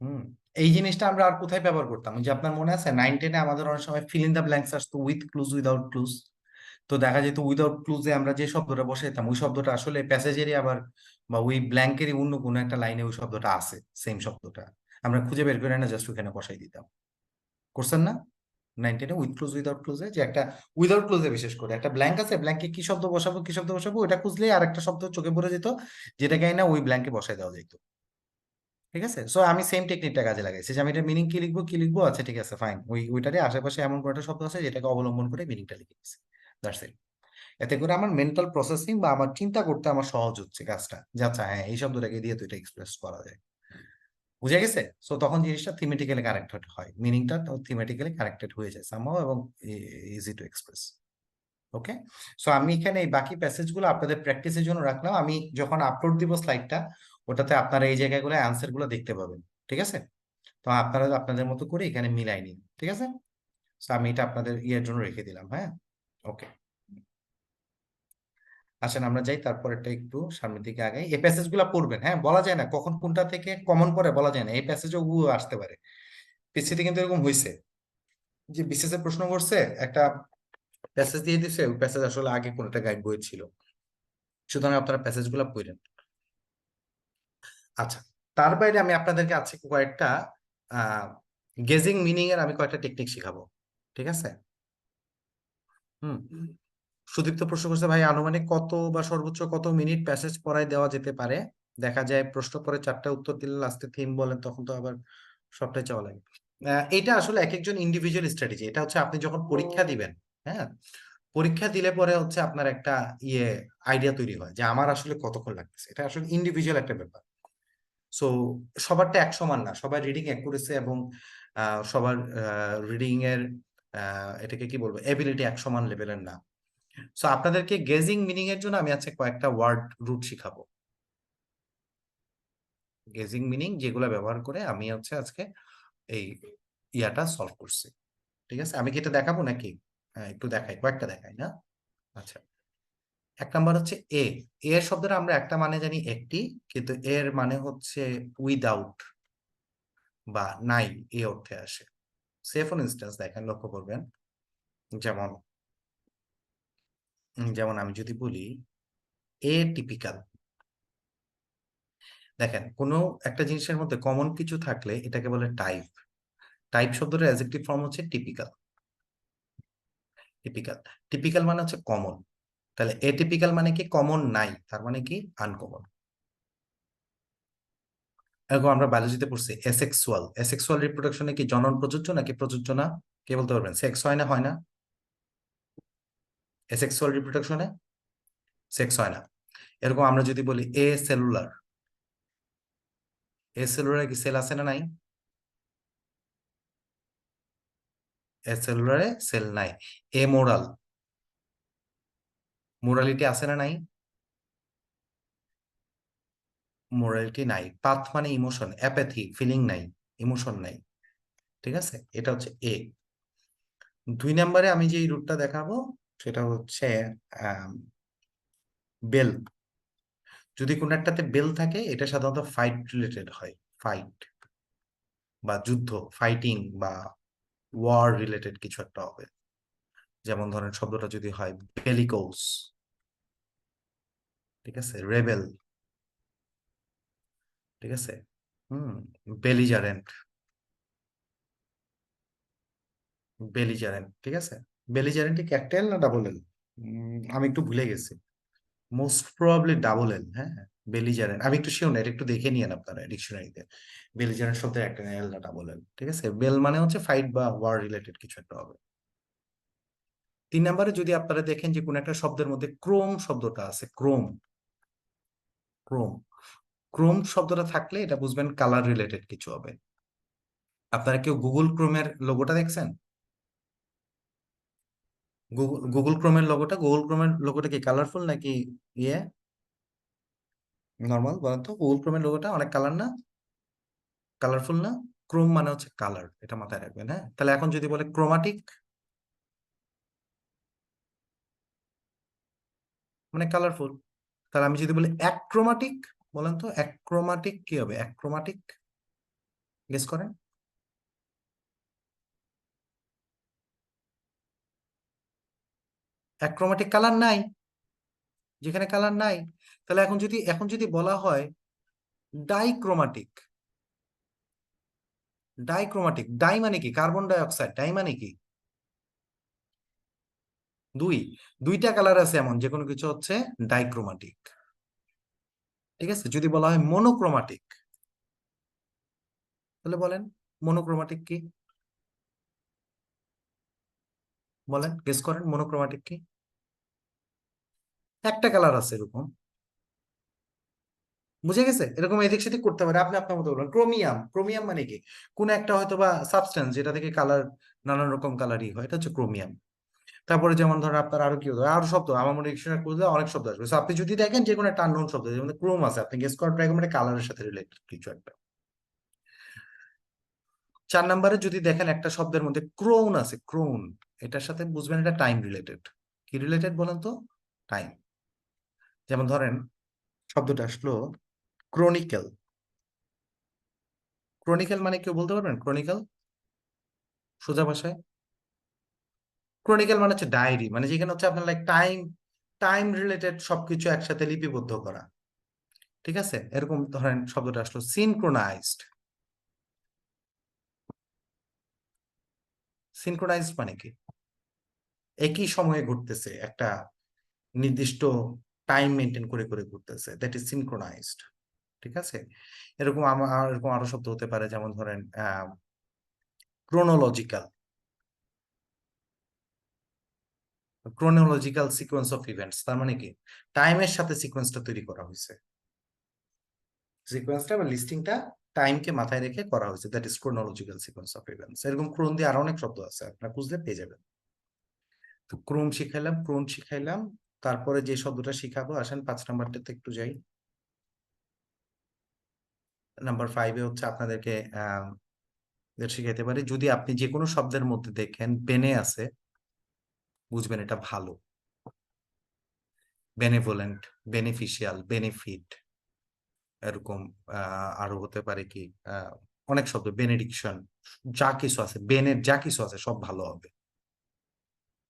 হুম, এই জিনিসটা আমরা আর কোথায় ব্যবহার করতাম? ওই যে আপনার মনে আছে 9-10-এ আমাদের অনেক সময় ফিল ইন দ্য ব্ল্যাঙ্কস আসতো উইথ ক্লুজ উইদাউট ক্লুজ। তো দেখা যেত উইদাউট ক্লুজে আমরা যে শব্দটা বসাইতাম ওই শব্দটা আসলে প্যাসেজেরই আবার বা ওই ব্ল্যাঙ্কেরই অন্য কোনো একটা লাইনে ওই শব্দটা আছে, সেম শব্দটা আমরা খুঁজে বের করে না জাস্ট ওখানে বসাই দিতাম। করছেন না 9-10-এ উইথ ক্লুজ উইদাউট ক্লুজে? যে একটা উইদাউট ক্লুজে বিশেষ করে একটা ব্ল্যাঙ্ক আছে, ব্ল্যাঙ্কে কি শব্দ বসাবো কি শব্দ বসাবো ওটা খুঁজলেই আর একটা শব্দ চোখে পড়ে যেত, যেটাকে না ওই ব্ল্যাঙ্কে বসাই দেওয়া যেত। ঠিক আছে, সো আমি সেম টেকনিকটা কাজে লাগাইছি যে আমি এটা মিনিং কি লিখবো, আচ্ছা ঠিক আছে ফাইন, ওইটারে আশেপাশে এমন কোনো একটা শব্দ আছে যেটাকে অবলম্বন করে মিনিংটা লিখে দিচ্ছি। That's it. এতে করে আমার মেন্টাল প্রসেসিং বা আমার চিন্তা করতে আমার সহজ হচ্ছে কাজটা, যে আচ্ছা হ্যাঁ এই শব্দটাকে দিয়ে তো এটা এক্সপ্রেস করা যায়। বুঝে গেছে? সো তখন জিনিসটা থিমেটিক্যালি কানেক্টেড হয়, মিনিংটা থিমেটিক্যালি কানেক্টেড হয়ে যায় সামহাও এবং easy to express. Okay, so আমি এখানে এই বাকি প্যাসেজগুলো আপনাদের প্র্যাকটিসের জন্য রাখলাম। আমি যখন আপলোড দিব স্লাইডটা, ওটাতে আপনারা এই জায়গাগুলো অ্যান্সার গুলো দেখতে পাবেন। ঠিক আছে, তো আপনারা আপনাদের মতো করে এখানে মিলাই নিন। ঠিক আছে, সো আমি এটা আপনাদের ইয়ের জন্য রেখে দিলাম। হ্যাঁ, ওকে, আসেন আমরা যাই তারপরেরটা একটু সামনের দিকে আগাই। এই প্যাসেজ গুলা পড়বেন, হ্যাঁ, বলা যায় না কখন কোনটা থেকে কমন পড়ে, বলা যায় না, এই প্যাসেজও আসতে পারে। পিসিতে কিন্তু এরকম হয়েছে যে বিসিএস এর প্রশ্ন করছে, একটা প্যাসেজ দিয়ে দিছে, ওই প্যাসেজ আসলে আগে কোন একটা গাইড বই ছিল। সুতরাং আপনারা প্যাসেজ গুলা পড়েন। আচ্ছা, তার বাইরে আমি আপনাদেরকে আছে কয়েকটা গেজিং মিনিং এর আমি কয়েকটা টেকনিক শিখাবো। ঠিক আছে? হুম, সুদীপ্ত প্রশ্ন করছে ভাই আনুমানিক কত বা সর্বোচ্চ কত মিনিট প্যাসেজ পড়ায় দেওয়া যেতে পারে? দেখা যায় প্রশ্ন পরে 4টা উত্তর দিলে লাস্টে থিম বলেন, তখন তো আবার সবটাই চাওয়া লাগে। এটা আসলে এক একজন ইন্ডিভিজুয়াল স্ট্র্যাটেজি। এটা হচ্ছে আপনি যখন পরীক্ষা দিবেন, হ্যাঁ, পরীক্ষা দিলে পরে হচ্ছে আপনার একটা ইয়ে আইডিয়া তৈরি হয় যে আমার আসলে কতক্ষণ লাগতেছে। এটা আসলে ইন্ডিভিজুয়াল একটা ব্যাপার। সো সবারটা এক সমান না, সবার রিডিং অ্যাকুরেসি এবং সবার রিডিং এর এটাকে কি বলবো এবিলিটি এক সমান লেভেলের না। সো আপনাদেরকে গেজিং মিনিং এর জন্য আমি আজকে কয়েকটা ওয়ার্ড রুট শিখাবো, গেজিং মিনিং যেগুলো ব্যবহার করে আমি হচ্ছে আজকে এই ইয়াটা সলভ করছি। ঠিক আছে, আমি কি এটা দেখাবো নাকি? একটু দেখাই, কয়েকটা দেখাই না? আচ্ছা, এক নাম্বার হচ্ছে এ। এর শব্দটা আমরা একটা মানে জানি একটি, কিন্তু এর মানে হচ্ছে উইদাউট বা নাই, এই অর্থে আসে। সে ফর ইনস্ট্যান্স দেখেন, লক্ষ্য করবেন, যেমন যেমন আমি যদি বলি এ টিপিক্যাল, দেখেন কোনো একটা জিনিসের মধ্যে কমন কিছু থাকলে এটাকে বলে টাইপ। টাইপ শব্দটার অ্যাডজেক্টিভ ফর্ম হচ্ছে টিপিক্যাল। টিপিক্যাল। টিপিক্যাল মানে হচ্ছে কমন। তাহলে এটিপিক্যাল মানে কি? কমন নাই, তার মানে কি? আনকমন। এরকম আমরা বায়োলজিতে পড়ছি এসেক্সুয়াল। এসেক্সুয়াল রিপ্রোডাকশনে কি জনন প্রযোজ্য নাকি প্রযোজ্য না? কে বলতে পারবেন? সেক্স হয় না, হয় না? এসেক্সুয়াল রিপ্রোডাকশনে সেক্স হয় না। এরকম আমরা যদি বলি এ সেলুলার, এ সেলুলারে কি সেল আছে না নাই? এ সেলুলারে সেল নাই। এ মোরাল, মোরালিটি আছে না নাই? মোরালিটি নাই। পাথ মানে ইমোশন, অ্যাপ্যাথি, ফিলিং নাই, ইমোশন নাই। ঠিক আছে, এটা হচ্ছে এ। 2 নম্বরে আমি যে রুটটা দেখাবো সেটা হচ্ছে বেল। যদি কোনো একটাতে বেল থাকে এটা সাধারণত ফাইট রিলেটেড হয়, ফাইট বা যুদ্ধ, ফাইটিং বা ওয়ার রিলেটেড কিছু একটা হবে। যেমন ধরেন শব্দটা যদি হয় বেলিকোস, ঠিক আছে, রেবেল, ঠিক আছে, বেলিজারেন্ট, বেলিজারেন্ট, ঠিক আছে। বেলিজারেন্ট কি একটা এল না ডাবল এল? আমি একটু ভুলে গেছি, মোস্ট প্রবাবলি ডাবল এল। হ্যাঁ, বেলিজারেন্ট, আমি একটু শিওর না, এটা একটু দেখে নিয়েন আপনারা ডিকশনারিতে। বেলিজারেন্ট শব্দের একটা এল না ডাবল এল, ঠিক আছে। বেল মানে হচ্ছে ফাইট বা ওয়ার রিলেটেড কিছু একটা হবে। 3 নম্বরে যদি আপনারা দেখেন যে কোন একটা শব্দের মধ্যে ক্রোম শব্দটা আছে, ক্রোম, ক্রোম, ক্রোম শব্দটা থাকলে এটা বুঝবেন কালার রিলেটেড কিছু হবে। আপনারা কেউ গুগল ক্রোমের লোগোটা দেখছেন? গুগল ক্রোমের লোগোটা, গুগল ক্রোমের লোগোটা কি কালারফুল নাকি ইয়ে নর্মাল? বলেন তো, গুগল ক্রোমের লোগোটা অনেক কালার না, কালারফুল না? ক্রোম মানে হচ্ছে কালার, এটা মাথায় রাখবেন। হ্যাঁ, তাহলে এখন যদি বলে ক্রোমাটিক মানে কালারফুল, তাহলে আমি যদি বলি অ্যাক্রোমাটিক, বলেন তো অ্যাক্রোমাটিক কি হবে? অ্যাক্রোমাটিক, গেস করেন। অ্যাক্রোমাটিক কালার নাই, যেখানে কালার নাই। তাহলে এখন যদি বলা হয় ডাইক্রোমাটিক, ডাইক্রোমাটিক, ডাই মানে কি? কার্বন ডাই অক্সাইড, ডাই মানে কি? দুইটা কালার আছে এমন যে কোনো কিছু হচ্ছে ডাইক্রোমাটিক, ঠিক আছে। যদি বলা হয় মনোক্রোমাটিক, তাহলে বলেন মনোক্রোমাটিক কি? বলেন, গেস করেন মনোক্রোমাটিক কি? একটা কালার আছে এরকম, বুঝে গেছে? এরকম এদিক সেদিক করতে পারে, আপনি আপনার মতো বলবেন। ক্রোমিয়াম, ক্রোমিয়াম মানে কি? কোন একটা হয়তো বা সাবস্টেন্স যেটা থেকে কালার, নানান রকম কালারই হয়, এটা হচ্ছে ক্রোমিয়াম। তারপরে যেমন ধরেন আপনার আরো কি হতো, আরো শব্দ আমার মনে ডিকশনারি খুঁজলে অনেক শব্দ আসবে। So আপনি যদি দেখেন যে কোনো একটা আননোন শব্দ যেমন ক্রোম আছে, আপনি গেস করার ট্রাই করবেন কালারের সাথে রিলেটেড কিছু একটা। 4 নম্বরে যদি দেখেন একটা শব্দের মধ্যে ক্রোন আছে, ক্রোন, এটার সাথে বুঝবেন এটা টাইম রিলেটেড। কি রিলেটেড বলেন তো? টাইম। যেমন ধরেন শব্দটা আসলো ক্রনিক্যাল। ক্রনিক্যাল মানে কেউ বলতে পারবেন? ক্রনিক্যাল সোজা ভাষায় ক্রনিক্যাল মানে হচ্ছে ডায়েরি, মানে যেখানে হচ্ছে আপনার লাইক টাইম, টাইম রিলেটেড সবকিছু একসাথে লিপিবদ্ধ করা, ঠিক আছে। এরকম ধরেন শব্দটা আসলো সিনক্রোনাইজড। সিনক্রোনাইজড মানে কি? একই সময়ে ঘটতেছে, একটা নির্দিষ্ট টাইম মেনটেন করে করে ঘুরতেছে, দ্যাট ইজ সিনক্রোনাইজড, ঠিক আছে। এরকম আরো শব্দ হতে পারে, যেমন ধরেন chronological, chronological sequence of events, তার মানে কি টাইমের সাথে সিকোয়েন্সটা তৈরি করা হয়েছে, সিকোয়েন্সটা বা লিস্টিংটা টাইমকে মাথায় রেখে করা হয়েছে, that is chronological sequence of events. এরকম ক্রোন দিয়ে আরো অনেক শব্দ আছে, আপনারা খুঁজলে পেয়ে যাবেন। তো ক্রোম শিখাইলাম, ক্রোন শিখাইলাম, তারপরে যে শব্দটা শিখাবো আসেন 5 নম্বরটাতে একটু যাই। নাম্বার 5-এ হচ্ছে আপনাদেরকে শিখাইতে পারি, যদি আপনি যে কোনো শব্দের মধ্যে দেখেন বেনে আছে, বুঝবেন এটা ভালো। বেনেভোলেন্ট, বেনিফিশিয়াল, বেনিফিট, এরকম আরো হতে পারে কি অনেক শব্দ, বেনেডিকশন, যা কিছু আছে বেনের, যা কিছু আছে সব ভালো হবে,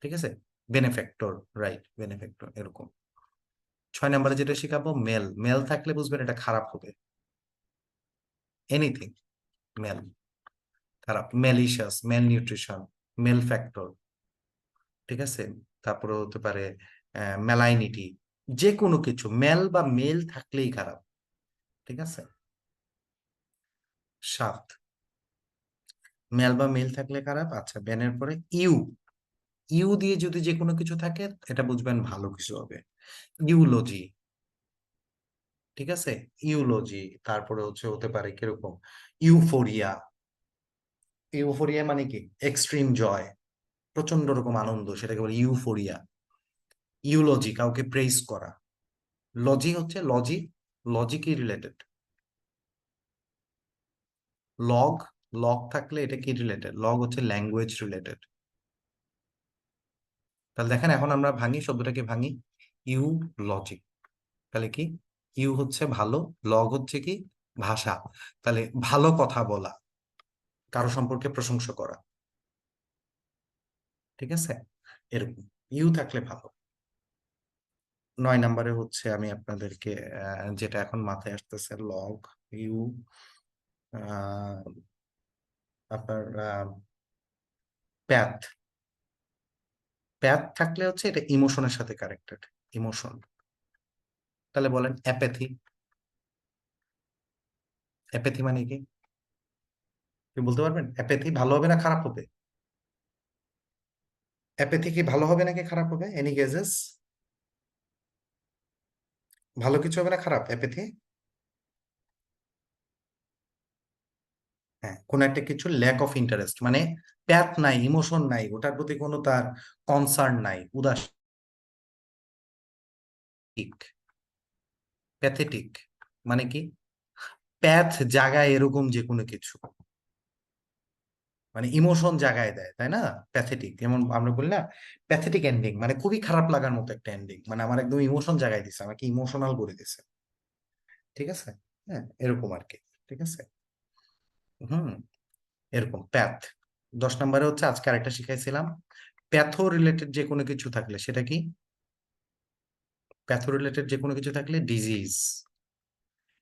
ঠিক আছে। বেনেফেক্টর, রাইট, বেনেফেক্টর, এরকম। 6 নম্বরে যেটা শিখাবো মেল, মেল থাকলে বুঝবেন এটা খারাপ হবে, এনিথিং মেল, খারাপ, মেলিশিয়াস, মেল নিউট্রিশন, মেল ফ্যাক্টর, ঠিক আছে, তারপরে হতে পারে মেলাইনিটি, যে কোনো কিছু মেল বা মেল থাকলেই খারাপ। ঠিক আছে, 7 মেল বা মেল থাকলে খারাপ। আচ্ছা, ব্যানের পরে ইউ, ইউ দিয়ে যদি যে কোনো কিছু থাকে এটা বুঝবেন ভালো কিছু হবে। ইউলজি, ঠিক আছে, ইউলজি। তারপরে হচ্ছে হতে পারে কিরকম, ইউফোরিয়া। ইউফোরিয়া মানে কি এক্সট্রিম জয়, প্রচন্ড রকম আনন্দ, সেটাকে বলে ইউফোরিয়া। ইউলজি কাউকে প্রেইজ করা। লজি হচ্ছে লজি, লজি কি রিলেটেড, লগ, লগ থাকলে এটা কি রিলেটেড, লগ হচ্ছে ল্যাঙ্গুয়েজ রিলেটেড। তাহলে দেখেন এখন আমরা ভাঙি, শব্দটাকে ভাঙি। ইউ লজিক, তাহলে কি, ইউ হচ্ছে ভালো, লগ হচ্ছে কি ভাষা, তাহলে ভালো কথা বলা, কারো সম্পর্কে প্রশংসা করা। ঠিক আছে, এরকম ইউ থাকলে ভালো। 9 নম্বরে হচ্ছে আমি আপনাদেরকে যেটা এখন মাথায় আসতেছে, লগ, ইউ, আপনার প্যাথ, প্যাথ থাকলে হচ্ছে এটা ইমোশনের সাথে কানেক্টেড, ইমোশন। তাহলে বলেন অ্যাপ্যাথি, অ্যাপ্যাথি মানে কি, কি বলতে পারবেন? অ্যাপ্যাথি ভালো হবে না খারাপ হবে? অ্যাপ্যাথি কি ভালো হবে নাকি খারাপ হবে? Any guesses? ভালো কিছু হবে না খারাপ অ্যাপ্যাথি? হ্যাঁ, কোন একটা কিছু ল্যাক অফ ইন্টারেস্ট, মানে প্যাথ নাই, ইমোশন নাই, ওটার প্রতি কোনো তার কনসার্ন নাই, উদাসীন। প্যাথেটিক মানে কি, প্যাথ জাগায় এরকম যে কোনো কিছু, মানে ইমোশন জাগায় দেয়, তাই না? প্যাথেটিক, যেমন আমরা বলি না প্যাথেটিক এন্ডিং, মানে খুবই খারাপ লাগার মতো একটা এন্ডিং, মানে আমার একদম ইমোশন জাগায় দিছে, আমাকে ইমোশনাল করে দিছে। ঠিক আছে, হ্যাঁ এরকম আর কি। ঠিক আছে, হুম, এরকম প্যাথ। 10 নম্বরে হচ্ছে আজকে আরেকটা শিখাইছিলাম, প্যাথো রিলেটেড যে কোনো কিছু থাকলে সেটা কি, প্যাথো রিলেটেড যে কোনো কিছু থাকলে ডিজিজ,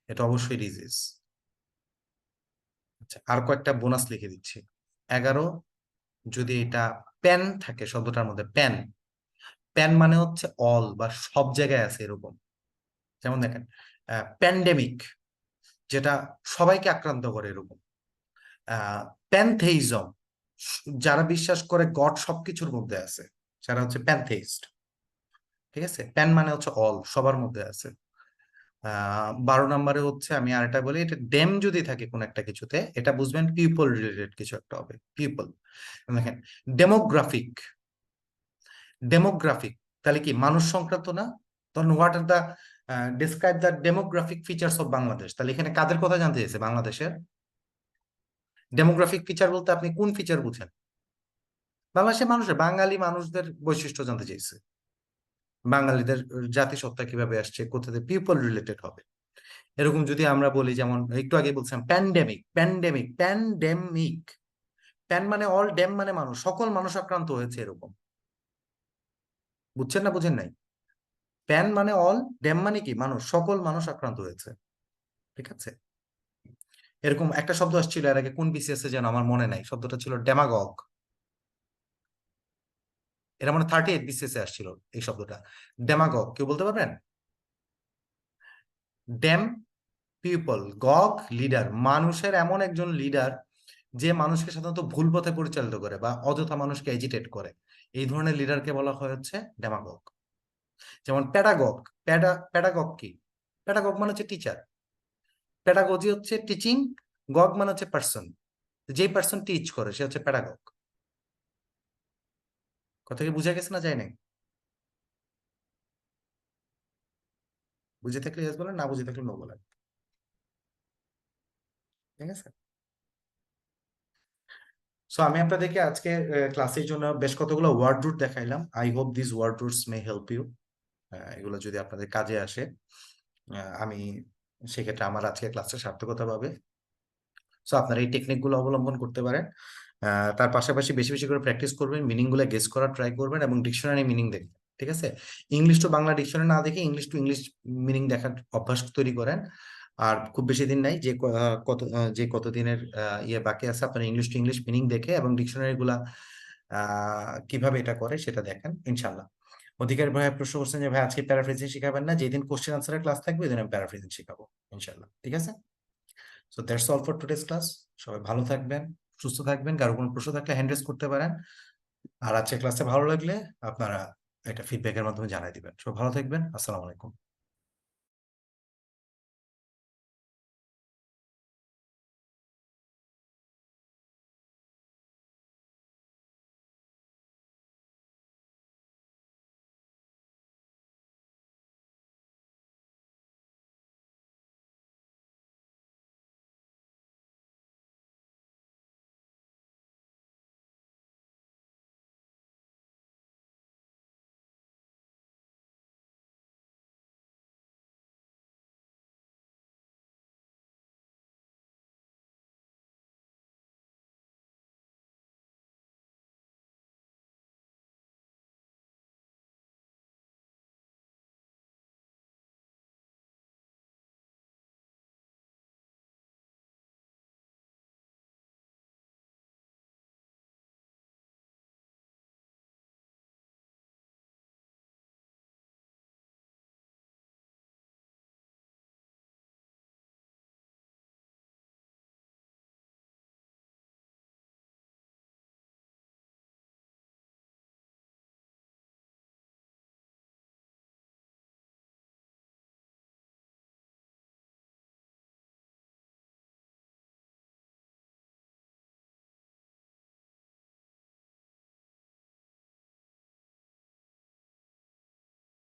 এটা অবশ্যই ডিজিজ। আচ্ছা, আর কয়েকটা বোনাস লিখে দিচ্ছি। 11, যদি এটা প্যান থাকে শব্দটার মধ্যে, প্যান, প্যান মানে হচ্ছে অল বা সব জায়গায় আছে এরকম। যেমন দেখেন প্যান্ডেমিক, যেটা সবাইকে আক্রান্ত করে এরকম। প্যানথেইজম, যারা বিশ্বাস করে গড সবকিছুর মধ্যে আছে, যারা হচ্ছে প্যানথেইস্ট। ঠিক আছে, প্যান মানে হচ্ছে অল, সবার মধ্যে আছে। 12 নম্বরে হচ্ছে আমি আরেকটা বলি, এটা ডেম যদি থাকে কোন একটা কিছুতে, এটা বুঝবেন পিপল রিলেটেড কিছু একটা হবে, পিপল। দেখেন ডেমোগ্রাফিক, ডেমোগ্রাফিক তাহলে কি মানুষ সংক্রান্ত না? তখন what are the describe the demographic features of Bangladesh, তাহলে এখানে কাদের কথা জানতে চাইছে? বাংলাদেশের ডেমোগ্রাফিক ফিচার বলতে আপনি কোন ফিচার বুঝেন? বাংলাদেশের মানুষের, বাঙালি মানুষদের বৈশিষ্ট্য জানতে চাইছে, বাঙালিদের জাতিসত্তা কিভাবে আসছে, কোথা থেকে, পিপল রিলেটেড হবে। এরকম যদি আমরা বলি, যেমন একটু আগে বলছিলাম প্যান্ডেমিক, প্যান্ডেমিক, প্যান্ডেমিক, প্যান মানে অল, ডেম মানে মানুষ, সকল মানুষ আক্রান্ত হয়েছে এরকম। বুঝছেন না বুঝেন নাই? প্যান মানে অল, ডেম মানে কি মানুষ, সকল মানুষ আক্রান্ত হয়েছে। ঠিক আছে, এরকম একটা শব্দ আসছিল এর আগে কোন বিসিএস এ যেন, আমার মনে নাই, শব্দটা ছিল ডেমাগগ। এটা মানে 38 বিসিএস এ আসছিল এই শব্দটা, ডেমাগগ। কেউ বলতে পারবেন? ডেম পিপল, গগ লিডার, মানুষের এমন একজন লিডার যে মানুষকে সাধারণত ভুল পথে পরিচালিত করে বা অযথা মানুষকে এজিটেট করে, এই ধরনের লিডারকে বলা হয় হচ্ছে ডেমাগগ। যেমন প্যাডাগগ, প্যাডাগগ কি, প্যাডাগগ মানে হচ্ছে টিচার, প্যাডাগজি হচ্ছে টিচিং, গগ মানে হচ্ছে পার্সন, যে পার্সন টিচ করে সে হচ্ছে প্যাডাগগ। কথা কি বুঝে গেছে না যায় নাই? বুঝে থাকলে ইয়েস বলেন, না বুঝে থাকলে নো বলেন। ঠিক আছে, সো আমি আপনাদেরকে আজকে ক্লাসের জন্য বেশ কতগুলো ওয়ার্ড রুট দেখাইলাম। I hope this word roots may help you. এগুলো যদি আপনাদের কাজে আসে, আমি সেক্ষেত্রে আমার আজকে ক্লাসটা সার্থকতা পাবে। সো আপনারা এই টেকনিক গুলো অবলম্বন করতে পারেন। তার পাশাপাশি বেশি বেশি করে প্র্যাকটিস করবেন, মিনিং গুলো গেস করার ট্রাই করবেন এবং ডিকশনারি মিনিং দেখবেন। ঠিক আছে, ইংলিশ টু বাংলা ডিকশনারি না দেখে ইংলিশ টু ইংলিশ মিনিং দেখার অভ্যাস তৈরি করেন। আর খুব বেশি দিন নাই, যে কত দিনের ইয়ে বাকি আছে, আপনার ইংলিশ টু ইংলিশ মিনিং দেখে এবং ডিকশনারি গুলা কিভাবে এটা করে সেটা দেখেন ইনশাল্লাহ। অধিকারী ভাই প্রশ্ন করছেন যে ভাই আজকে প্যারাফ্রেজিং শিখাবেন না, যেদিন কোশ্চেন আনসারের ক্লাস থাকবে ওইদিন আমি প্যারাফ্রেজিং শিখাবো ইনশাল্লাহ, ঠিক আছে? So that's all for today's class. সবাই ভালো থাকবেন, সুস্থ থাকবেন। কারো কোনো প্রশ্ন থাকলে হ্যান্ড রেজ করতে পারেন। আর আজকের ক্লাসে ভালো লাগলে আপনারা এটা ফিডব্যাকের মাধ্যমে জানাই দিবেন। সবাই ভালো থাকবেন, আসসালামু আলাইকুম।